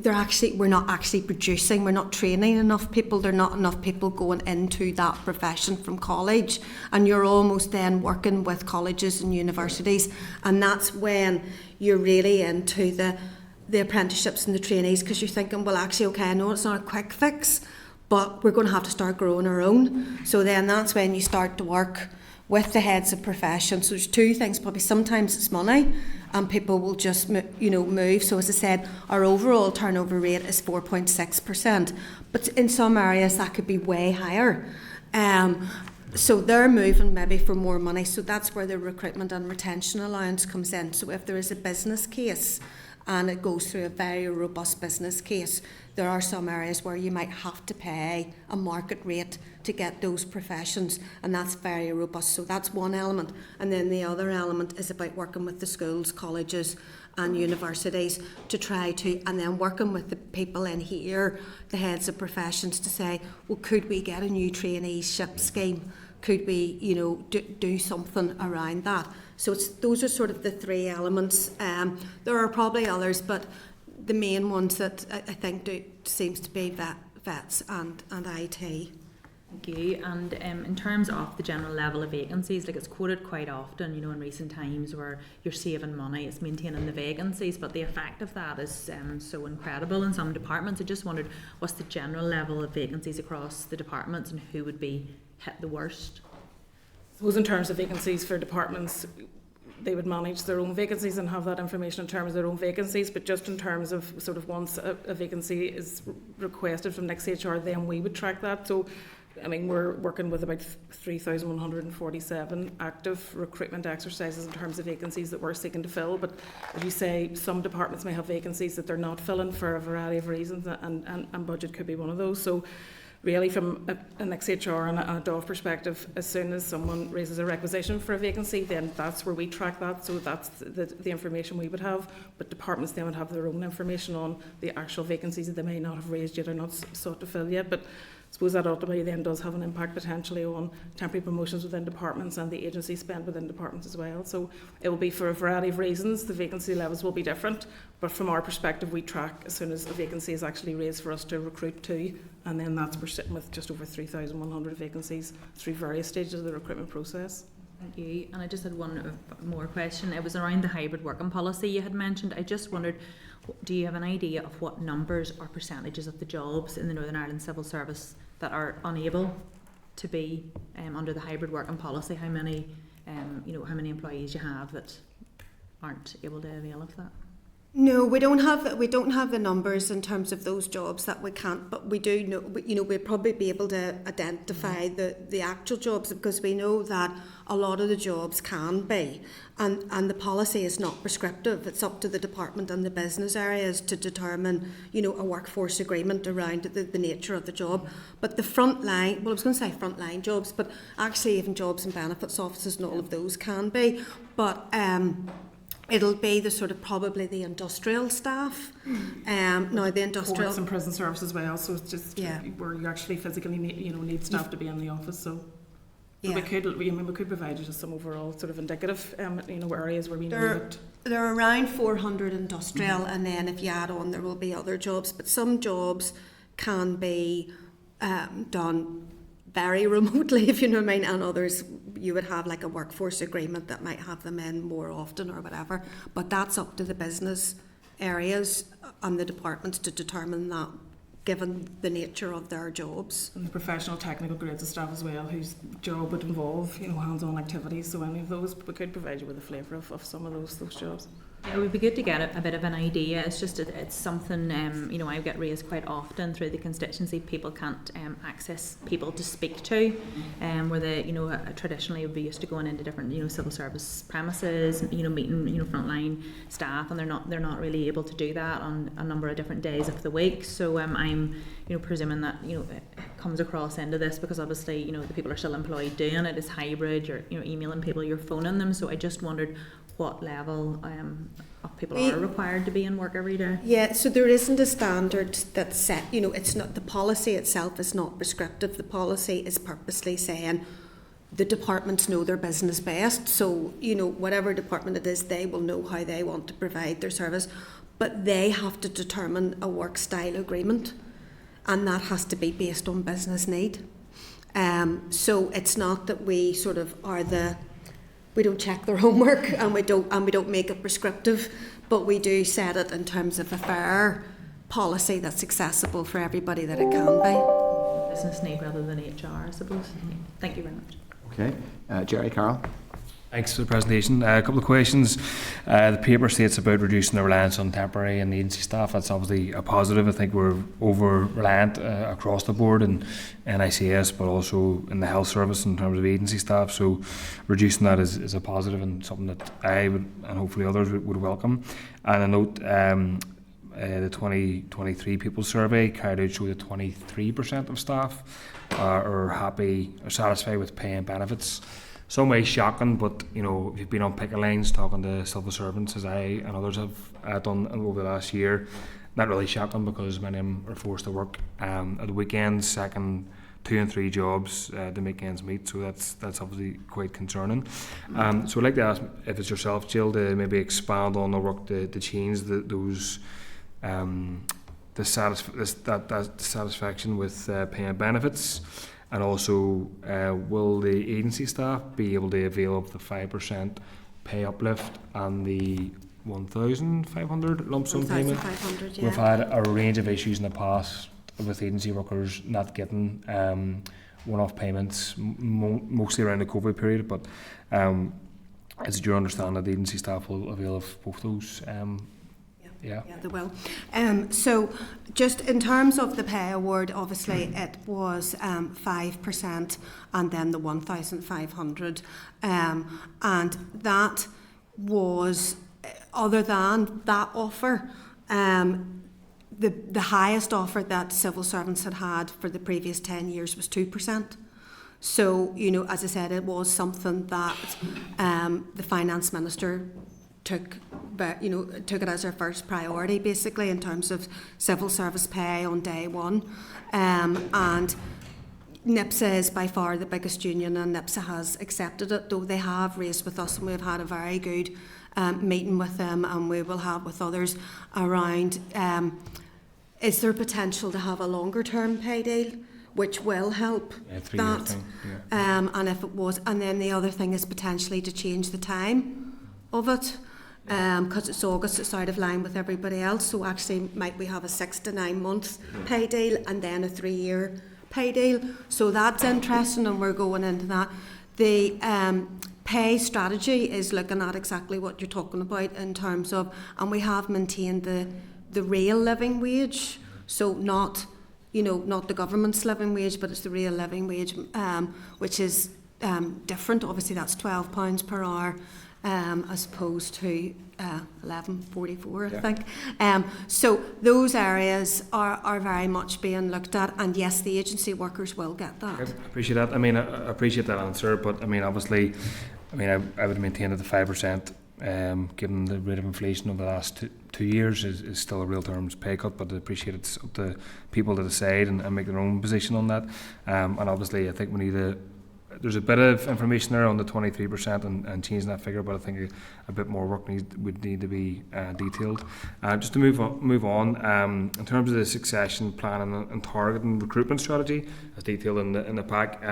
we're not actually producing, we're not training enough people, there are not enough people going into that profession from college, and you're almost then working with colleges and universities, and that's when you're really into the apprenticeships and the trainees, because you're thinking, well, actually, okay, I know it's not a quick fix, but we're going to have to start growing our own. So then that's when you start to work with the heads of profession. So there's two things, probably sometimes it's money, and people will just move. So as I said, our overall turnover rate is 4.6%, but in some areas that could be way higher. So they're moving maybe for more money. So that's where the recruitment and retention allowance comes in. So if there is a business case and it goes through a very robust business case, there are some areas where you might have to pay a market rate to get those professions, and that's very robust. So that's one element. And then the other element is about working with the schools, colleges and universities to try to, and then working with the people in here, the heads of professions, to say, well, could we get a new traineeship scheme? Could we, you know, do something around that? So those are sort of the three elements. There are probably others, but the main ones that I think seems to be vets and IT. Thank you. And in terms of the general level of vacancies, like it's quoted quite often, you know, in recent times, where you're saving money, it's maintaining the vacancies, but the effect of that is so incredible in some departments. I just wondered, what's the general level of vacancies across the departments, and who would be hit the worst? I suppose in terms of vacancies for departments, they would manage their own vacancies and have that information in terms of their own vacancies, but just in terms of sort of once a vacancy is requested from next HR, then we would track that. So I mean, we're working with about 3,147 active recruitment exercises in terms of vacancies that we're seeking to fill. But as you say, some departments may have vacancies that they're not filling for a variety of reasons, and budget could be one of those. So really, from an XHR and a DOF perspective, as soon as someone raises a requisition for a vacancy, then that's where we track that. So that's the information we would have. But departments then would have their own information on the actual vacancies that they may not have raised yet or not sought to fill yet. But I suppose that ultimately then does have an impact potentially on temporary promotions within departments and the agency spend within departments as well. So it will be for a variety of reasons. The vacancy levels will be different, but from our perspective, we track as soon as a vacancy is actually raised for us to recruit to, and then we're sitting with just over 3,100 vacancies through various stages of the recruitment process. Thank you. And I just had one more question. It was around the hybrid working policy you had mentioned. I just wondered, do you have an idea of what numbers or percentages of the jobs in the Northern Ireland Civil Service that are unable to be under the hybrid working policy? How many, how many employees you have that aren't able to avail of that? No, we don't have the numbers in terms of those jobs that we can't, but we do know, we'd probably be able to identify the actual jobs, because we know that a lot of the jobs can be, and the policy is not prescriptive. It's up to the department and the business areas to determine, a workforce agreement around the nature of the job. But the front line, well, I was going to say front line jobs, but actually even jobs and benefits offices and all of those can be. But it'll be the sort of probably the industrial staff. Now the industrial courts and prison service as well. So it's just where you actually physically need staff to be in the office. So we could provide you just some overall sort of indicative areas where we know that there are around 400 industrial, and then if you add on, there will be other jobs. But some jobs can be done very remotely, if you know what I mean, and others you would have like a workforce agreement that might have them in more often or whatever. But that's up to the business areas and the departments to determine that, given the nature of their jobs. And the professional technical grades of staff as well, whose job would involve hands-on activities. So any of those, we could provide you with a flavour of some of those jobs. It would be good to get a bit of an idea. It's just it's something I get raised quite often through the constituency. People can't access people to speak to, where they traditionally would be used to going into different civil service premises, meeting frontline staff, and they're not really able to do that on a number of different days of the week. So I'm presuming that it comes across into this, because obviously the people are still employed doing it. It's hybrid. You're emailing people, you're phoning them. So I just wondered what level of people are required to be in work every day. Yeah, so there isn't a standard that's set. It's not, the policy itself is not prescriptive. The policy is purposely saying the departments know their business best. So, whatever department it is, they will know how they want to provide their service, but they have to determine a work style agreement, and that has to be based on business need. So it's not that we sort of are we don't check their homework and we don't make it prescriptive, but we do set it in terms of a fair policy that's accessible for everybody that it can be. Business need rather than HR, I suppose. Thank you very much. Okay, Jerry, Carol. Thanks for the presentation. A couple of questions. The paper states about reducing the reliance on temporary and agency staff. That's obviously a positive. I think we're over-reliant across the board in NICS, but also in the health service in terms of agency staff. So reducing that is a positive, and something that I would, and hopefully others would welcome. And I note the 2023 People's Survey carried out showed that 23% of staff are happy or satisfied with pay and benefits. Some way shocking, but if you've been on picket lines talking to civil servants, as I and others have done over the last year, not really shocking, because many of them are forced to work at the weekends, second 2 and 3 jobs to make ends meet. So that's obviously quite concerning. So I'd like to ask if it's yourself, Jill, to maybe expand on the work to change those the satisfaction with pay and benefits. And also, will the agency staff be able to avail of the 5% pay uplift and the 1,500 lump sum payment? 1,500, yeah. We've had a range of issues in the past with agency workers not getting one-off payments, mostly around the COVID period. But is it your understanding that the agency staff will avail of both those? Yeah, they will. So just in terms of the pay award, obviously it was 5% and then the 1,500. And that was, other than that offer, the highest offer that civil servants had for the previous 10 years was 2%. So, as I said, it was something that the Finance Minister took it as our first priority, basically, in terms of civil service pay on day one. And NIPSA is by far the biggest union, and NIPSA has accepted it, though they have raised with us, and we've had a very good meeting with them, and we will have with others around is there potential to have a longer term pay deal which will help Yeah, 3 year that. thing, yeah. And if it was, and then the other thing is potentially to change the time of it, because it's August, it's out of line with everybody else. So actually, might we have a 6 to 9 month pay deal and then a 3 year pay deal? So that's interesting, and we're going into that. The pay strategy is looking at exactly what you're talking about in terms of, and we have maintained the real living wage, so not, you know, not the government's living wage, but it's the real living wage, which is different. Obviously, that's £12 per hour, as opposed to £11.44, I think. So those areas are very much being looked at, and yes, the agency workers will get that. I appreciate that. I mean, I appreciate that answer, but I mean, obviously, I mean, I would maintain that the 5%, given the rate of inflation over the last two years, is still a real terms pay cut. But I appreciate it's up to people to decide and make their own position on that. And obviously, I think we need there's a bit of information there on the 23% and changing that figure, but I think a bit more work would need to be detailed. Just to move on, in terms of the succession plan and target and recruitment strategy, as detailed in the pack,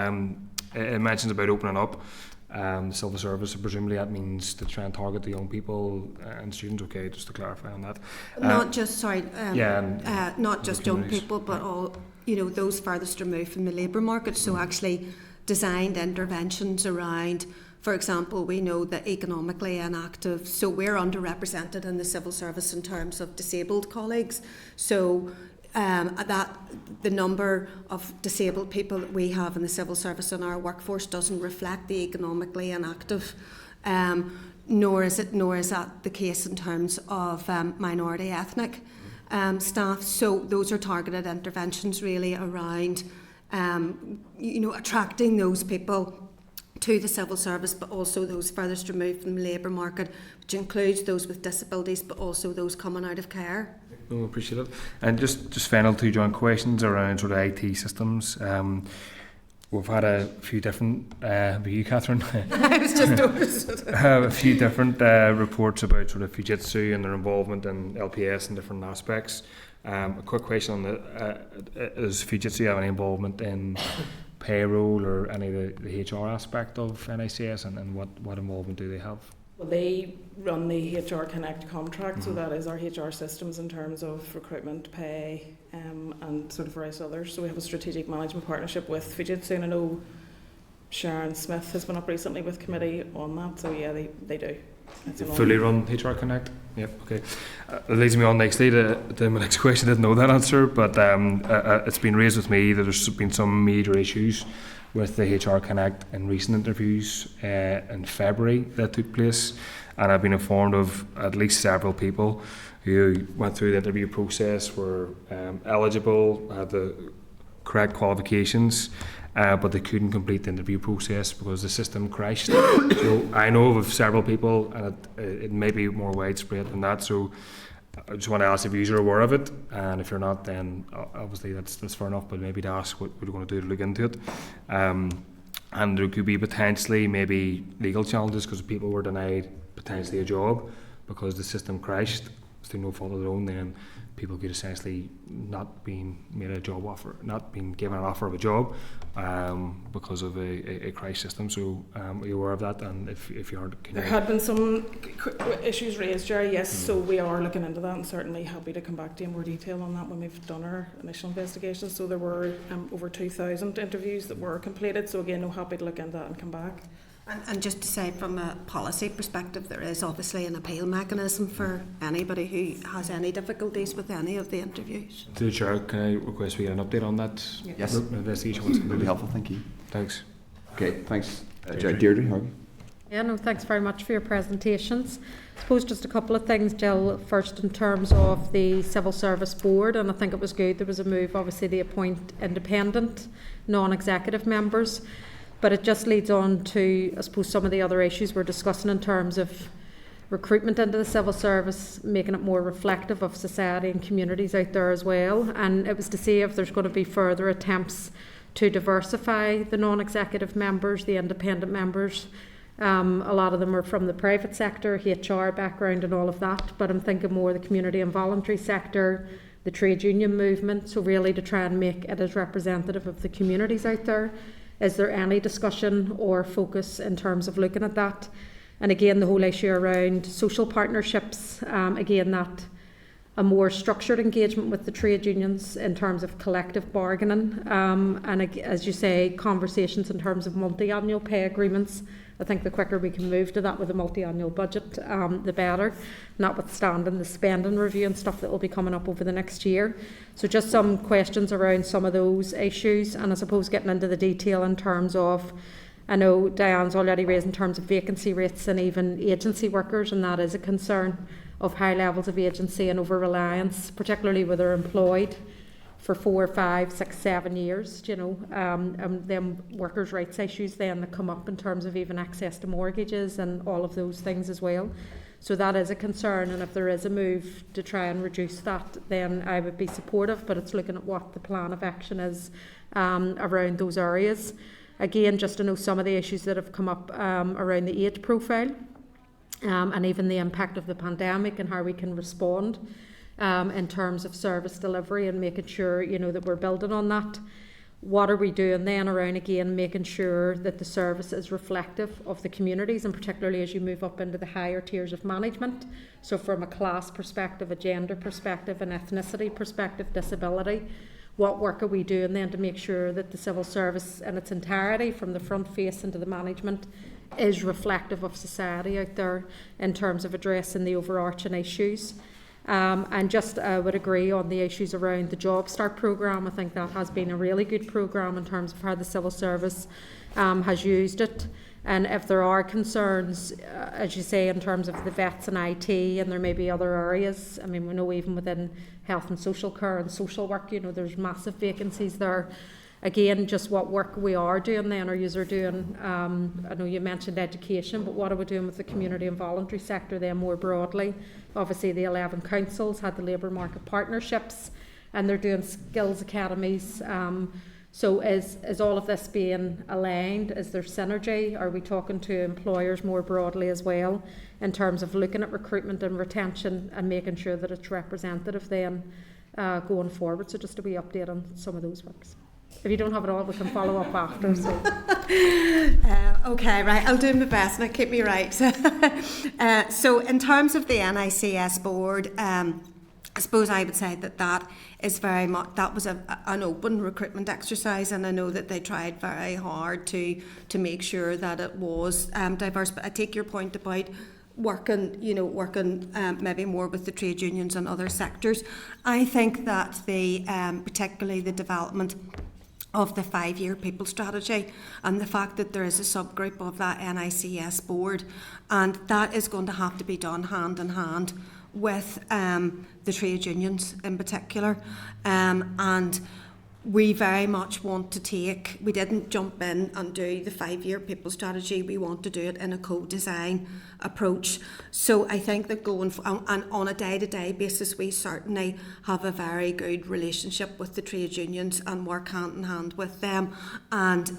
it mentions about opening up the civil service, so presumably that means to try and target the young people and students. Okay, just to clarify on that. Not just, not just young communities. people, but all, you know, those furthest removed from the labour market. So actually designed interventions around, for example, we know that economically inactive, so we're underrepresented in the civil service in terms of disabled colleagues. So that the number of disabled people that we have in the civil service in our workforce doesn't reflect the economically inactive, nor is that the case in terms of minority ethnic staff. So those are targeted interventions really around attracting those people to the civil service, but also those furthest removed from the labour market, which includes those with disabilities, but also those coming out of care. No, appreciate it. And just final two joint questions around sort of IT systems. We've had a few different, you, Catherine? I was just opposite. A few different reports about sort of Fujitsu and their involvement in LPS and different aspects. A quick question on does Fujitsu have any involvement in payroll or any of the HR aspect of NICS, and what involvement do they have? Well, they run the HR Connect contract, so that is our HR systems in terms of recruitment, pay, and sort of various others. So we have a strategic management partnership with Fujitsu, and I know Sharon Smith has been up recently with committee on that, so yeah, they do. Fully run HR Connect? Yep, okay. That leads me on nicely to my next question. I didn't know that answer, but it's been raised with me that there's been some major issues with the HR Connect in recent interviews in February that took place, and I've been informed of at least several people who went through the interview process, were eligible, had the correct qualifications, but they couldn't complete the interview process because the system crashed. So I know of several people, and it may be more widespread than that. So I just want to ask if you're aware of it, and if you're not, then obviously that's fair enough. But maybe to ask what we're going to do to look into it. And there could be potentially maybe legal challenges because people were denied potentially a job because the system crashed through no fault of their own. Then people could essentially not being made a job offer, not being given an offer of a job because of a crash system. So are you aware of that? And if you aren't, there had been some issues raised, Jerry, yes, so we are looking into that and certainly happy to come back to you in more detail on that when we've done our initial investigation. So there were over 2,000 interviews that were completed, so again, we're happy to look into that and come back. And just to say, from a policy perspective, there is obviously an appeal mechanism for anybody who has any difficulties with any of the interviews. To the Chair, can I request we get an update on that? Yes. Investigation. Really helpful, thank you. Thanks. Okay, thanks. Deirdre, Harvey. Yeah, no, thanks very much for your presentations. I suppose just a couple of things, Jill. First, in terms of the Civil Service Board, and I think it was good there was a move, obviously, to appoint independent, non-executive members. But it just leads on to, I suppose, some of the other issues we're discussing in terms of recruitment into the civil service, making it more reflective of society and communities out there as well. And it was to see if there's going to be further attempts to diversify the non-executive members, the independent members. A lot of them are from the private sector, HR background and all of that, but I'm thinking more the community and voluntary sector, the trade union movement, so really to try and make it as representative of the communities out there. Is there any discussion or focus in terms of looking at that? And again, the whole issue around social partnerships, again, that a more structured engagement with the trade unions in terms of collective bargaining, and as you say, conversations in terms of multi-annual pay agreements. I think the quicker we can move to that with a multi-annual budget, the better, notwithstanding the spending review and stuff that will be coming up over the next year. So just some questions around some of those issues, and I suppose getting into the detail in terms of, I know Diane's already raised in terms of vacancy rates and even agency workers, and that is a concern of high levels of agency and over-reliance, particularly where they're employed for 4, 5, 6, 7 years, and them workers' rights issues then that come up in terms of even access to mortgages and all of those things as well. So that is a concern, and if there is a move to try and reduce that, then I would be supportive, but it's looking at what the plan of action is around those areas. Again, just to know some of the issues that have come up around the age profile, and even the impact of the pandemic and how we can respond in terms of service delivery and making sure, that we're building on that. What are we doing then around, again, making sure that the service is reflective of the communities, and particularly as you move up into the higher tiers of management? So from a class perspective, a gender perspective, an ethnicity perspective, disability, what work are we doing then to make sure that the civil service in its entirety, from the front face into the management, is reflective of society out there in terms of addressing the overarching issues? And just would agree on the issues around the Job Start programme. I think that has been a really good programme in terms of how the civil service has used it. And if there are concerns, as you say, in terms of the vets and IT, and there may be other areas, I mean, we know even within health and social care and social work, there's massive vacancies there. Again, just what work we are doing then, or you are doing, I know you mentioned education, but what are we doing with the community and voluntary sector then more broadly? Obviously the 11 councils had the labour market partnerships, and they're doing skills academies. So is all of this being aligned? Is there synergy? Are we talking to employers more broadly as well in terms of looking at recruitment and retention and making sure that it's representative then going forward? So just a wee update on some of those works. If you don't have it all, we can follow up after. So. Okay, right, I'll do my best and keep me right. So in terms of the NICS board, I suppose I would say that is very much, that was an open recruitment exercise, and I know that they tried very hard to make sure that it was diverse. But I take your point about working maybe more with the trade unions and other sectors. I think that particularly the development of the 5-year people strategy, and the fact that there is a subgroup of that NICS board, and that is going to have to be done hand in hand with the trade unions in particular, and we very much want to we didn't jump in and do the 5-year people strategy. We want to do it in a co-design approach. So I think that and on a day-to-day basis, we certainly have a very good relationship with the trade unions and work hand in hand with them, and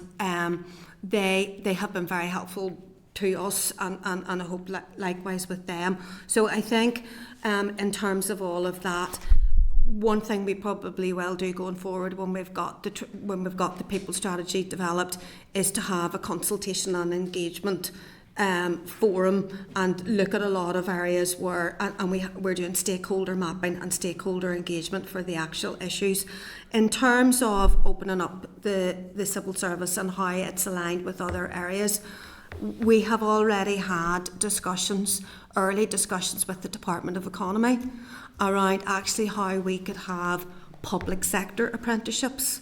they have been very helpful to us, and I hope likewise with them. So I think in terms of all of that, one thing we probably will do going forward when we've got the people strategy developed is to have a consultation and engagement forum and look at a lot of areas where we're doing stakeholder mapping and stakeholder engagement for the actual issues. In terms of opening up the civil service and how it's aligned with other areas, we have already had early discussions with the Department of Economy around actually how we could have public sector apprenticeships.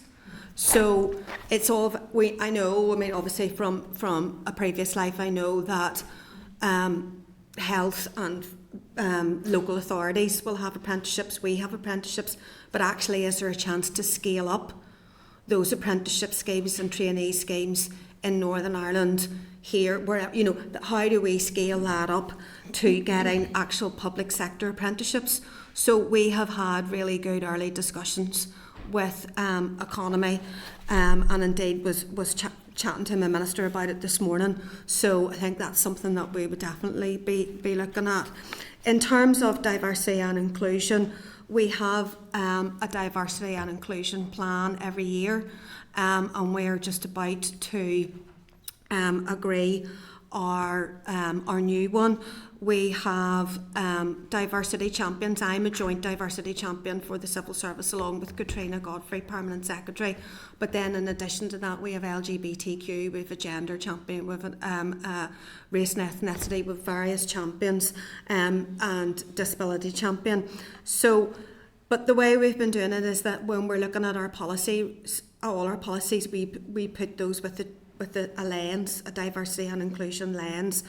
So it's all, obviously from a previous life, I know that health and local authorities will have apprenticeships, we have apprenticeships, but actually is there a chance to scale up those apprenticeship schemes and trainee schemes in Northern Ireland here, where, how do we scale that up to getting actual public sector apprenticeships? So we have had really good early discussions with Economy, and indeed was chatting to my minister about it this morning. So I think that's something that we would definitely be looking at. In terms of diversity and inclusion, We have a diversity and inclusion plan every year, and we're just about to agree our new one. We have diversity champions. I'm a joint diversity champion for the civil service along with Katrina Godfrey, Permanent Secretary. But then in addition to that, we have LGBTQ, we have a gender champion, we have a race and ethnicity with various champions, and disability champion. So, but the way we've been doing it is that when we're looking at our policies, all our policies, we put those with a lens, a diversity and inclusion lens.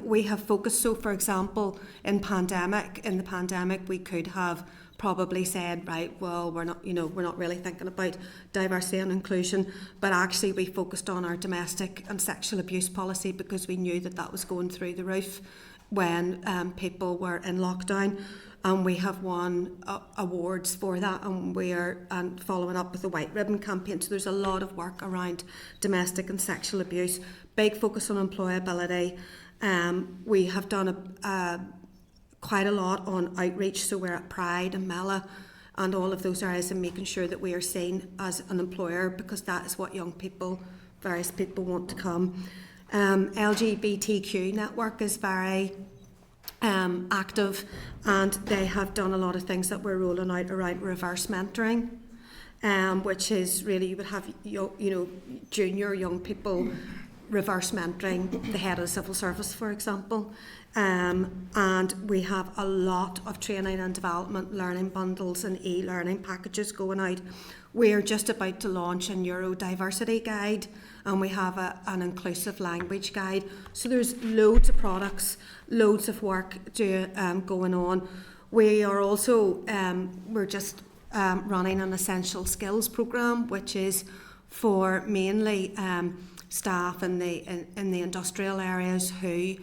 We have focused, so for example, in the pandemic, we could have probably said, right, well, we're not really thinking about diversity and inclusion, but actually we focused on our domestic and sexual abuse policy because we knew that was going through the roof when people were in lockdown. And we have won awards for that, and we are following up with the White Ribbon campaign. So there's a lot of work around domestic and sexual abuse, big focus on employability. We have done quite a lot on outreach, so we're at Pride and Mela and all of those areas, and making sure that we are seen as an employer, because that is what young people, various people want to come. LGBTQ network is very active, and they have done a lot of things that we're rolling out around reverse mentoring, which is really, you would have junior young people reverse mentoring the head of the civil service, for example, and we have a lot of training and development, learning bundles and e-learning packages going out. We're just about to launch a neurodiversity guide, and we have an inclusive language guide. So there's loads of products, loads of work going on. We are also we're just running an essential skills programme, which is for mainly staff in the industrial areas who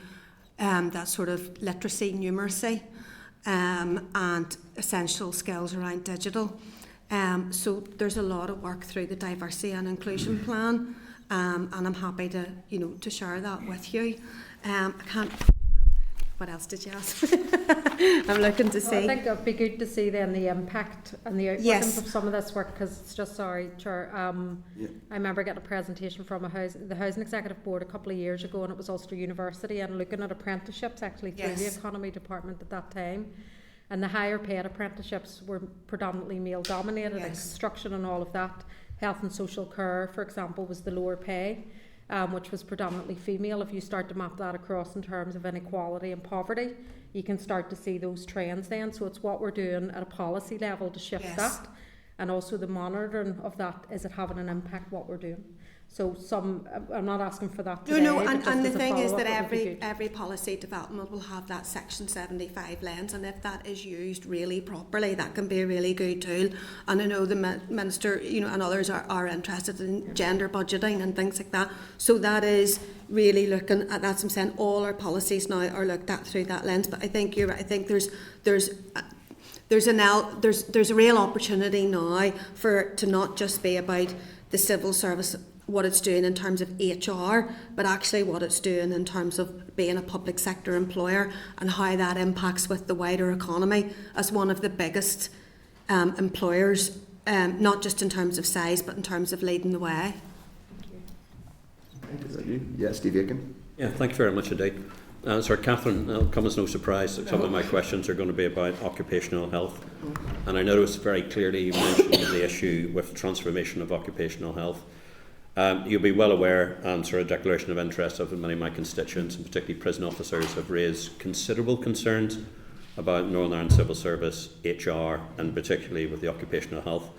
that sort of literacy, numeracy, and essential skills around digital. So there's a lot of work through the diversity and inclusion plan, and I'm happy to share that with you. I can't. What else did you ask? I'm looking to see. I think it'd be good to see then the impact and the outcomes Yes. of some of this work, because it's just, sorry, Chair, I remember getting a presentation from the Housing Executive Board a couple of years ago, and it was Ulster University, and looking at apprenticeships actually through the Economy Department at that time. And the higher paid apprenticeships were predominantly male dominated, like construction and all of that. Health and social care, for example, was the lower pay, which was predominantly female. If you start to map that across in terms of inequality and poverty, you can start to see those trends then. So it's what we're doing at a policy level to shift that, and also the monitoring of that. Is it having an impact, what we're doing? So I'm not asking for that today. No, and the thing is that every policy development will have that Section 75 lens, and if that is used really properly, that can be a really good tool. And I know the Minister, and others are interested in gender budgeting and things like that. So that is really looking at that. So I'm saying all our policies now are looked at through that lens. But I think you're right. I think there's a real opportunity now for it to not just be about the civil service, what it's doing in terms of HR, but actually what it's doing in terms of being a public sector employer, and how that impacts with the wider economy as one of the biggest employers, not just in terms of size, but in terms of leading the way. Is that you? Yes, Steve Aiken. Yeah, thank you very much indeed. Sir Catherine, it'll come as no surprise that some of my questions are going to be about occupational health. And I noticed very clearly you mentioned the issue with transformation of occupational health. You'll be well aware, and sort of declaration of interest of many of my constituents, and particularly prison officers, have raised considerable concerns about Northern Ireland Civil Service, HR, and particularly with the occupational health.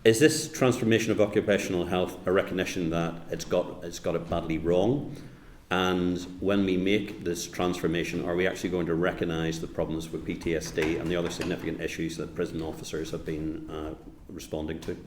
Is this transformation of occupational health a recognition that it's got it badly wrong? And when we make this transformation, are we actually going to recognise the problems with PTSD and the other significant issues that prison officers have been responding to?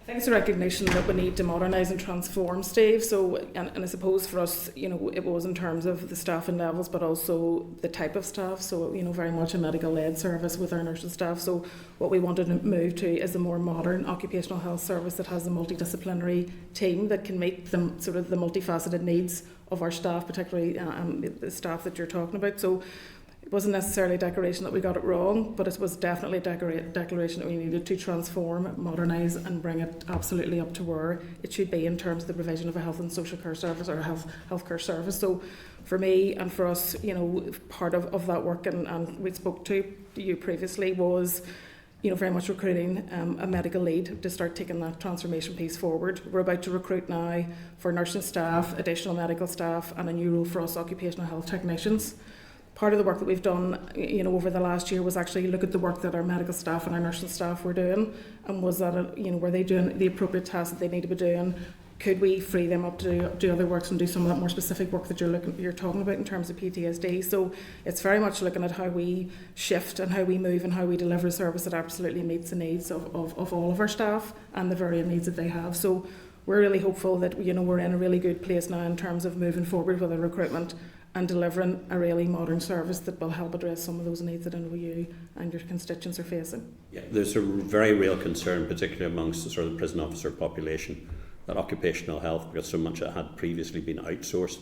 I think it's a recognition that we need to modernise and transform, Steve. So, and I suppose for us, it was in terms of the staffing levels, but also the type of staff. So, very much a medical-led service with our nursing staff. So, what we wanted to move to is a more modern occupational health service that has a multidisciplinary team that can meet the multifaceted needs of our staff, particularly the staff that you're talking about. So, It wasn't necessarily a declaration that we got it wrong, but it was definitely a declaration that we needed to transform, modernise and bring it absolutely up to where it should be in terms of the provision of a health and social care service or a healthcare service. So for me and for us, you know, part of that work, and we spoke to you previously, was, you know, very much recruiting a medical lead to start taking that transformation piece forward. We're about to recruit now for nursing staff, additional medical staff, and a new role for us occupational health technicians. Part of the work that we've done, you know, over the last year was actually look at the work that our medical staff and our nursing staff were doing, and was that, you know, were they doing the appropriate tasks that they need to be doing? Could we free them up to do other works and do some of that more specific work that you're talking about in terms of PTSD? So it's very much looking at how we shift and how we move and how we deliver a service that absolutely meets the needs of all of our staff and the varying needs that they have. So we're really hopeful that, you know, we're in a really good place now in terms of moving forward with our recruitment and delivering a really modern service that will help address some of those needs that I know you and your constituents are facing. Yeah, there's a very real concern, particularly amongst the sort of the prison officer population, that occupational health, because so much it had previously been outsourced,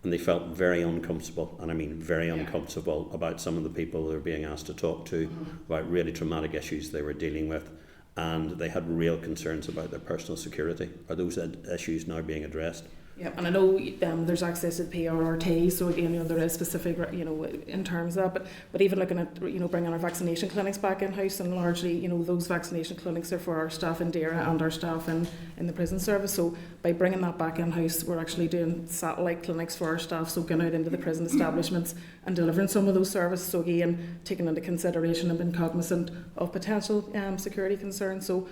and they felt very uncomfortable, and I mean very uncomfortable, about some of the people they were being asked to talk to, about really traumatic issues they were dealing with, and they had real concerns about their personal security. Are those issues now being addressed? Yeah, and I know there's access to the PRRT, so again, you know, there is specific, you know, in terms of that, but even looking at, you know, bringing our vaccination clinics back in-house, and largely, you know, those vaccination clinics are for our staff in DAERA and our staff in the prison service. So by bringing that back in-house, we're actually doing satellite clinics for our staff, so going out into the prison establishments and delivering some of those services. So again, taking into consideration and being cognizant of potential security concerns. So,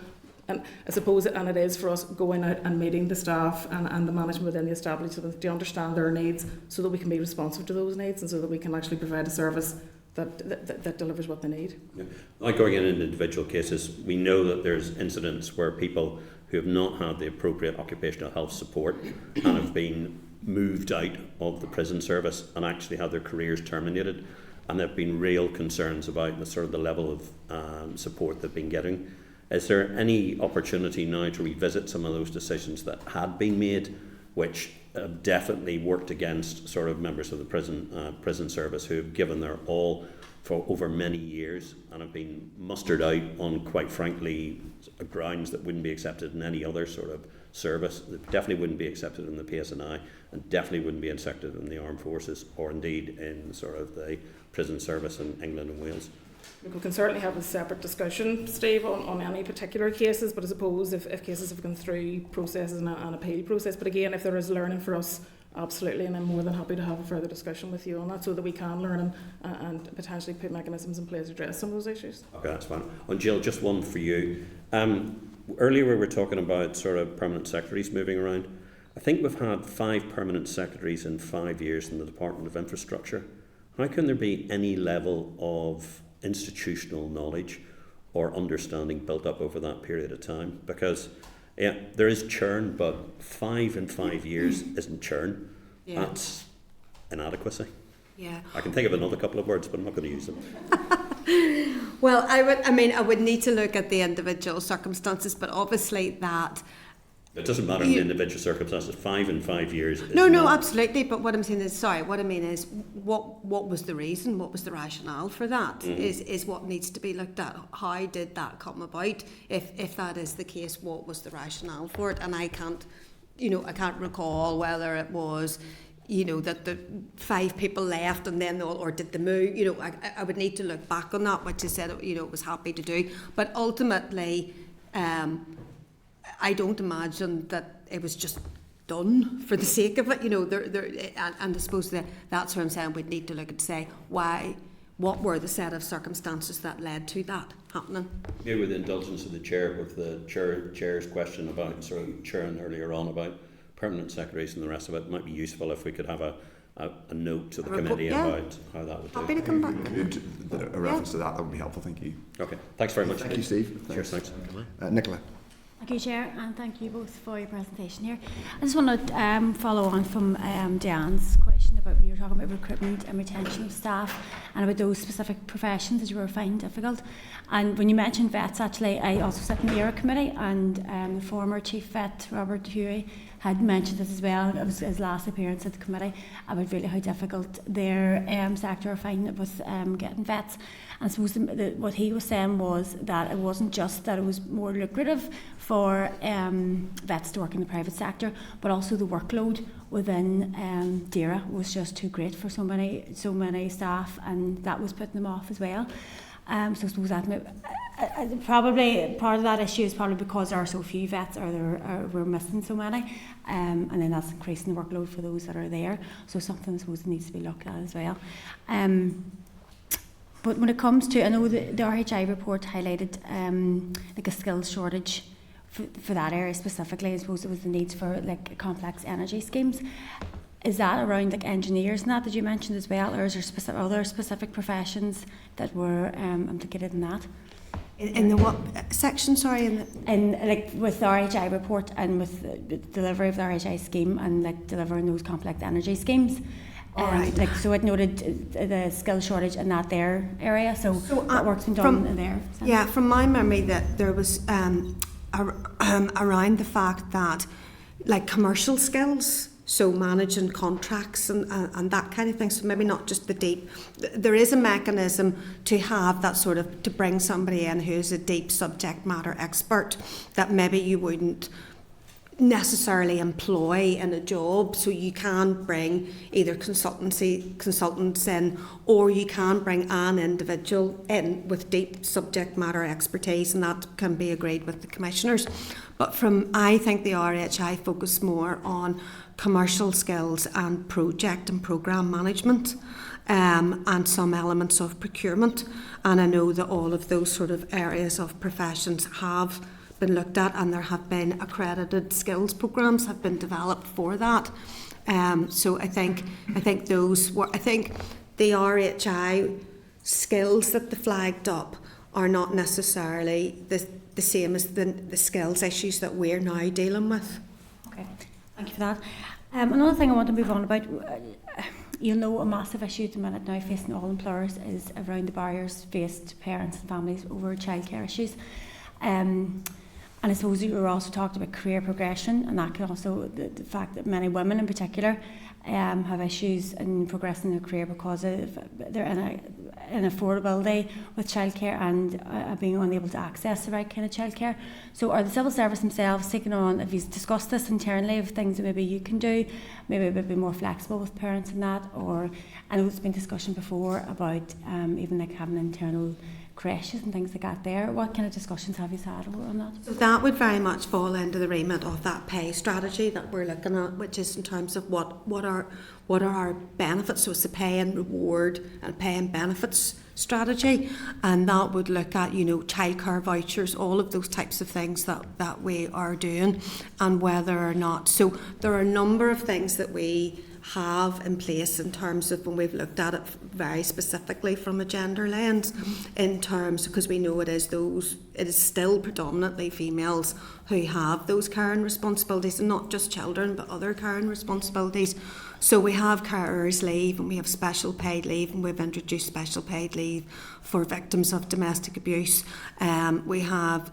and I suppose, and it is for us going out and meeting the staff and the management within the establishment to understand their needs, so that we can be responsive to those needs, and so that we can actually provide a service that delivers what they need. Yeah. Like going in individual cases, we know that there's incidents where people who have not had the appropriate occupational health support and have been moved out of the prison service and actually had their careers terminated, and there have been real concerns about the sort of the level of support they've been getting. Is there any opportunity now to revisit some of those decisions that had been made, which have definitely worked against sort of members of the prison service who have given their all for over many years and have been mustered out on, quite frankly, grounds that wouldn't be accepted in any other sort of service, that definitely wouldn't be accepted in the PSNI, and definitely wouldn't be accepted in the armed forces, or indeed in sort of the prison service in England and Wales? We can certainly have a separate discussion, Steve, on any particular cases, but I suppose if cases have gone through processes and an appeal process, but again, if there is learning for us, absolutely, and I'm more than happy to have a further discussion with you on that, so that we can learn and potentially put mechanisms in place to address some of those issues. Okay, that's fine. And Jill, just one for you. Earlier we were talking about sort of permanent secretaries moving around. I think we've had 5 permanent secretaries in 5 years in the Department of Infrastructure. How can there be any level of institutional knowledge or understanding built up over that period of time? Because yeah, there is churn, but 5 in 5 years isn't churn. Yeah. That's inadequacy. Yeah. I can think of another couple of words, but I'm not going to use them. Well, I would need to look at the individual circumstances, but obviously that. It doesn't matter in the individual circumstances. 5 in 5 years. No, absolutely. But what I'm saying is, what was the reason? What was the rationale for that? Mm-hmm. Is what needs to be looked at. How did that come about? If that is the case, what was the rationale for it? And I can't recall whether it was, that the 5 people left and then or did they move? I would need to look back on that, which I said, was happy to do. But ultimately, I don't imagine that it was just done for the sake of it, and I suppose that's what I'm saying. We'd need to look and say what were the set of circumstances that led to that happening. Maybe with the indulgence of the chair, with the chair's question about sort of churn earlier on about permanent secretaries and the rest of it, might be useful if we could have a note to the committee about how that would Happy do. to come back. A reference to that would be helpful, thank you. Okay, thanks very much. Thank you, Steve. Cheers, thanks. Nicola. Thank you, Chair, and thank you both for your presentation here. I just want to follow on from Diane's question about when you were talking about recruitment and retention of staff and about those specific professions that you were finding difficult. And when you mentioned vets, actually, I also sit in the ERA committee, and the former chief vet, Robert Huey, had mentioned this as well. It was his last appearance at the committee about really how difficult their sector are finding it with getting vets. And I suppose what he was saying was that it wasn't just that it was more lucrative for vets to work in the private sector, but also the workload within DERA was just too great for so many staff, and that was putting them off as well. So I suppose that probably part of that issue is probably because there are so few vets, or we're missing so many, and then that's increasing the workload for those that are there. So something I suppose needs to be looked at as well. But when it comes to, I know the RHI report highlighted like a skills shortage for that area specifically. I suppose it was the needs for like complex energy schemes. Is that around like engineers and that you mentioned as well, or is there other specific professions that were implicated in that? In the what section, sorry? In like with the RHI report and with the delivery of the RHI scheme and like delivering those complex energy schemes. Right. Like, so it noted the skill shortage in that there area, so what work's been done in there? Yeah, from my memory that there was around the fact that like commercial skills, so managing contracts and that kind of thing, so maybe not just the deep, there is a mechanism to have that sort of, to bring somebody in who's a deep subject matter expert that maybe you wouldn't necessarily employ in a job. So you can bring either consultants in, or you can bring an individual in with deep subject matter expertise, and that can be agreed with the commissioners. But I think the RHI focus more on commercial skills and project and programme management, and some elements of procurement. And I know that all of those sort of areas of professions have been looked at, and there have been accredited skills programmes have been developed for that. So I think those were, I think the RHI skills that they flagged up are not necessarily the same as the skills issues that we're now dealing with. Okay, thank you for that. Another thing I want to move on about, you know, a massive issue at the minute now facing all employers is around the barriers faced to parents and families over childcare issues. And I suppose you were also talked about career progression, and that can also, the fact that many women in particular have issues in progressing their career because of their inaffordability with childcare and being unable to access the right kind of childcare. So are the civil service themselves taking on, have you discussed this internally, of things that maybe you can do, maybe a bit be more flexible with parents in that? Or I know there's been discussion before about even like having internal creches and things like that there. What kind of discussions have you had on that? So that would very much fall into the remit of that pay strategy that we're looking at, which is in terms of what are our benefits. So it's a pay and reward and pay and benefits strategy, and that would look at, you know, childcare vouchers, all of those types of things that we are doing, and whether or not. So there are a number of things that we have in place in terms of when we've looked at it very specifically from a gender lens, in terms, because we know it is still predominantly females who have those caring responsibilities, and not just children but other caring responsibilities. So we have carers leave, and we have special paid leave, and we've introduced special paid leave for victims of domestic abuse. We have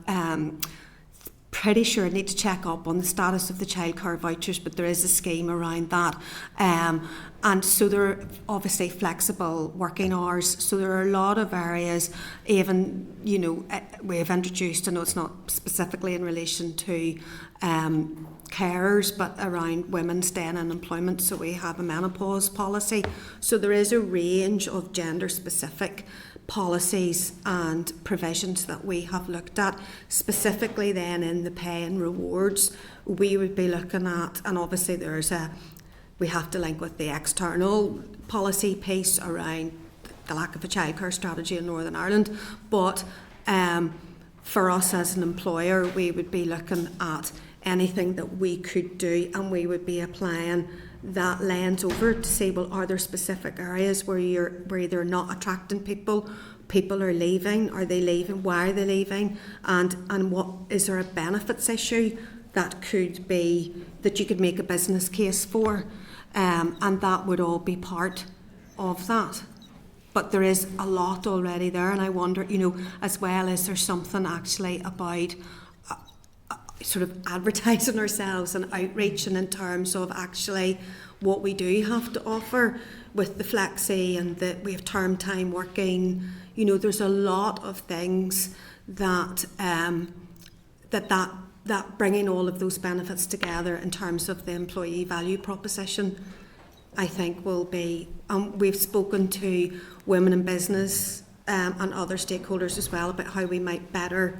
pretty sure I need to check up on the status of the childcare vouchers, but there is a scheme around that. And so there are obviously flexible working hours. So there are a lot of areas, even, you know, we have introduced, I know it's not specifically in relation to carers, but around women staying in employment. So we have a menopause policy. So there is a range of gender specific policies and provisions that we have looked at. Specifically then in the pay and rewards, we would be looking at, and obviously we have to link with the external policy piece around the lack of a childcare strategy in Northern Ireland, but for us as an employer, we would be looking at anything that we could do, and we would be applying that lens over to say, well, are there specific areas where you're not attracting people people are leaving. Are they leaving? Why are they leaving? And what is there a benefits issue that could be that you could make a business case for? And that would all be part of that. But there is a lot already there, and I wonder, as well, is there something actually about sort of advertising ourselves and outreach, and in terms of actually what we do have to offer with the flexi and that we have term time working. There's a lot of things that that bringing all of those benefits together in terms of the employee value proposition, I think will be. We've spoken to women in business and other stakeholders as well about how we might better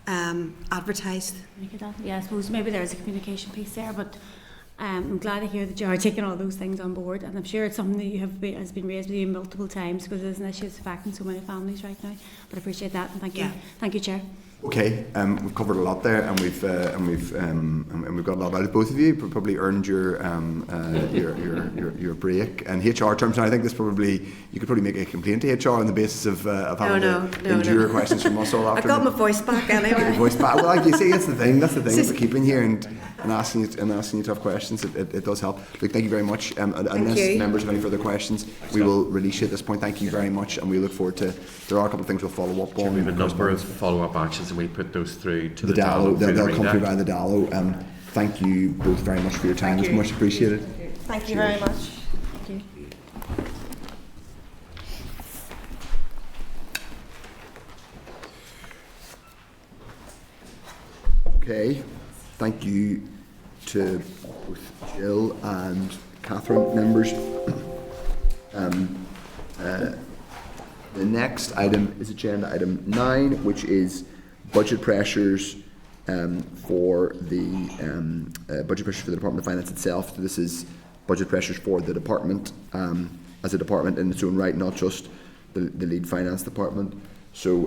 advertise. Yeah, I suppose maybe there's a communication piece there, but I'm glad to hear that you are taking all those things on board, and I'm sure it's something that has been raised with you multiple times, because there's an issue that's affecting so many families right now. But I appreciate that, and thank you, Chair. Okay, we've covered a lot there, and we've got a lot out of both of you. Probably earned your break. And HR terms, and I think this probably you could probably make a complaint to HR on the basis of having to endure questions from us all afternoon. I got my voice back anyway. Your voice back. Well, like you see, that's the thing. That's the thing about keeping here and asking you tough questions. It does help. Look, thank you very much. Unless members have any further questions, we will release you at this point. Thank you very much, and we look forward to. There are a couple of things we'll follow up on. We have a number of follow-up actions, and we put those through to the DALO. DALO. They'll come through via the DALO. Thank you both very much for your time. It's much appreciated. Thank you very much. Thank you. Okay, thank you to both Jill and Catherine, members. The next item is agenda item 9, which is budget pressures for the budget pressures for the Department of Finance itself. So this is budget pressures for the department as a department in its own right, not just the lead finance department. So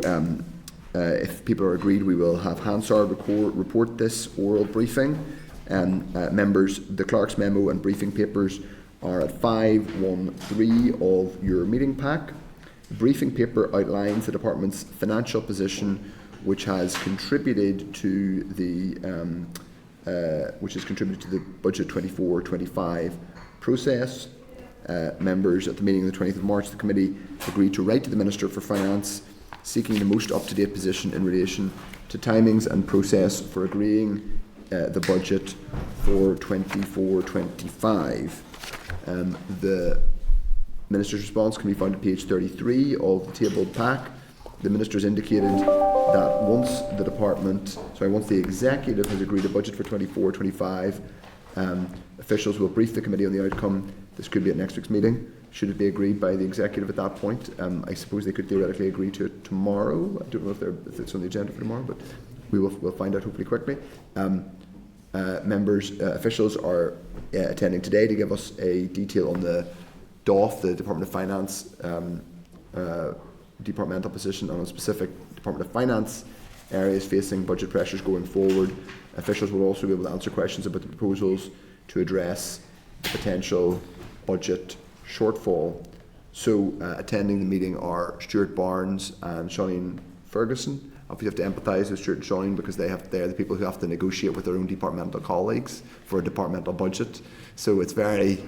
if people are agreed, we will have Hansard report this oral briefing. Members, the clerk's memo and briefing papers are at 513 of your meeting pack. The briefing paper outlines the department's financial position, which has contributed to the budget 24-25 process. Members, at the meeting on the 20th of March, the committee agreed to write to the Minister for Finance, seeking the most up-to-date position in relation to timings and process for agreeing the budget for 24-25. The Minister's response can be found at page 33 of the tabled pack. The Minister has indicated that once the Executive has agreed a budget for 24-25, officials will brief the committee on the outcome. This could be at next week's meeting. Should it be agreed by the Executive at that point? I suppose they could theoretically agree to it tomorrow. I don't know if it's on the agenda for tomorrow, but we'll find out hopefully quickly. Members, officials are attending today to give us a detail on the DOF, the Department of Finance departmental position on a specific Department of Finance areas facing budget pressures going forward. Officials will also be able to answer questions about the proposals to address the potential budget shortfall. So attending the meeting are Stuart Barnes and Shauneen Ferguson. Obviously, you have to empathise with Stuart and Shauneen because they're the people who have to negotiate with their own departmental colleagues for a departmental budget. So it's very,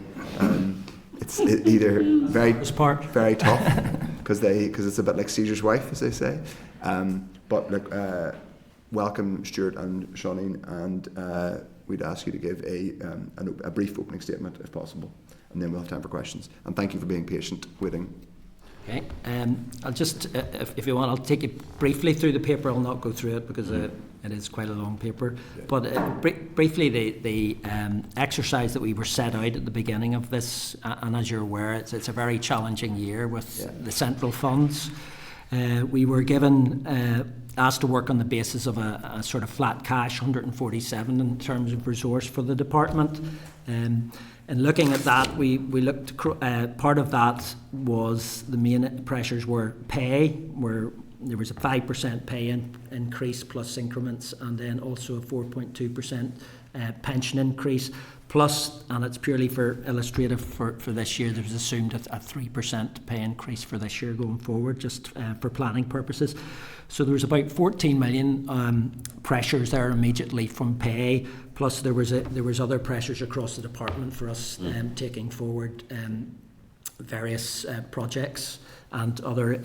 either very tough because it's a bit like Caesar's wife, as they say. But look, welcome Stuart and Shauneen, and we'd ask you to give a brief opening statement if possible, and then we'll have time for questions. And thank you for being patient waiting. Okay, I'll just, if you want, I'll take you briefly through the paper. I'll not go through it because it is quite a long paper. Yeah. But briefly, the exercise that we were set out at the beginning of this, and as you're aware, it's a very challenging year with the central funds. We were asked to work on the basis of a sort of flat cash, 147 in terms of resource for the department. And looking at that, we looked. Part of that was the main pressures were pay, where there was a 5% pay increase plus increments, and then also a 4.2% pension increase. Plus, and it's purely for illustrative for this year, there was assumed a 3% pay increase for this year going forward, just for planning purposes. So there was about 14 million pressures there immediately from pay. Plus, there was other pressures across the department for us taking forward various projects and other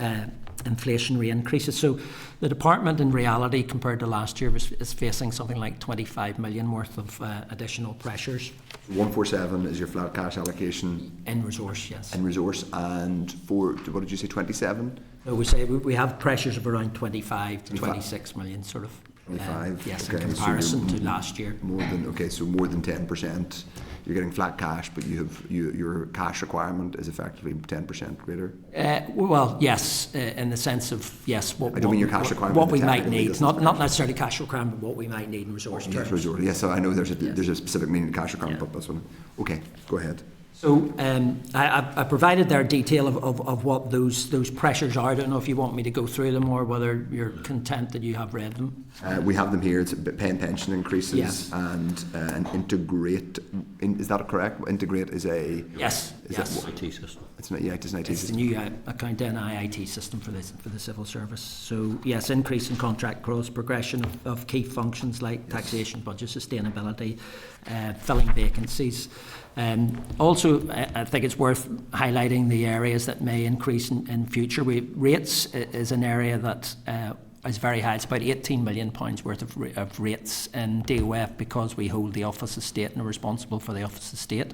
inflationary increases. So the department in reality compared to last year is facing something like 25 million worth of additional pressures. 147 is your flat cash allocation? In resource, yes. In resource, and for, what did you say, 27? No, we say we have pressures of around 25 to 26 million sort of. 25? Yes, okay. in comparison to last year. So more than 10%. You're getting flat cash, but your cash requirement is effectively 10% greater. Well, yes, in the sense of yes. I don't mean your cash requirement. What we might need, not necessarily cash requirement, but what we might need in resource terms. Yes, so I know there's a specific meaning in cash requirement, but that's one. Okay, go ahead. So I provided their detail of what those pressures are. I don't know if you want me to go through them or whether you're content that you have read them. We have them here. It's pay and pension increases and integrate. Is that correct? Integrate is a yes. Yes. IT system. It's an IT system. It's the new accounting IT system for the civil service. So yes, increase in contract growth, progression of key functions like taxation, budget, sustainability, filling vacancies. Also, I think it's worth highlighting the areas that may increase in future. Rates is an area that is very high. It's about £18 million worth of rates in DOF because we hold the Office of State and are responsible for the Office of State.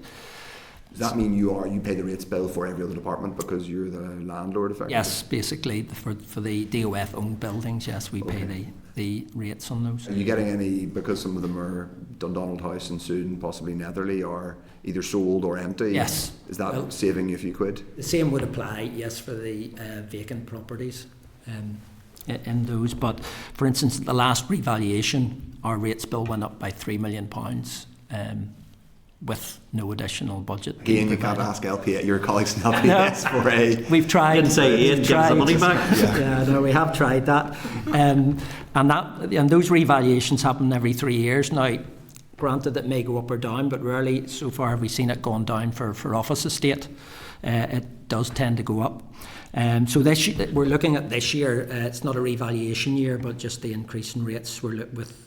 Does that mean you pay the rates bill for every other department because you're the landlord, effectively? Yes, basically for the DOF owned buildings. Yes, we pay the rates on those. Are you getting any, because some of them are Dundonald House and soon possibly Netherley, are either sold or empty? Yes. Is that saving you a few quid? The same would apply, yes, for the vacant properties in those. But for instance, the last revaluation, our rates bill went up by £3 million. With no additional budget. Again, you can't ask LPS, your colleagues in LPS for a... We've tried. Didn't say Ian, give us the money back. Yeah, no, we have tried that. And those revaluations happen every 3 years. Now, granted it may go up or down, but rarely so far have we seen it gone down for Office Estate. It does tend to go up. So we're looking at this year, it's not a revaluation year, but just the increase in rates. We're with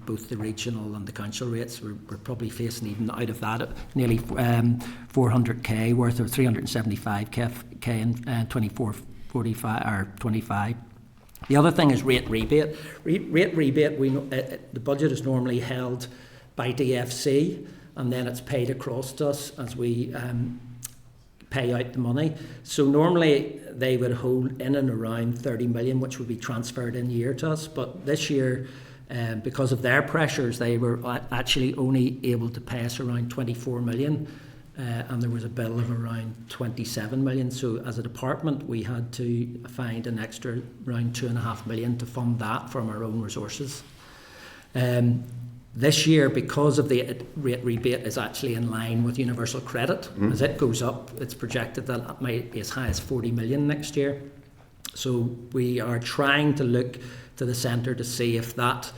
both the regional and the council rates. We're probably facing even out of that nearly 400k worth of 375k in 24-45 or 25. The other thing is rate rebate. Rate rebate, we know, the budget is normally held by DFC and then it's paid across to us as we pay out the money. So normally they would hold in and around 30 million, which would be transferred in year to us. But this year, because of their pressures, they were actually only able to pay us around 24 million. And there was a bill of around 27 million. So as a department, we had to find an extra around 2.5 million to fund that from our own resources. This year, because of the rate rebate is actually in line with universal credit, as it goes up, it's projected that it might be as high as 40 million next year. So we are trying to look to the centre to see if that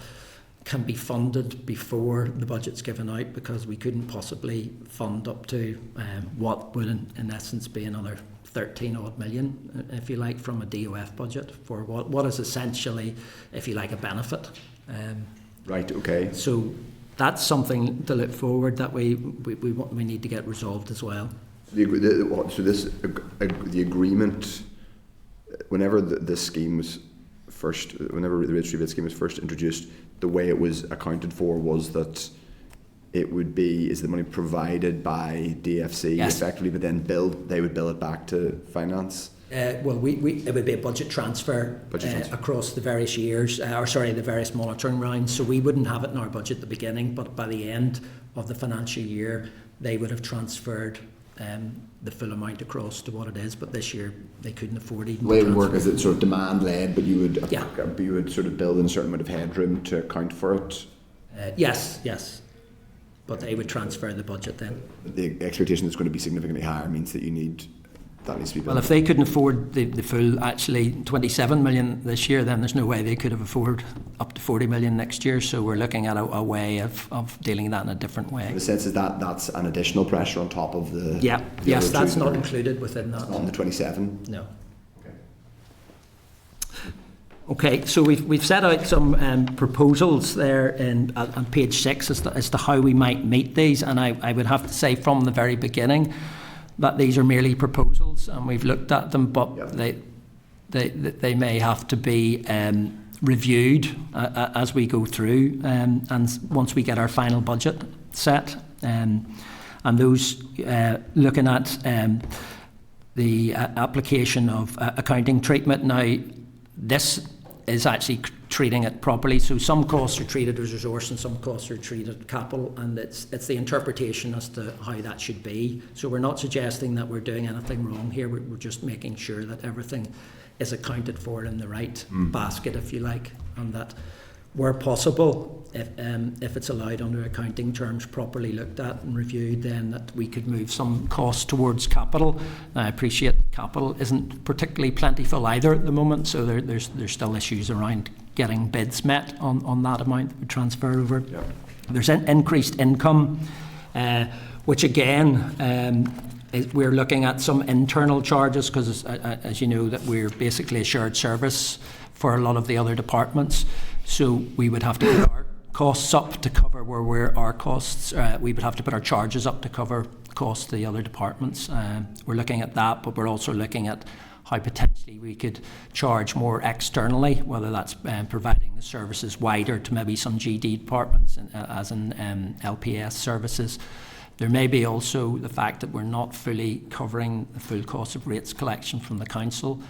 can be funded before the budget's given out, because we couldn't possibly fund up to what would in essence be another 13 odd million, if you like, from a DOF budget for what is essentially, if you like, a benefit. Right, okay. So that's something to look forward that we need to get resolved as well. The agreement, whenever the scheme was first, whenever the rates rebate scheme was first introduced, the way it was accounted for was that it would be, is the money provided by DFC effectively, but then they would bill it back to finance? It would be a budget transfer across the various years, the various monitoring rounds. So we wouldn't have it in our budget at the beginning, but by the end of the financial year, they would have transferred the full amount across to what it is. But this year, they couldn't afford even. The way it would work is it's sort of demand-led, but you would sort of build in a certain amount of headroom to account for it. Yes. But they would transfer the budget then. The expectation that's going to be significantly higher means that you need that needs to be Well, if they couldn't afford the full, actually 27 million this year, then there's no way they could have afforded up to 40 million next year. So we're looking at a way of dealing with that in a different way. The sense is that that's an additional pressure on top of the. Yeah, the yes, other two that's that not are- included within that. It's not on the 27. No. Okay, so we've set out some proposals there on page 6 as to how we might meet these, and I would have to say from the very beginning that these are merely proposals, and we've looked at them, but they may have to be reviewed as we go through, and once we get our final budget set, and those looking at the application of accounting treatment. Now, this is actually treating it properly. So some costs are treated as resource and some costs are treated capital, and it's the interpretation as to how that should be. So we're not suggesting that we're doing anything wrong here. We're just making sure that everything is accounted for in the right basket, if you like, and that where possible, if it's allowed under accounting terms, properly looked at and reviewed, then that we could move some costs towards capital. Now, I appreciate capital isn't particularly plentiful either at the moment, so there's still issues around getting bids met on that amount that we transfer over. Yeah. There's increased income, which again, we're looking at some internal charges because, as you know, that we're basically a shared service for a lot of the other departments. So we would have to put our costs up to cover where our costs. We would have to put our charges up to cover costs to the other departments. We're looking at that, but we're also looking at how potentially we could charge more externally, whether that's providing the services wider to maybe some GD departments, as in LPS services. There may be also the fact that we're not fully covering the full cost of rates collection from the council.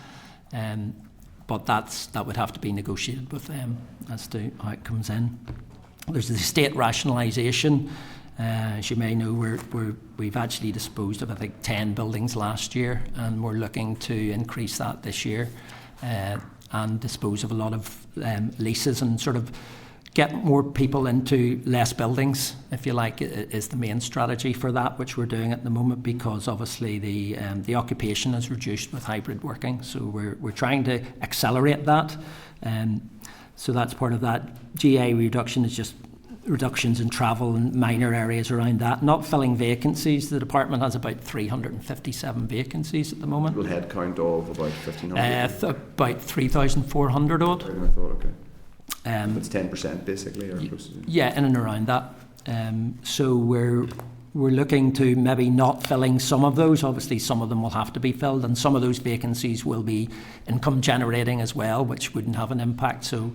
But that would have to be negotiated with them as to how it comes in. There's the estate rationalisation. As you may know, we've actually disposed of, I think, 10 buildings last year, and we're looking to increase that this year and dispose of a lot of leases and sort of get more people into less buildings, if you like, is the main strategy for that, which we're doing at the moment, because obviously the occupation is reduced with hybrid working. So we're trying to accelerate that. So that's part of that. GA reduction is just reductions in travel and minor areas around that. Not filling vacancies. The department has about 357 vacancies at the moment. Total head count of about 1,500? About 3,400 odd. I thought, okay. It's 10% basically, or close to. Yeah, in and around that. So we're looking to maybe not filling some of those. Obviously, some of them will have to be filled, and some of those vacancies will be income generating as well, which wouldn't have an impact. So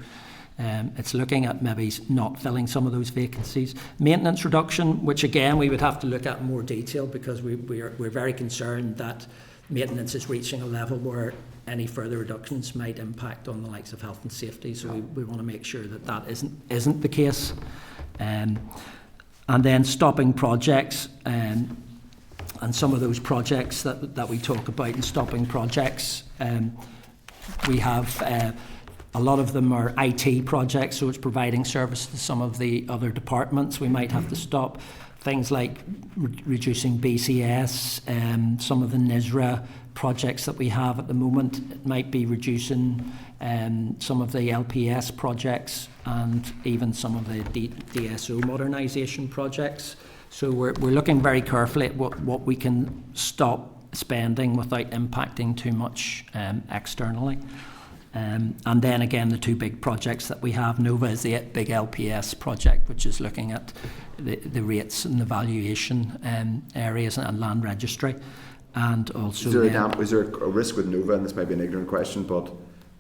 it's looking at maybe not filling some of those vacancies. Maintenance reduction, which again we would have to look at in more detail, because we're very concerned that maintenance is reaching a level where any further reductions might impact on the likes of health and safety. So we want to make sure that isn't the case. And then stopping projects, and some of those projects that we talk about in stopping projects, we have a lot of them are IT projects, so it's providing service to some of the other departments. We might have to stop things like reducing BCS, some of the NISRA projects that we have at the moment. It might be reducing some of the LPS projects and even some of the DSO modernisation projects. So we're looking very carefully at what we can stop spending without impacting too much externally. And then again, the two big projects that we have. Nova is the big LPS project, which is looking at the rates and the valuation areas and land registry. And also, is there a risk with Nova? And this might be an ignorant question, but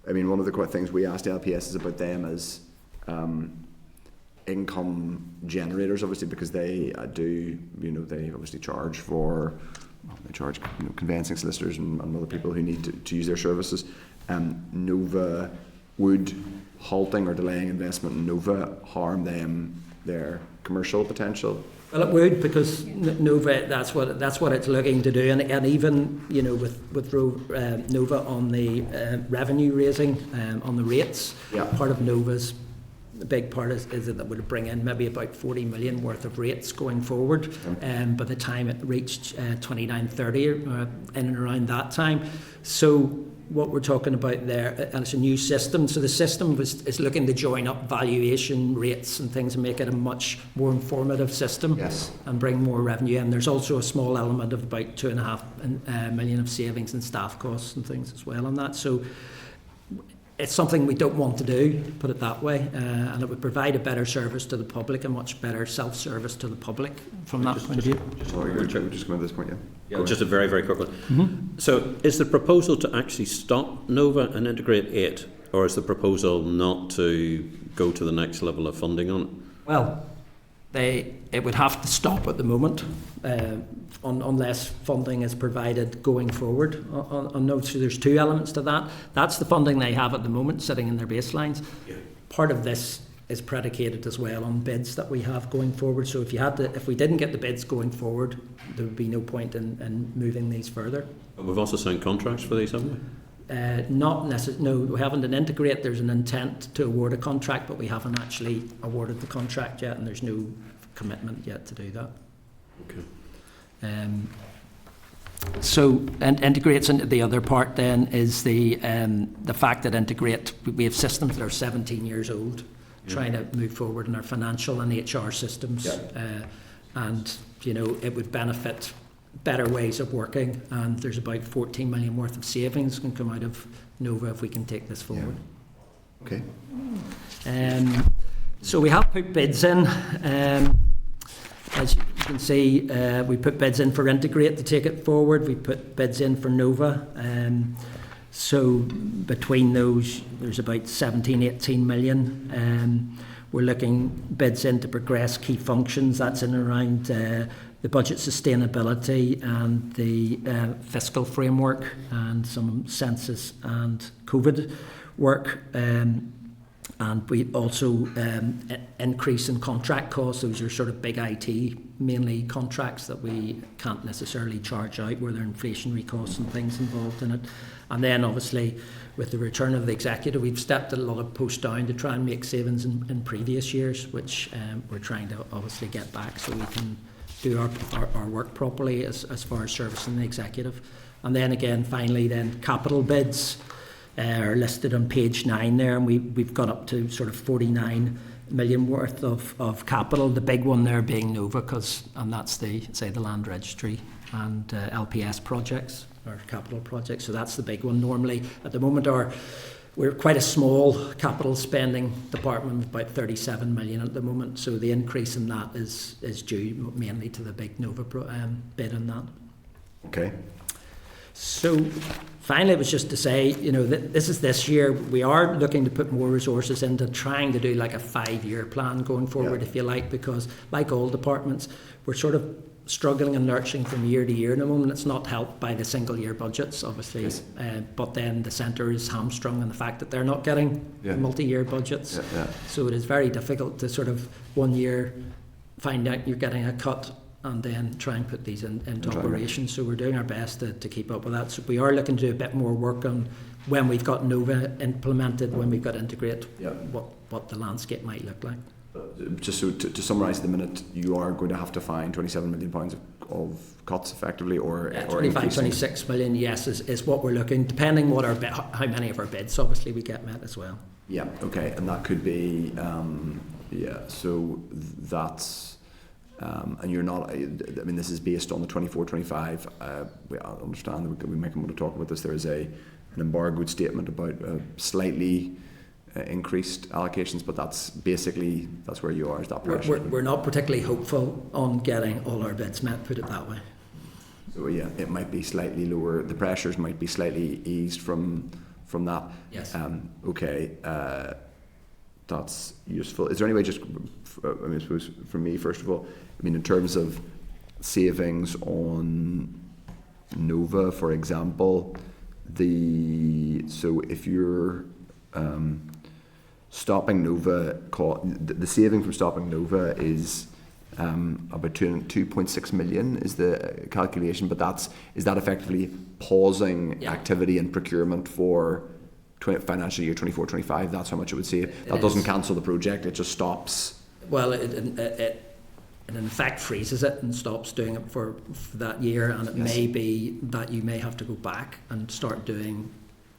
I mean, one of the things we asked LPS is about them as income generators, obviously, because they they obviously charge for conveyancing solicitors and other people who need to use their services. Nova, would halting or delaying investment in Nova harm their commercial potential? Well, it would, because Nova, that's what it's looking to do, and even with Nova on the revenue raising on the rates, part of Nova's the big part is that it would bring in maybe about 40 million worth of rates going forward. By the time it reached 29-30, in and around that time. So what we're talking about there, and it's a new system. So the system is looking to join up valuation rates and things and make it a much more informative system. Yes. And bring more revenue in. There's also a small element of about 2.5 million of savings in staff costs and things as well on that. So it's something we don't want to do, put it that way, and it would provide a better service to the public, a much better self-service to the public from that point of view. Sorry, we're just going to this point, Yeah, just a very, very quick one. So is the proposal to actually stop Nova and integrate 8, or is the proposal not to go to the next level of funding on it? Well, it would have to stop at the moment unless funding is provided going forward on notes. So there's two elements to that. That's the funding they have at the moment sitting in their baselines. Yeah. Part of this is predicated as well on bids that we have going forward. So if we didn't get the bids going forward, there would be no point in moving these further. But we've also signed contracts for these, haven't we? No, we haven't an integrate. There's an intent to award a contract, but we haven't actually awarded the contract yet, and there's no commitment yet to do that. Okay. So integrates into the other part then is the fact that integrate, we have systems that are 17 years old, trying to move forward in our financial and HR systems, and it would benefit better ways of working, and there's about 14 million worth of savings can come out of Nova if we can take this forward. Okay. So we have put bids in. As you can see, we put bids in for Integrate to take it forward. We put bids in for Nova. So between those, there's about 17-18 million. We're looking bids in to progress key functions. That's in around the budget sustainability and the fiscal framework and some census and COVID work. And we also increase in contract costs. Those are sort of big IT, mainly contracts that we can't necessarily charge out where there are inflationary costs and things involved in it. And then obviously with the return of the executive, we've stepped a lot of posts down to try and make savings in previous years, which we're trying to obviously get back so we can do our work properly as far as servicing the executive. And then again, finally then capital bids are listed on page 9 there, and we've got up to sort of 49 million worth of capital. The big one there being Nova, and that's the land registry and LPS projects or capital projects. So that's the big one. Normally, at the moment, we're quite a small capital spending department, about 37 million at the moment. So the increase in that is due mainly to the big Nova bid on that. Okay. So finally, it was just to say, this year, we are looking to put more resources into trying to do like a 5-year plan going forward, if you like, because like all departments, we're sort of struggling and lurching from year to year in the moment. It's not helped by the single year budgets, obviously, but then the centre is hamstrung in the fact that they're not getting multi-year budgets. So it is very difficult to sort of 1 year find out you're getting a cut and then try and put these into operation. So we're doing our best to keep up with that. So we are looking to do a bit more work on when we've got Nova implemented, when we've got Integrate, what the landscape might look like. Just so to summarise, at the minute you are going to have to find £27 million of cuts effectively, or 26 million, yes, is what we're looking, depending what how many of our bids obviously we get met as well. Yeah, okay, and that could be, so that's, and you're not, I mean, this is based on the 24-25, I understand that we might want to talk about this. There is an embargoed statement about slightly increased allocations, but that's where you are, is that pressure? We're not particularly hopeful on getting all our bids met, put it that way. So yeah, it might be slightly lower, the pressures might be slightly eased from that. Yes. Okay, that's useful. Is there any way, just, I mean, I suppose for me, first of all, I mean, in terms of savings on Nova, for example, so if you're stopping Nova, the saving from stopping Nova is about 2.6 million is the calculation, but is that effectively pausing activity and procurement for financial year 24-25, that's how much it would save. That doesn't cancel the project, it just stops. Well, it in effect freezes it and stops doing it for that year, and it may be that you may have to go back and start doing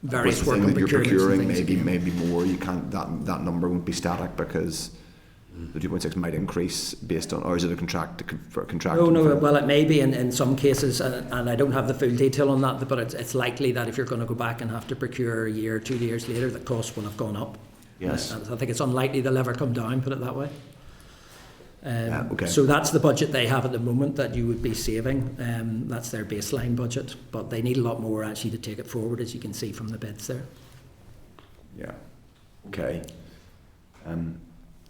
various work on You're procuring maybe more. You can't, that number won't be static because the 2.6 might increase based on, or is it a contract? No. Well, it may be in some cases, and I don't have the full detail on that, but it's likely that if you're going to go back and have to procure a year, 2 years later, the cost will have gone up. Yes. I think it's unlikely they'll ever come down. Put it that way. Okay. So that's the budget they have at the moment that you would be saving. That's their baseline budget, but they need a lot more actually to take it forward, as you can see from the bids there. Yeah. Okay.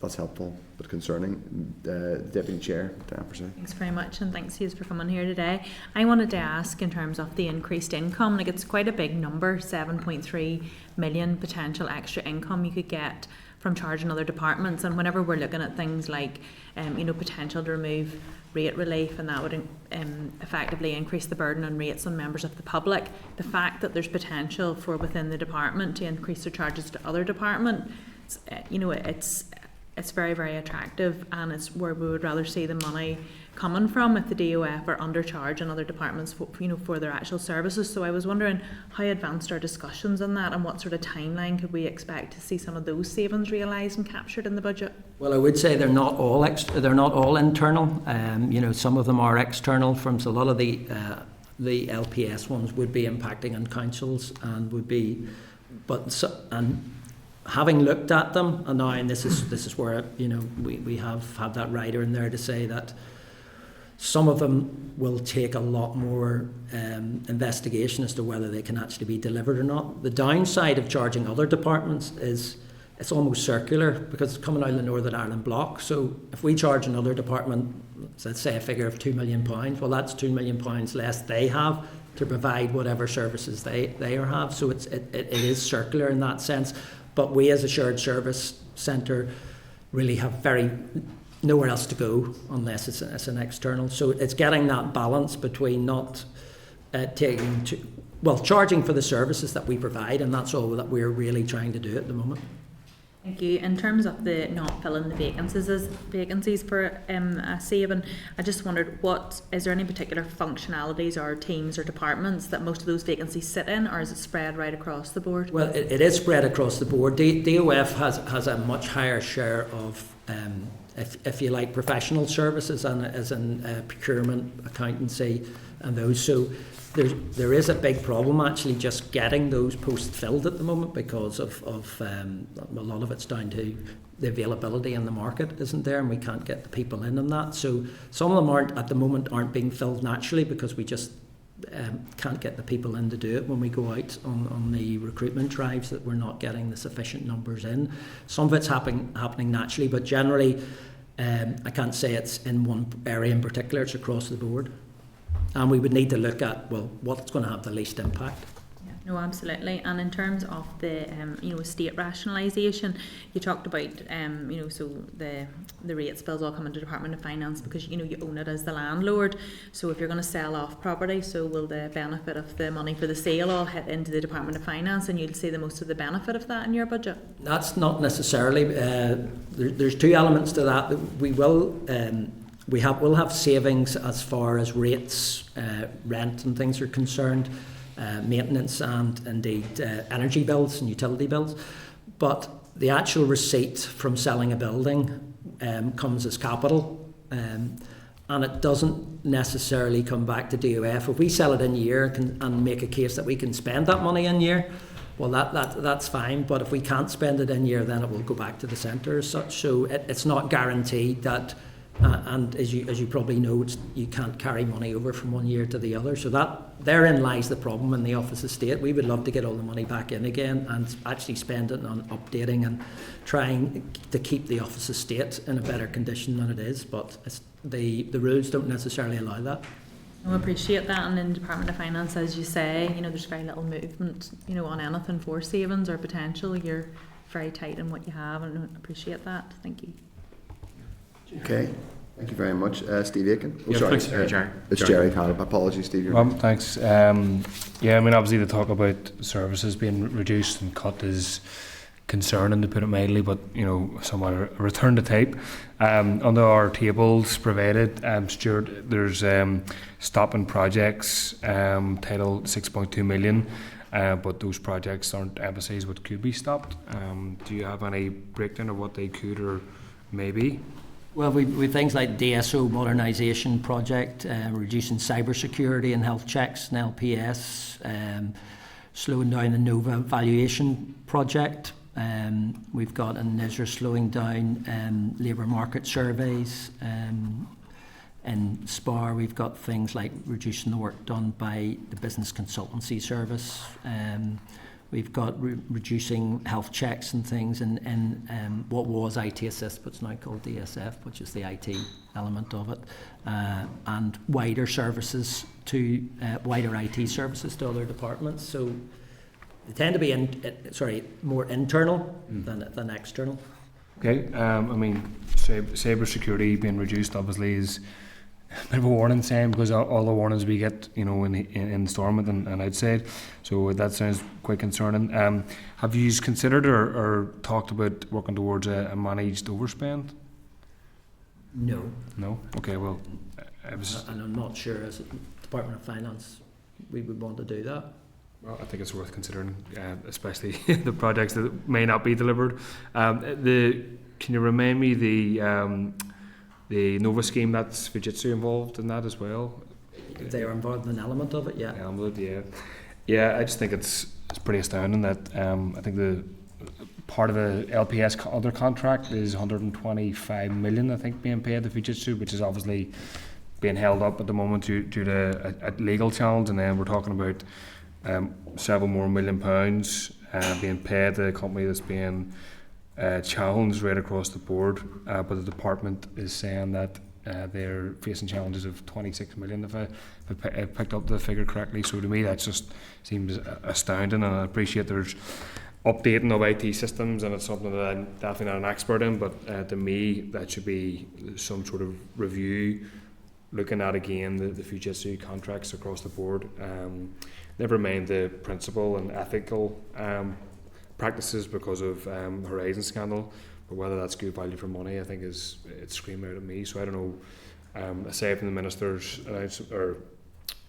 That's helpful, but concerning. Deputy Chair, Diane Purcell. Thanks very much, and thanks to you for coming here today. I wanted to ask in terms of the increased income, like it's quite a big number, 7.3 million potential extra income you could get from charging other departments, and whenever we're looking at things like potential to remove rate relief, and that would effectively increase the burden on rates on members of the public, the fact that there's potential for within the department to increase their charges to other departments, it's very, very attractive, and it's where we would rather see the money coming from if the DOF are undercharging other departments for their actual services. So I was wondering how advanced are discussions on that, and what sort of timeline could we expect to see some of those savings realised and captured in the budget? Well, I would say they're not all internal. Some of them are external. From a lot of the LPS ones would be impacting on councils and would be, having looked at them, and this is where we have had that rider in there to say that some of them will take a lot more investigation as to whether they can actually be delivered or not. The downside of charging other departments is it's almost circular because it's coming out of the Northern Ireland block. So if we charge another department, let's say a figure of £2 million, well, that's £2 million less they have to provide whatever services they have. So it is circular in that sense. But we as a shared service centre really have nowhere else to go unless it's an external. So it's getting that balance between not charging for the services that we provide, and that's all that we're really trying to do at the moment. Thank you. In terms of the not filling the vacancies for a saving, I just wondered, is there any particular functionalities or teams or departments that most of those vacancies sit in, or is it spread right across the board? Well, it is spread across the board. DOF has a much higher share of, if you like, professional services, and as in procurement, accountancy, and those. So there is a big problem actually just getting those posts filled at the moment because of a lot of it's down to the availability in the market isn't there, and we can't get the people in on that. So some of them aren't being filled naturally because we just can't get the people in to do it when we go out on the recruitment drives, that we're not getting the sufficient numbers in. Some of it's happening naturally, but generally I can't say it's in one area in particular, it's across the board. And we would need to look at, what's going to have the least impact. Yeah, no, absolutely. And in terms of the, estate rationalisation, you talked about, so the rates bills all come into the Department of Finance because, you own it as the landlord. So if you're going to sell off property, so will the benefit of the money for the sale all hit into the Department of Finance, and you'll see the most of the benefit of that in your budget? That's not necessarily. There's two elements to that. We will... we'll have savings as far as rates, rent and things are concerned, maintenance and indeed energy bills and utility bills. But the actual receipt from selling a building comes as capital, and it doesn't necessarily come back to DOF. If we sell it in year and make a case that we can spend that money in year, well, that's fine. But if we can't spend it in year, then it will go back to the centre as such. So it's not guaranteed that. And as you probably know, you can't carry money over from one year to the other. So therein lies the problem in the Office of State. We would love to get all the money back in again and actually spend it on updating and trying to keep the Office of State in a better condition than it is. But the rules don't necessarily allow that. I appreciate that, and in the Department of Finance, as you say, there's very little movement, on anything for savings or potential. You're very tight in what you have, and I appreciate that. Thank you. Okay. Thank you very much. Steve Aiken. Oh, Yeah, sorry. thanks, Jerry. It's Jerry Connell. Apologies, Steve. Thanks. Yeah, I mean, obviously the talk about services being reduced and cut is concerning, to put it mildly, but, you know, somewhat a return to type. Under our tables provided, Stuart, there's stopping projects, title 6.2 million, but those projects aren't embassies what could be stopped. Do you have any breakdown of what they could or may be? Well, we things like DSO modernisation project, reducing cybersecurity and health checks and LPS, slowing down the NOVA valuation project. We've got in Nisra slowing down labour market surveys. In SPAR, we've got things like reducing the work done by the business consultancy service. We've got reducing health checks and things in what was IT Assist, but it's now called DSF, which is the IT element of it, and wider services to wider IT services to other departments. So they tend to be more internal than external. Okay, I mean, cyber security being reduced obviously is a bit of a warning sign, because all the warnings we get, you know, in Stormont and outside, so that sounds quite concerning. Have you considered or talked about working towards a managed overspend? No. No? Okay, well, And I'm not sure as a Department of Finance we would want to do that. Well, I think it's worth considering, especially the projects that may not be delivered. Can you remind me the NOVA scheme, that's Fujitsu involved in that as well? They are involved in an element of it, yeah. Yeah, I just think it's pretty astounding that I think the part of the LPS other contract is 125 million, I think, being paid to Fujitsu, which is obviously being held up at the moment due to a legal challenge, and then we're talking about several more £1 million being paid to a company that's being challenged right across the board, but the department is saying that they're facing challenges of 26 million, if I picked up the figure correctly. So to me that just seems astounding, and I appreciate there's updating of IT systems, and it's something that I'm definitely not an expert in, but to me that should be some sort of review, looking at again the Fujitsu contracts across the board. Never mind the principle and ethical practices because of Horizon scandal, but whether that's good value for money, I think it's screaming out at me. So I don't know, aside from the Minister's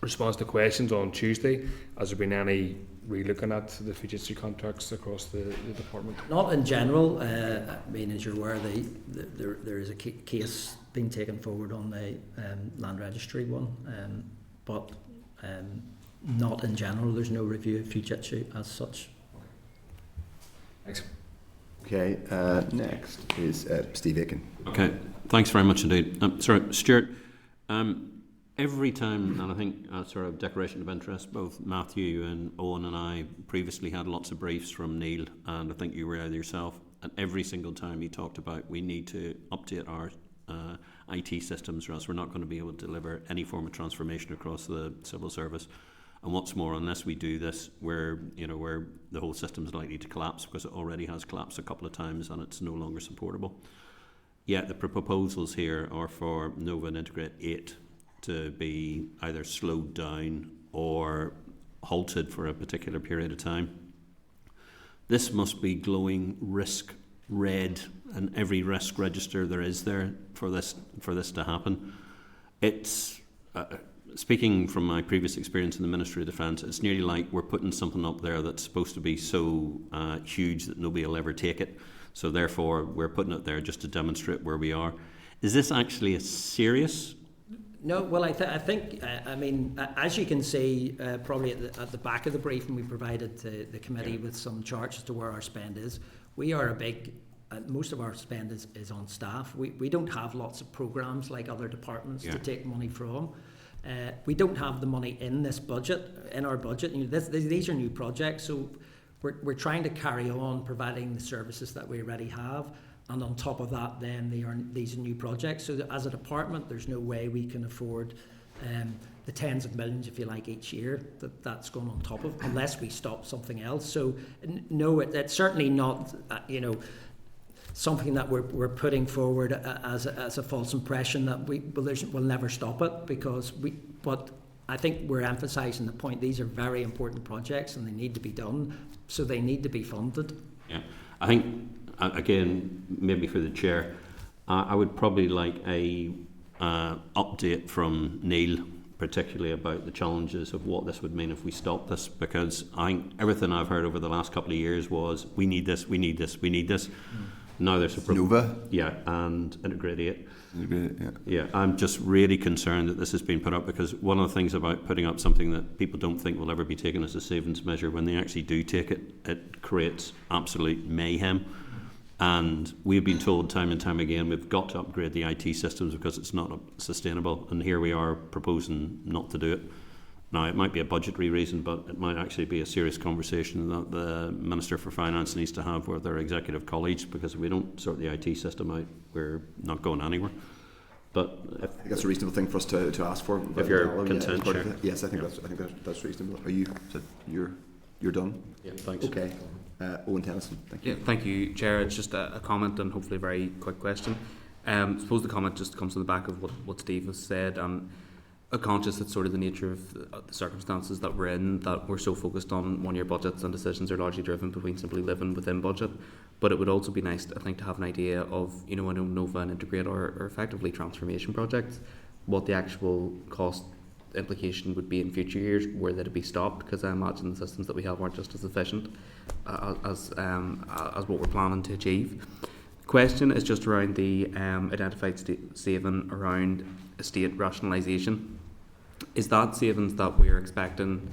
response to questions on Tuesday, has there been any re-looking at the Fujitsu contracts across the department? Not in general. I mean, as you're aware, there is a case being taken forward on the land registry one, but not in general. There's no review of Fujitsu as such. Thanks. Okay, next is Steve Aiken. Okay, thanks very much indeed. Sorry, Stuart, every time, and I think sort of declaration of interest, both Matthew and Owen and I previously had lots of briefs from Neil, and I think you were there yourself, and every single time he talked about we need to update our IT systems, or else we're not going to be able to deliver any form of transformation across the civil service. And what's more, unless we do this, where the whole system is likely to collapse, because it already has collapsed a couple of times and it's no longer supportable. Yet the proposals here are for NOVA and Integrate 8 to be either slowed down or halted for a particular period of time. This must be glowing risk red in every risk register there is there for this to happen. It's speaking from my previous experience in the Ministry of Defence, it's nearly like we're putting something up there that's supposed to be so huge that nobody will ever take it. So therefore, we're putting it there just to demonstrate where we are. Is this actually a serious? No, well, I think, I mean, as you can see, probably at the back of the briefing, we provided the committee with some charts as to where our spend is. We are a big, most of our spend is on staff. We don't have lots of programmes like other departments to take money from. We don't have the money in this budget, in our budget. You know, these are new projects, so we're trying to carry on providing the services that we already have, and on top of that, then these are new projects. So as a department, there's no way we can afford the tens of millions, if you like, each year that's going on top of, unless we stop something else. So no, it's certainly not. something that we're putting forward as a false impression that we'll never stop it, because but I think we're emphasising the point, these are very important projects and they need to be done, so they need to be funded. Yeah, I think, again, maybe for the chair, I would probably like a update from Neil, particularly about the challenges of what this would mean if we stop this, because I think everything I've heard over the last couple of years was, we need this, we need this, we need this. Now there's a Nova? Yeah, and Integrate 8. Yeah. I'm just really concerned that this has been put up, because one of the things about putting up something that people don't think will ever be taken as a savings measure, when they actually do take it, it creates absolute mayhem. And we've been told time and time again we've got to upgrade the IT systems because it's not sustainable, and here we are proposing not to do it. Now, it might be a budgetary reason, but it might actually be a serious conversation that the Minister for Finance needs to have with their executive colleagues, because if we don't sort the IT system out, we're not going anywhere. But I think that's a reasonable thing for us to ask for. If you're content, Chair. Yes, I think that's reasonable. Are you? So you're done? Yeah, thanks. Okay. Owen Tennyson, thank you. Yeah, thank you, Chair. It's just a comment and hopefully a very quick question. I suppose the comment just comes on the back of what Steve has said. I'm conscious that sort of the nature of the circumstances that we're in, that we're so focused on one-year budgets and decisions are largely driven between simply living within budget. But it would also be nice, I think, to have an idea of, I know Nova and Integrate are effectively transformation projects, what the actual cost implication would be in future years were they to be stopped, because I imagine the systems that we have aren't just as efficient as what we're planning to achieve. The question is just around the identified saving around estate rationalisation. Is that savings that we're expecting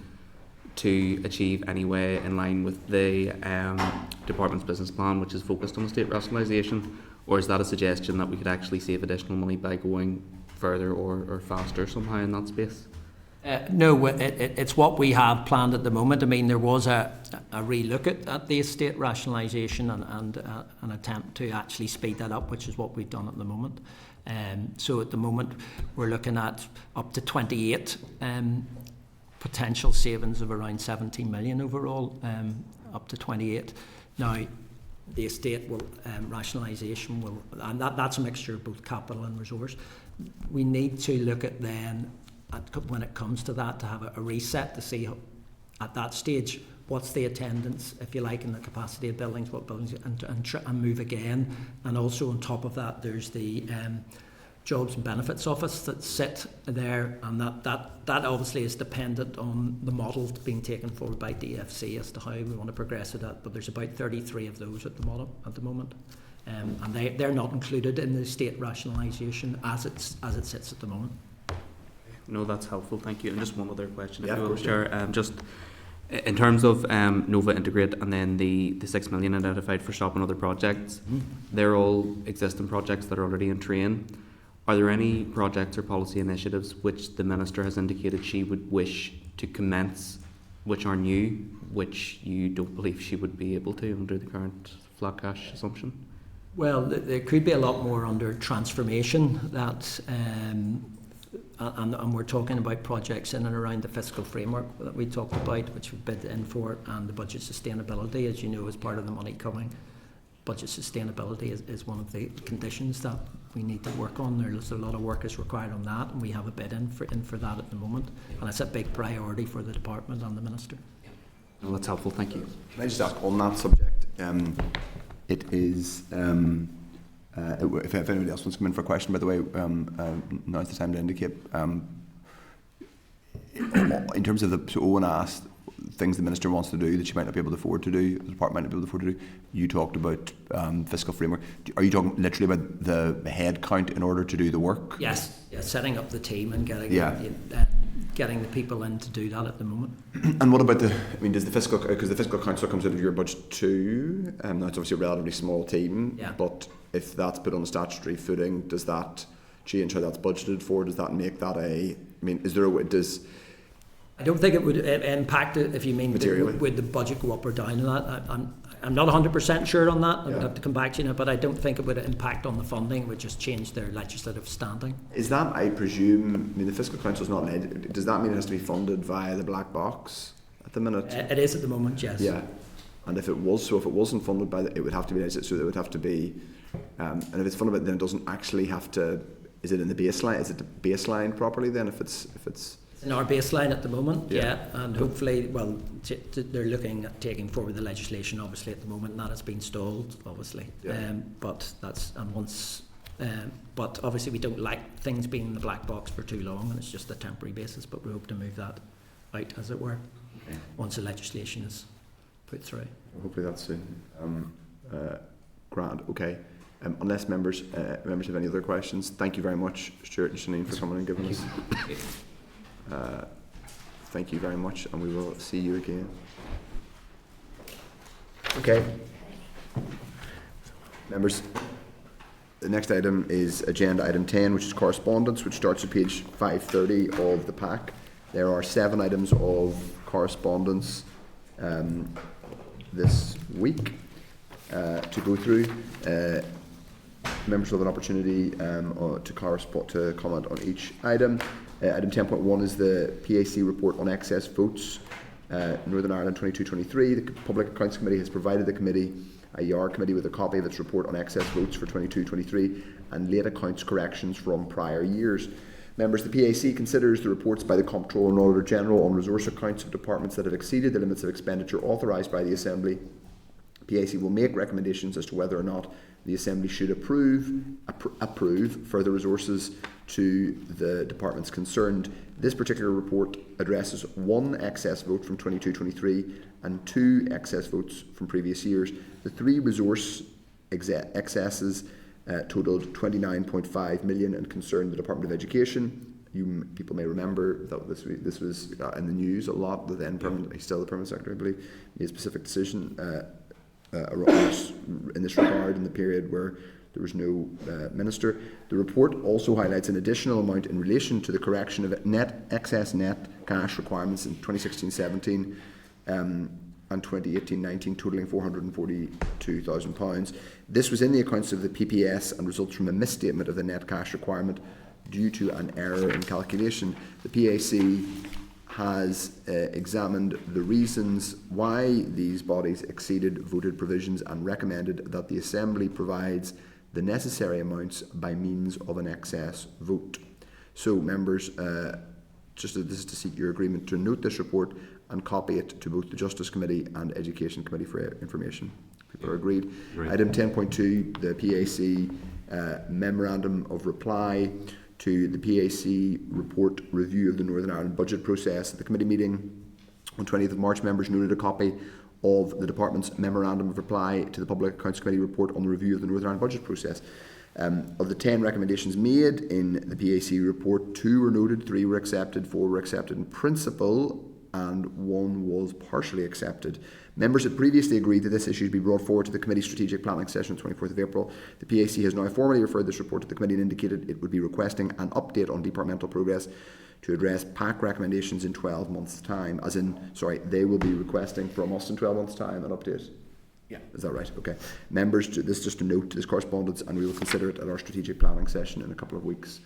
to achieve anyway in line with the Department's business plan, which is focused on estate rationalisation, or is that a suggestion that we could actually save additional money by going further or faster somehow in that space? No, it's what we have planned at the moment. I mean, there was a relook at the estate rationalisation and an attempt to actually speed that up, which is what we've done at the moment. So at the moment, we're looking at up to 28 potential savings of around 17 million overall, up to 28. Now, the estate will rationalisation will, and that's a mixture of both capital and resource. We need to look at then, when it comes to that, to have a reset to see at that stage what's the attendance, if you like, in the capacity of buildings, what buildings, and move again. And also on top of that, there's the Jobs and Benefits Office that sit there, and that obviously is dependent on the model being taken forward by DFC as to how we want to progress with that. But there's about 33 of those at the moment, and they're not included in the estate rationalisation as it sits at the moment. No, that's helpful, thank you. And just one other question, Yeah, if you will, of course, Chair. Just in terms of Nova Integrate and then the 6 million identified for stopping other projects, they're all existing projects that are already in train. Are there any projects or policy initiatives which the Minister has indicated she would wish to commence, which are new, which you don't believe she would be able to under the current flat cash assumption? Well, there could be a lot more under transformation that, and we're talking about projects in and around the fiscal framework that we talked about, which we've bid in for, and the budget sustainability, as you know, as part of the money coming. Budget sustainability is one of the conditions that we need to work on. There's a lot of work is required on that, and we have a bid in for that at the moment, and it's a big priority for the Department and the Minister. No, that's helpful, thank you. Can I just ask on that subject? It is. If anybody else wants to come in for a question, by the way, now's the time to indicate. In terms of so Owen asked things the Minister wants to do that she might not be able to afford to do, the Department might not be able to afford to do. You talked about fiscal framework. Are you talking literally about the head count in order to do the work? Yes, setting up the team and getting the people in to do that at the moment. And what about does the fiscal, because the fiscal council comes out of your budget too, now it's obviously a relatively small team, but if that's put on a statutory footing, does that change how that's budgeted for? Does that make that I don't think it would impact it, if you mean materially. Would the budget go up or down on that? I'm not 100% sure on that. I would have to come back to you, but I don't think it would impact on the funding. It would just change their legislative standing. Is that, I presume, the fiscal council is not does that mean it has to be funded via the black box at the minute? It is at the moment, yes. Yeah. And if it wasn't funded by it would have to be, so it would have to be, and if it's funded, then it doesn't actually have to. Is it in the baseline? Is it the baseline properly then? If it's It's in our baseline at the moment, yeah, and hopefully, well, they're looking at taking forward the legislation, obviously, at the moment, and that has been stalled, obviously. Yeah. But that's, and once, but obviously we don't like things being in the black box for too long, and it's just a temporary basis, but we hope to move that out, as it were, once the legislation is put through. Hopefully that's soon. Grand, okay. Unless members have any other questions, thank you very much, Stuart and Sinead, for coming and giving us. Thank you very much, and we will see you again. Okay. Members, the next item is agenda item 10, which is correspondence, which starts at page 530 of the pack. There are 7 items of correspondence this week to go through. Members will have an opportunity to comment on each item. Item 10.1 is the PAC report on excess votes, Northern Ireland 22-23. The Public Accounts Committee has provided the committee, a YAR committee, with a copy of its report on excess votes for 22-23 and late accounts corrections from prior years. Members, the PAC considers the reports by the Comptroller and Auditor General on resource accounts of departments that have exceeded the limits of expenditure authorised by the Assembly. PAC will make recommendations as to whether or not the Assembly should approve further resources to the departments concerned. This particular report addresses 1 excess vote from 22-23 and 2 excess votes from previous years. The 3 resource excesses totalled 29.5 million and concerned the Department of Education. People may remember that this was in the news a lot. The then he's still the Permanent Secretary, I believe, made a specific decision in this regard in the period where there was no minister. The report also highlights an additional amount in relation to the correction of excess net cash requirements in 2016-17 and 2018-19, totalling £442,000. This was in the accounts of the PPS and results from a misstatement of the net cash requirement due to an error in calculation. The PAC has examined the reasons why these bodies exceeded voted provisions and recommended that the Assembly provides the necessary amounts by means of an excess vote. So, members, this is to seek your agreement to note this report and copy it to both the Justice Committee and Education Committee for information. People are agreed. Right. Item 10.2, the PAC memorandum of reply to the PAC report review of the Northern Ireland budget process. At the committee meeting on 20th of March, members noted a copy of the Department's memorandum of reply to the Public Accounts Committee report on the review of the Northern Ireland budget process. Of the 10 recommendations made in the PAC report, 2 were noted, 3 were accepted, 4 were accepted in principle, and 1 was partially accepted. Members had previously agreed that this issue should be brought forward to the committee's strategic planning session on 24th of April. The PAC has now formally referred this report to the committee and indicated it would be requesting an update on departmental progress to address PAC recommendations in 12 months' time. They will be requesting from us in 12 months' time an update. Yeah. Is that right? Okay. Members, this is just a note to this correspondence, and we will consider it at our strategic planning session in a couple of weeks.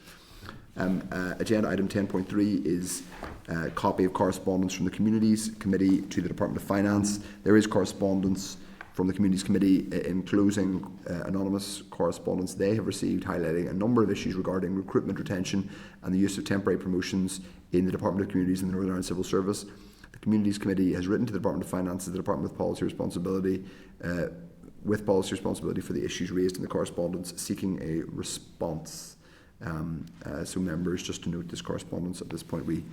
Agenda item 10.3 is a copy of correspondence from the Communities Committee to the Department of Finance. There is correspondence from the Communities Committee enclosing anonymous correspondence they have received highlighting a number of issues regarding recruitment, retention and the use of temporary promotions in the Department of Communities and the Northern Ireland Civil Service. The Communities Committee has written to the Department of Finance, the Department with policy responsibility for the issues raised in the correspondence, seeking a response. So members, just to note this correspondence at this point, we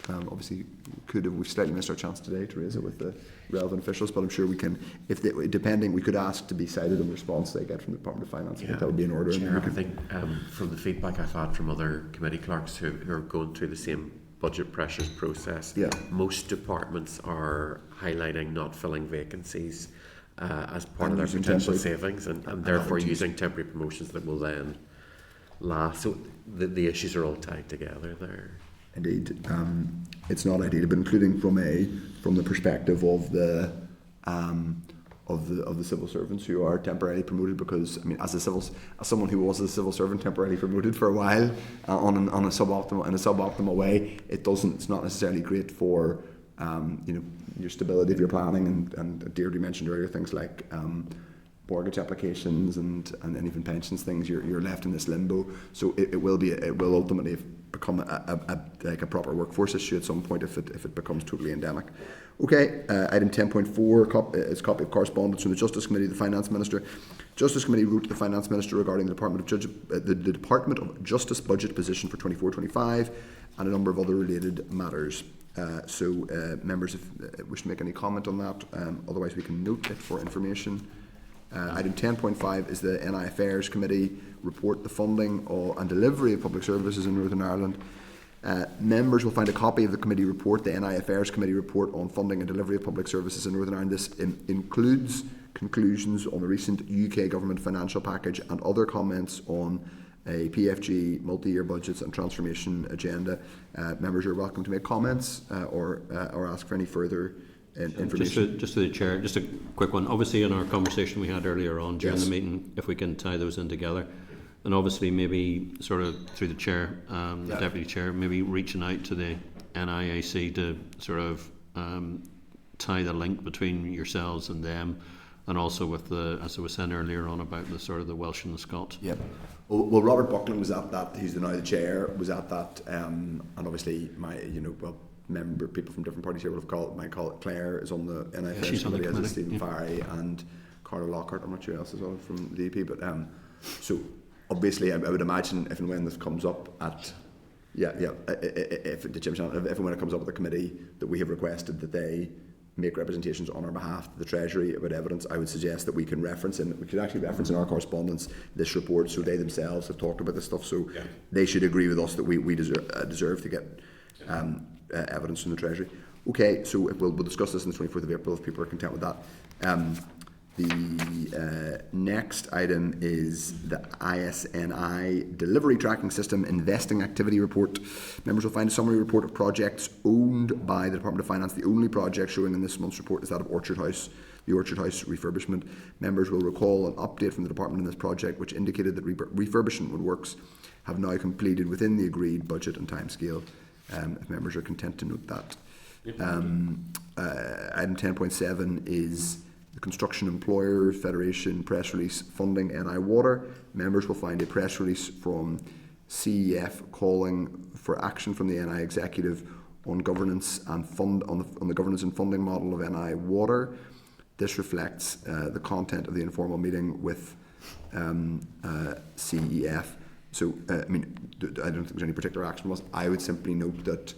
obviously we've slightly missed our chance today to raise it with the relevant officials, but I'm sure we can, we could ask to be cited in response they get from the Department of Finance. I think that would be in order. Chair, I think from the feedback I've had from other committee clerks who are going through the same budget pressures process, most departments are highlighting not filling vacancies as part of their potential savings and therefore using temporary promotions that will then last. So the issues are all tied together there. Indeed. It's not ideal, but including from the perspective of the civil servants who are temporarily promoted, because I mean, as someone who was a civil servant temporarily promoted for a while in a suboptimal way, it's not necessarily great for you know, your stability of your planning, and Deirdre mentioned earlier things like mortgage applications and even pensions things. You're left in this limbo. So it will ultimately become a proper workforce issue at some point if it becomes totally endemic. Okay, item 10.4 is a copy of correspondence from the Justice Committee, the Finance Minister. Justice Committee wrote to the Finance Minister regarding the Department of Justice budget position for 24-25 and a number of other related matters. Members, if wish to make any comment on that, otherwise we can note it for information. Item 10.5 is the NI Affairs Committee report, the funding and delivery of public services in Northern Ireland. Members will find a copy of the committee report, the NI Affairs Committee report on funding and delivery of public services in Northern Ireland. This includes conclusions on the recent UK government financial package and other comments on a PFG, multi-year budgets and transformation agenda. Members are welcome to make comments or ask for any further information. Just to the Chair, just a quick one. Obviously in our conversation we had earlier on during the meeting, if we can tie those in together, and obviously maybe sort of through the Chair, the Deputy Chair, maybe reaching out to the NIAC to sort of tie the link between yourselves and them, and also with the, as I was saying earlier on about the sort of the Welsh and the Scots. Yep. Well, Robert Buckland was at that. He's now the chair. Was at that, and obviously people from different parties here would have might call it. Claire is on the NIFS committee, as is Stephen Farry and Carla Lockhart. I'm not sure who else is on from the EP, but so obviously I would imagine if and when this comes up at if and when it comes up at the committee, that we have requested that they make representations on our behalf to the Treasury about evidence. I would suggest that we can actually reference in our correspondence this report, so they themselves have talked about this stuff, so they should agree with us that we deserve to get evidence from the Treasury. Okay, so we'll discuss this on the 24th of April if people are content with that. The next item is the ISNI Delivery Tracking System Investing Activity Report. Members will find a summary report of projects owned by the Department of Finance. The only project showing in this month's report is that of Orchard House, the Orchard House refurbishment. Members will recall an update from the Department on this project which indicated that refurbishment works have now completed within the agreed budget and timescale. If members are content to note that. Item 10.7 is the Construction Employers Federation press release funding NI Water. Members will find a press release from CEF calling for action from the NI Executive on governance and on the governance and funding model of NI Water. This reflects the content of the informal meeting with CEF. So, I don't think there's any particular action was. I would simply note that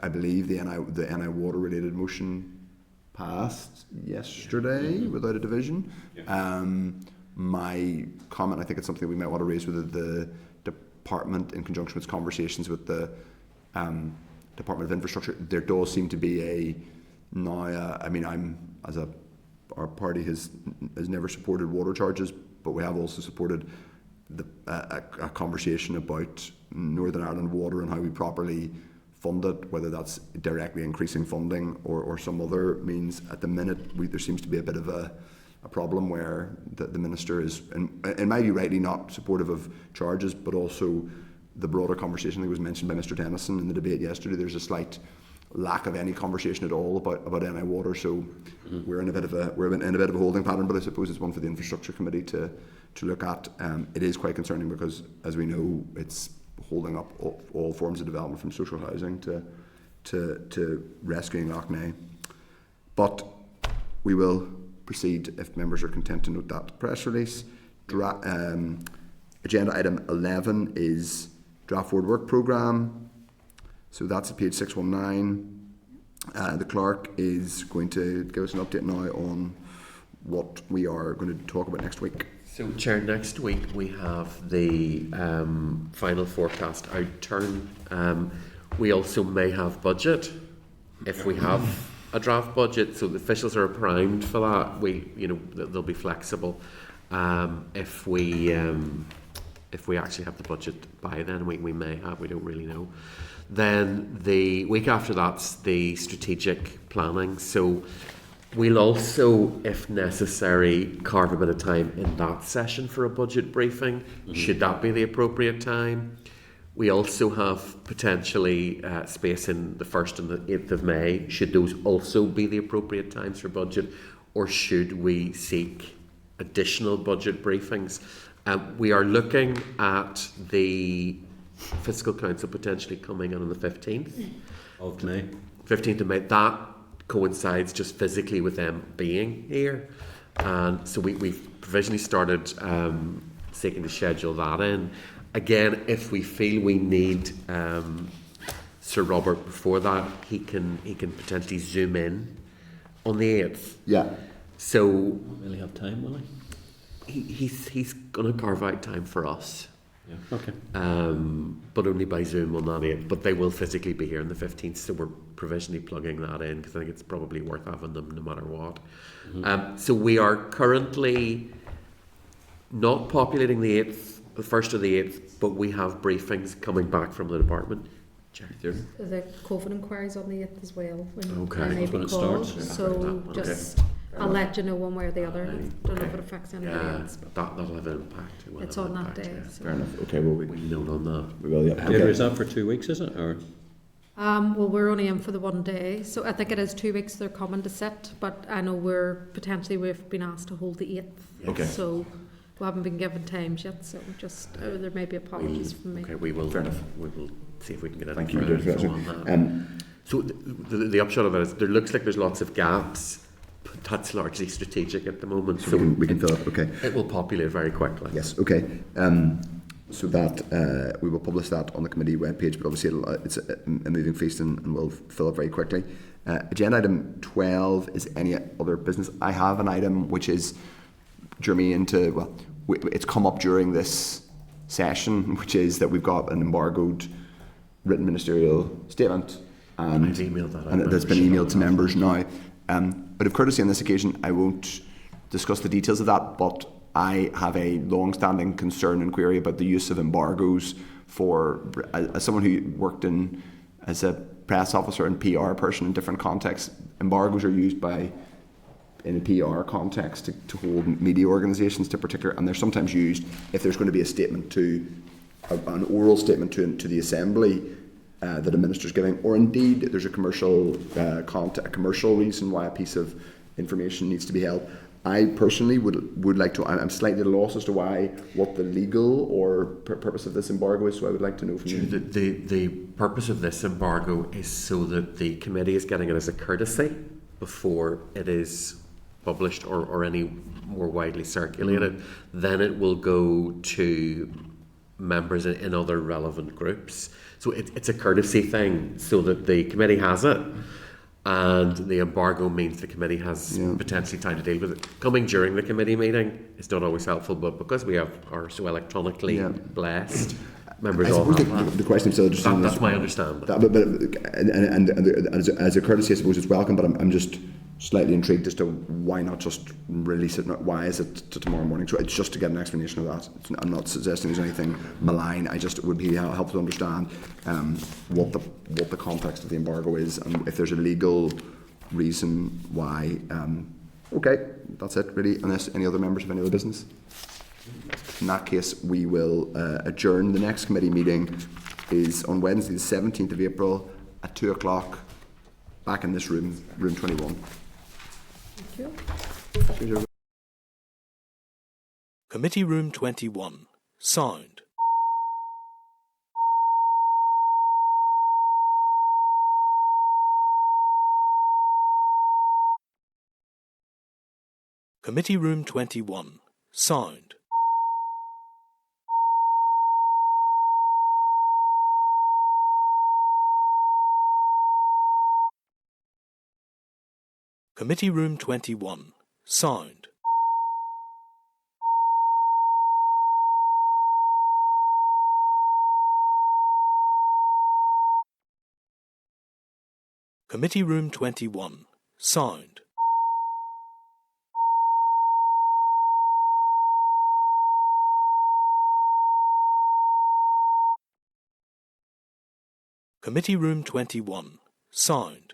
I believe the NI Water related motion passed yesterday without a division. My comment, I think it's something we might want to raise with the department in conjunction with conversations with the Department of Infrastructure. There does seem to be our party has never supported water charges, but we have also supported a conversation about Northern Ireland water and how we properly fund it, whether that's directly increasing funding or some other means. At the minute, there seems to be a bit of a problem where the Minister is, in my view, rightly not supportive of charges, but also the broader conversation that was mentioned by Mr Tennyson in the debate yesterday. There's a slight lack of any conversation at all about NI Water, so we're in a bit of a holding pattern, but I suppose it's one for the Infrastructure Committee to look at. It is quite concerning because, as we know, it's holding up all forms of development from social housing to rescuing Loughney. But we will proceed if members are content to note that press release. Agenda item 11 is draft forward work programme. So that's at page 619. The clerk is going to give us an update now on what we are going to talk about next week. So, Chair, next week we have the final forecast outturn. We also may have budget if we have a draft budget. So the officials are primed for that. They'll be flexible. If we actually have the budget by then, we may have. We don't really know. Then the week after that's the strategic planning. So we'll also, if necessary, carve a bit of time in that session for a budget briefing, should that be the appropriate time. We also have potentially space in the 1st and the 8th of May. Should those also be the appropriate times for budget, or should we seek additional budget briefings? We are looking at the Fiscal Council potentially coming in on the 15th Of May. 15th of May. That coincides just physically with them being here. And so we've provisionally started seeking to schedule that in. Again, if we feel we need Sir Robert before that, he can potentially zoom in on the 8th. Yeah. So Won't really have time, will he? he's going to carve out time for us. Yeah. Okay. But only by Zoom on that 8th. But they will physically be here on the 15th, so we're provisionally plugging that in because I think it's probably worth having them no matter what. So we are currently not populating the 8th, the 1st or the 8th, but we have briefings coming back from the department. Check through. The COVID inquiries on the 8th as well. Okay. When they That's when be it called. starts. So Okay. just, I'll let you know one way or the other. Don't know if it affects anybody Yeah, else. But that'll have an impact. It will it's have on an that impact, day. yeah. So. Fair enough. Okay, well, We note on that. we will, yeah. Deirdre, Okay. is that for 2 weeks, is it? Or Well, we're only in for the one day, so I think it is 2 weeks they're coming to sit. But I know we've been asked to hold the 8th. Okay. So we haven't been given times yet. So just there may be apologies from me. Okay, we will. Fair enough. We will see if we can get Thank any you, further Deirdre. info on that. So the upshot of it is there looks like there's lots of gaps, but that's largely strategic at the moment. So we can fill up. Okay. It will populate very quickly. Yes. Okay. So that we will publish that on the committee webpage, but obviously it's a moving feast and we'll fill it very quickly. Agenda item 12 is any other business. I have an item which is germane to, well, it's come up during this session, which is that we've got an embargoed written ministerial statement. And I've emailed that out. and that's been emailed to members now. But of courtesy on this occasion, I won't discuss the details of that, but I have a long-standing concern and query about the use of embargoes for, as someone who worked as a press officer and PR person in different contexts, embargoes are used in a PR context to hold media organisations to particular, and they're sometimes used if there's going to be a statement an oral statement to the Assembly that a minister's giving, or indeed there's a commercial reason why a piece of information needs to be held. I personally would like to. I'm slightly at a loss as to what the legal or purpose of this embargo is. So I would like to know from you. The purpose of this embargo is so that the committee is getting it as a courtesy before it is published or any more widely circulated. Then it will go to members in other relevant groups. So it's a courtesy thing so that the committee has it. And the embargo means the committee has potentially time to deal with it. Coming during the committee meeting is not always helpful, but because we are so electronically blessed, members I all suppose have the question is still interesting. that's my understanding. And as a courtesy, I suppose it's welcome, but I'm just slightly intrigued as to why not just release it. Why is it to tomorrow morning? So it's just to get an explanation of that. I'm not suggesting there's anything malign. It would be helpful to understand what the context of the embargo is and if there's a legal reason why. Okay, that's it really. Unless any other members have any other business. In that case, we will adjourn. The next committee meeting is on Wednesday, the 17th of April at 2 o'clock. Back in this room, room 21. Thank you. Committee Room 21. Sound. Committee Room 21. Sound. Committee Room 21. Sound. Committee Room 21. Sound. Committee Room 21. Sound.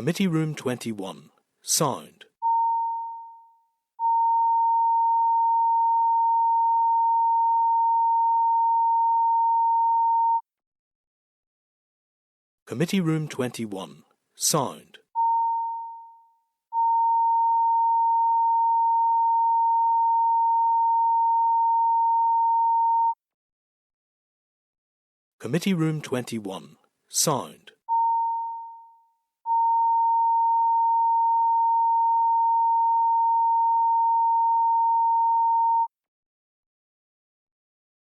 Committee Room 21. Sound. Committee Room 21. Sound. Committee Room 21. Sound.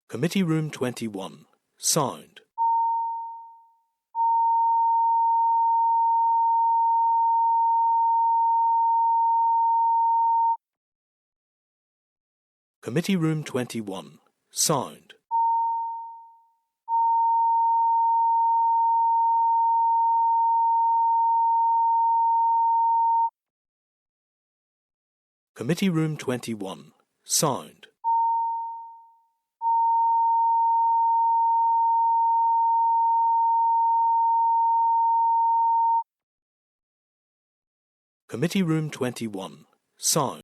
Committee Room 21. Sound. Committee Room 21. Sound. Committee Room 21. Sound. Committee Room 21. Sound.